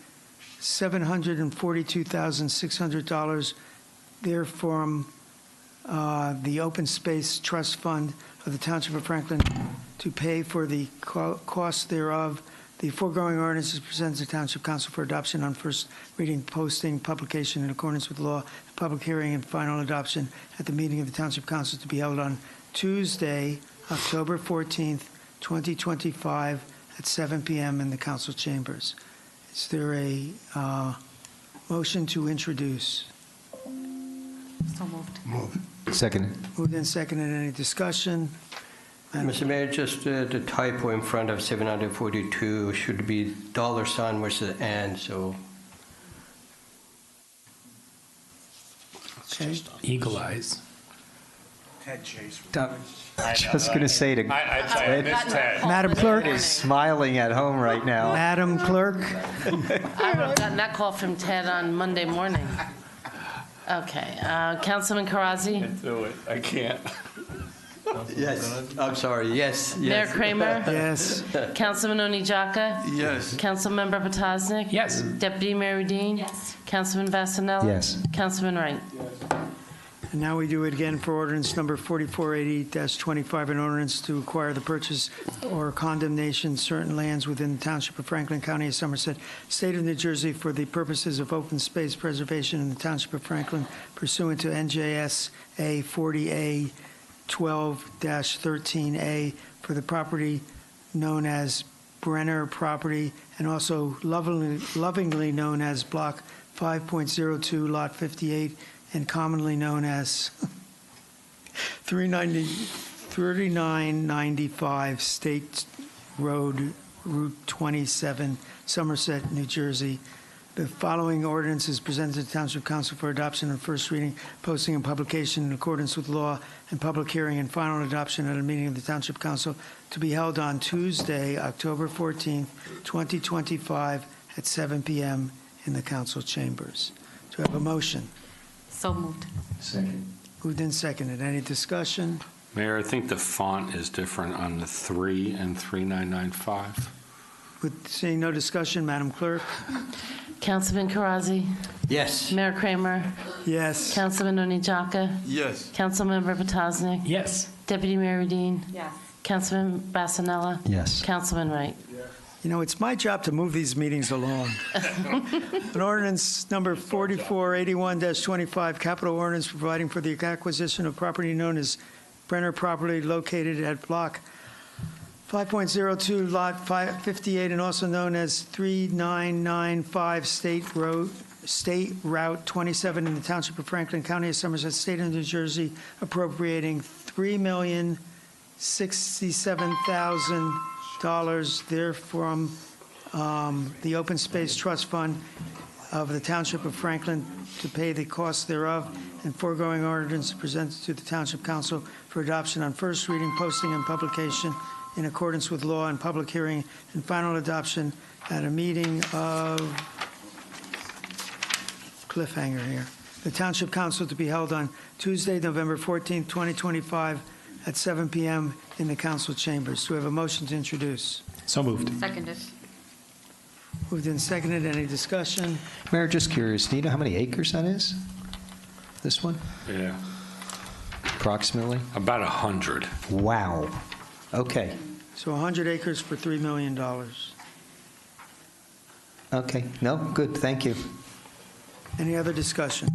$742,600 therefrom the Open Space Trust Fund of the Township of Franklin to pay for the cost thereof. The foregoing ordinance is presented to Township Council for adoption on first reading, posting, publication in accordance with law, public hearing, and final adoption at the meeting of the Township Council to be held on Tuesday, October 14th, 2025, at 7 p.m. in the council chambers. Is there a motion to introduce? So moved. Second. Moved and seconded. Any discussion? Mr. Mayor, just the typo in front of 742 should be $ versus and, so. Okay. Eagle eyes. Ted Chase. Just going to say to I miss Ted. Madam Clerk? is smiling at home right now. Madam Clerk? I would have gotten that call from Ted on Monday morning. Okay, Councilman Karazi? Do it. I can't. Yes, I'm sorry, yes. Mayor Kramer? Yes. Councilman Onijaka? Yes. Councilmember Potosnik? Yes. Deputy Mayor Dean? Yes. Councilman Vasanella? Yes. Councilman Wright? And now we do it again for ordinance number 4480-25, an ordinance to acquire the purchase or condemnation of certain lands within the Township of Franklin, County of Somerset, State of New Jersey, for the purposes of open space preservation in the Township of Franklin pursuant to NJSA 40A 12-13A for the property known as Brenner property and also lovingly known as Block 5.02, Lot 58, and commonly known as 3995 State Road, Route 27, Somerset, New Jersey. The following ordinance is presented to the Township Council for adoption and first reading, posting and publication in accordance with law, and public hearing and final adoption at a meeting of the Township Council to be held on Tuesday, October 14th, 2025 at 7 p.m. in the council chambers. Do I have a motion? So moved. Second. Moved and seconded. Any discussion? Mayor, I think the font is different on the 3 and 3995. With seeing no discussion, Madam Clerk? Councilman Karazi? Yes. Mayor Kramer? Yes. Councilman Onijaka? Yes. Councilmember Potosnik? Yes. Deputy Mayor Dean? Yes. Councilman Basanella? Yes. Councilman Wright? You know, it's my job to move these meetings along. An ordinance number 4481-25, capital ordinance providing for the acquisition of property known as Brenner property located at Block 5.02, Lot 58, and also known as 3995 State Route 27 in the Township of Franklin, County of Somerset, State of New Jersey, appropriating $3,067,000 therefrom the Open Space Trust Fund of the Township of Franklin to pay the costs thereof, and foregoing ordinance presented to the Township Council for adoption on first reading, posting, and publication in accordance with law, and public hearing and final adoption at a meeting of cliffhanger here. The Township Council to be held on Tuesday, November 14th, 2025 at 7 p.m. in the council chambers. Do we have a motion to introduce? So moved. Seconded. Moved and seconded. Any discussion? Mayor, just curious, do you know how many acres that is? This one? Yeah, Approximately? about 100. Wow. Okay. So 100 acres for $3 million. Okay. No, good. Thank you. Any other discussion?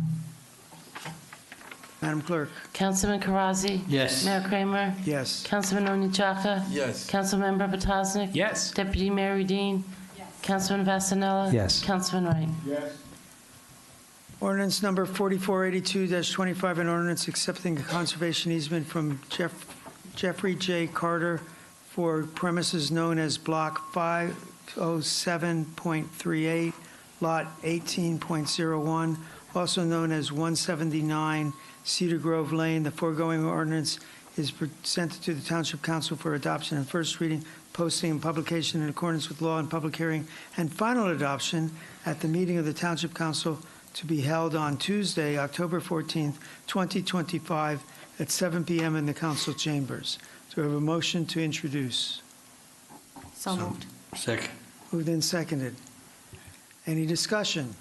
Madam Clerk? Councilman Karazi? Yes. Mayor Kramer? Yes. Councilman Onijaka? Yes. Councilmember Potosnik? Yes. Deputy Mayor Dean? Councilman Vasanella? Yes. Councilman Wright? Ordinance number 4482-25, an ordinance accepting a conservation easement from Jeffrey J. Carter for premises known as Block 507.38, Lot 18.01, also known as 179 Cedar Grove Lane. The foregoing ordinance is presented to the Township Council for adoption and first reading, posting and publication in accordance with law, and public hearing and final adoption at the meeting of the Township Council to be held on Tuesday, October 14th, 2025 at 7 p.m. in the council chambers. Do we have a motion to introduce? So moved. Second. Moved and seconded. Any discussion?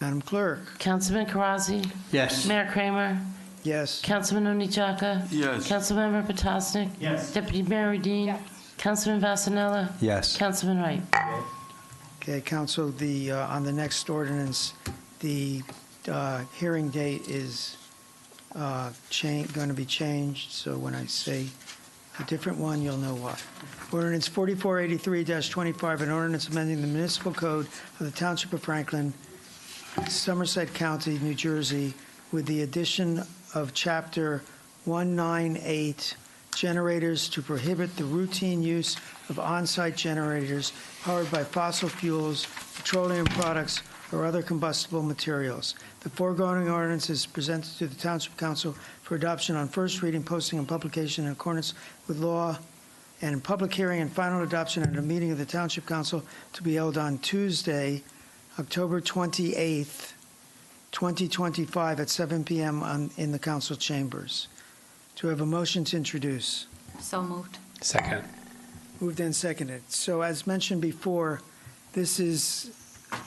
Madam Clerk? Councilman Karazi? Yes. Mayor Kramer? Yes. Councilman Onijaka? Yes. Councilmember Potosnik? Yes. Deputy Mayor Dean? Councilman Vasanella? Yes. Councilman Wright? Okay, Council, on the next ordinance, the hearing date is going to be changed, so when I say a different one, you'll know why. Ordinance 4483-25, an ordinance amending the municipal code of the Township of Franklin, Somerset County, New Jersey, with the addition of Chapter 198, generators, to prohibit the routine use of on-site generators powered by fossil fuels, petroleum products, or other combustible materials. The foregoing ordinance is presented to the Township Council for adoption on first reading, posting, and publication in accordance with law, and public hearing and final adoption at a meeting of the Township Council to be held on Tuesday, October 28th, 2025 at 7 p.m. in the council chambers. Do I have a motion to introduce? So moved. Second. Moved and seconded. So as mentioned before, this is,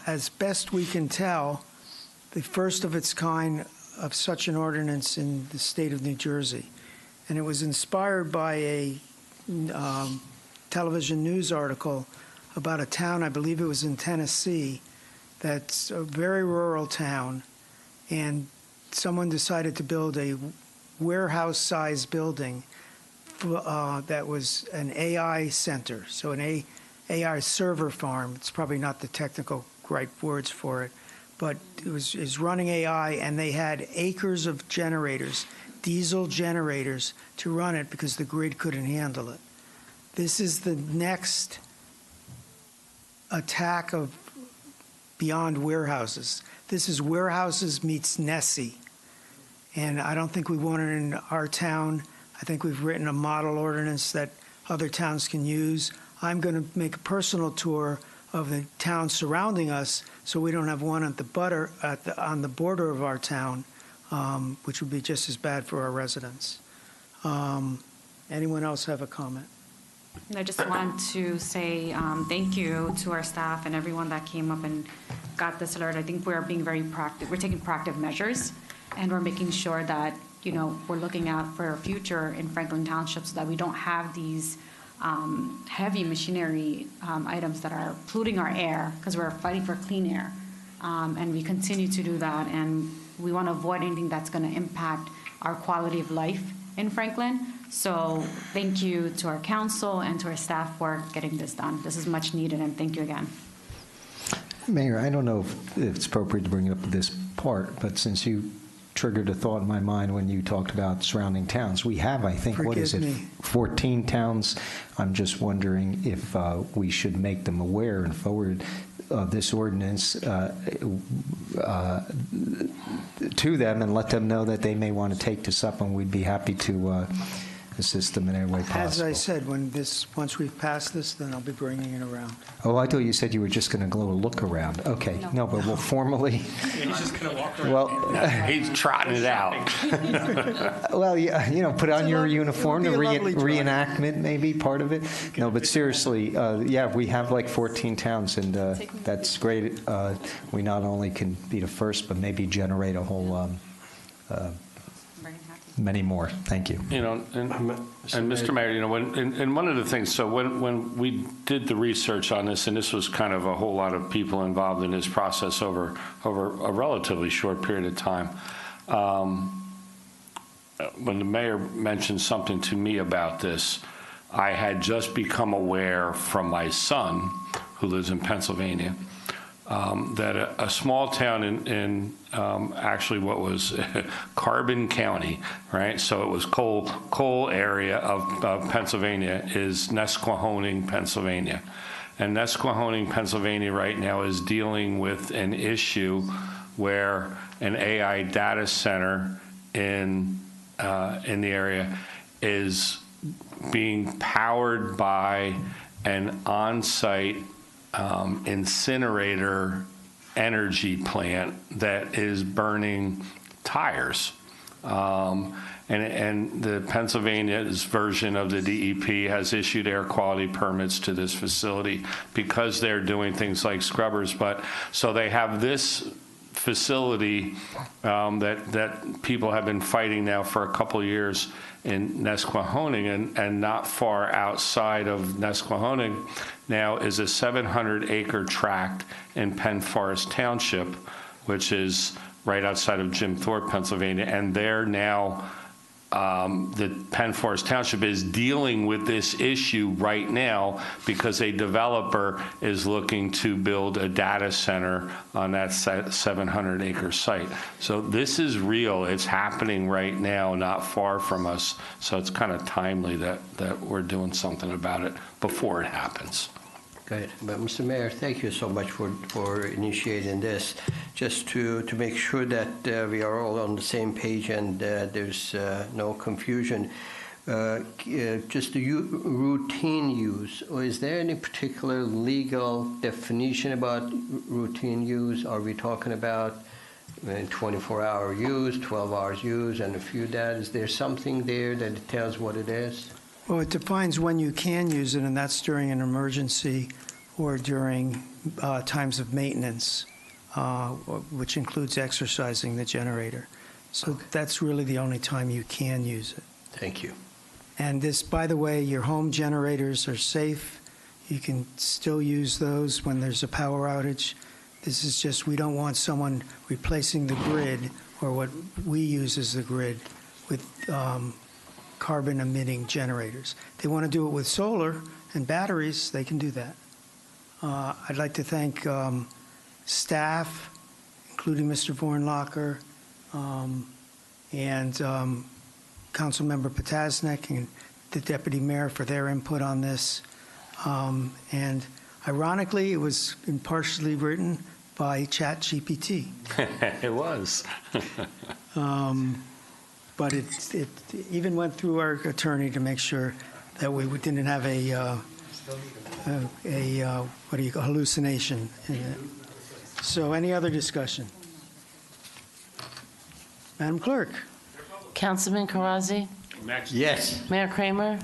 as best we can tell, the first of its kind of such an ordinance in the state of New Jersey. And it was inspired by a television news article about a town, I believe it was in Tennessee, that's a very rural town, and someone decided to build a warehouse-sized building that was an AI center, so an AI server farm. It's probably not the technical right words for it, but it was running AI, and they had acres of generators, diesel generators, to run it because the grid couldn't handle it. This is the next attack of beyond warehouses. This is warehouses meets Nessie. And I don't think we want it in our town. I think we've written a model ordinance that other towns can use. I'm going to make a personal tour of the towns surrounding us so we don't have one on the border of our town, which would be just as bad for our residents. Anyone else have a comment? I just want to say thank you to our staff and everyone that came up and got this alert. I think we're being very proactive. We're taking proactive measures, and we're making sure that, you know, we're looking out for our future in Franklin Township so that we don't have these heavy machinery items that are polluting our air, because we're fighting for clean air. And we continue to do that, and we want to avoid anything that's going to impact our quality of life in Franklin. So thank you to our council and to our staff for getting this done. This is much needed, and thank you again. Mayor, I don't know if it's appropriate to bring up this part, but since you triggered a thought in my mind when you talked about surrounding towns, we have, I think, what is it, 14 towns. I'm just wondering if we should make them aware and forward this ordinance to them and let them know that they may want to take this up, and we'd be happy to assist them in any way possible. As I said, once we've passed this, then I'll be bringing it around. Oh, I thought you said you were just going to go look around. Okay, no, but we'll formally. He's just going to walk around. Well, he's trotting it out. Well, yeah, you know, put on your uniform, the reenactment, maybe part of it. No, but seriously, yeah, we have like 14 towns, and that's great. We not only can be the first, but maybe generate a whole. Many more. Thank you. You know, and Mr. Mayor, you know, and one of the things, so when we did the research on this, and this was kind of a whole lot of people involved in this process over a relatively short period of time, when the mayor mentioned something to me about this, I had just become aware from my son, who lives in Pennsylvania, that a small town in actually what was Carbon County, right? So it was coal area of Pennsylvania, is Nesquehoning, Pennsylvania. And Nesquehoning, Pennsylvania right now is dealing with an issue where an AI data center in the area is being powered by an on-site incinerator energy plant that is burning tires. And the Pennsylvania's version of the DEP has issued air quality permits to this facility because they're doing things like scrubbers. But so they have this facility that people have been fighting now for a couple of years in Nesquehoning, and not far outside of Nesquehoning now is a 700-acre tract in Penn Forest Township, which is right outside of Jim Thorpe, Pennsylvania, and they're now the Penn Forest Township is dealing with this issue right now because a developer is looking to build a data center on that 700-acre site. So this is real. It's happening right now, not far from us. So it's kind of timely that we're doing something about it before it happens. Good. But Mr. Mayor, thank you so much for initiating this. Just to make sure that we are all on the same page and there's no confusion. Just the routine use, or is there any particular legal definition about routine use? Are we talking about 24-hour use, 12 hours use, and a few that? Is there something there that tells what it is? Well, it defines when you can use it, and that's during an emergency or during times of maintenance, which includes exercising the generator. So that's really the only time you can use it. Thank you. And this, by the way, your home generators are safe. You can still use those when there's a power outage. This is just, we don't want someone replacing the grid, or what we use as the grid, with carbon-emitting generators. They want to do it with solar and batteries, they can do that. I'd like to thank staff, including Mr. Vornlocker, and Councilmember Potasnik and the Deputy Mayor for their input on this. And ironically, it was partially written by ChatGPT. It was. But it even went through our attorney to make sure that we didn't have a hallucination in it. So any other discussion? Madam Clerk? Councilman Karazi? Yes. Mayor Kramer?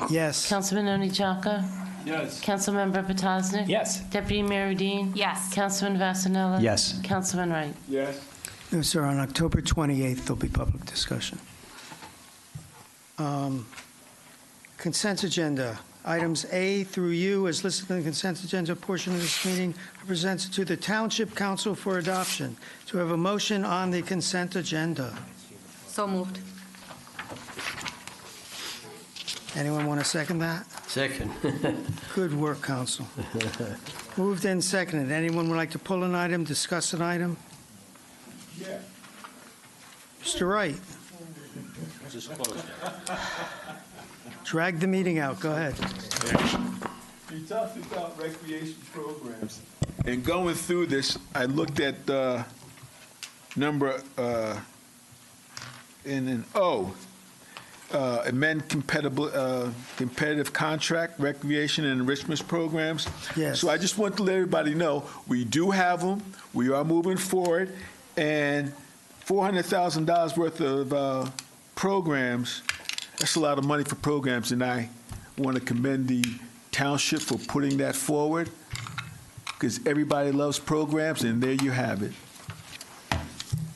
Yes. Councilman Onijaka? Yes. Councilmember Potasnik? Yes. Deputy Mayor Udine? Yes. Councilman Vasanella? Yes. Councilman Wright? Yes. No, sir, on October 28th, there'll be public discussion. Consent agenda. Items A through U, as listed in the consent agenda portion of this meeting, are presented to the Township Council for adoption. Do we have a motion on the consent agenda? So moved. Anyone want to second that? Second. Good work, Council. Moved and seconded. Anyone would like to pull an item, discuss an item? Yeah. Mr. Wright, Just close it. drag the meeting out. Go ahead. You talked about recreation programs. And going through this, I looked at number in an O, amend competitive contract, recreation and enrichment programs. Yes. So I just want to let everybody know, we do have them, we are moving forward, and $400,000 worth of programs, that's a lot of money for programs, and I want to commend the township for putting that forward, because everybody loves programs, and there you have it.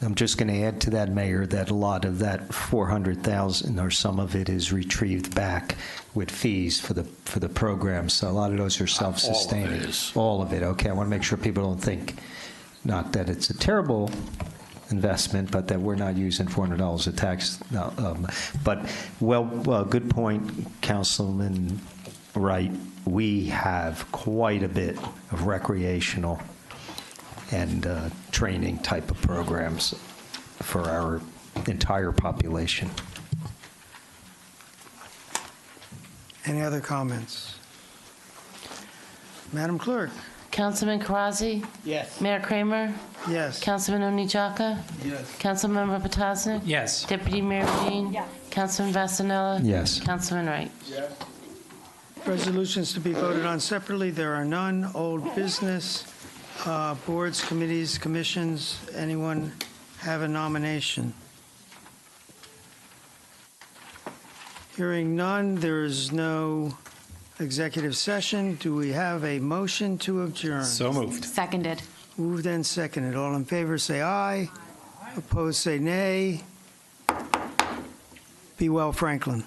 I'm just going to add to that, Mayor, that a lot of that 400,000 or some of it is retrieved back with fees for the program. So a lot of those are self-sustaining. All of it is. All of it. Okay. I want to make sure people don't think, not that it's a terrible investment, but that we're not using $400 of tax. No, but well, good point, Councilman Wright. We have quite a bit of recreational and training type of programs for our entire population. Any other comments? Madam Clerk? Councilman Karazi? Yes. Mayor Kramer? Yes. Councilman Onijaka? Yes. Councilmember Potasnik? Yes. Deputy Mayor Udine? Yes. Councilman Vasanella? Yes. Councilman Wright? Yes. Resolutions to be voted on separately. There are none. Old business, boards, committees, commissions. Anyone have a nomination? Hearing none, there is no executive session. Do we have a motion to adjourn? So moved. Seconded. Moved and seconded. All in favor, say aye. Opposed, say nay. Be well, Franklin.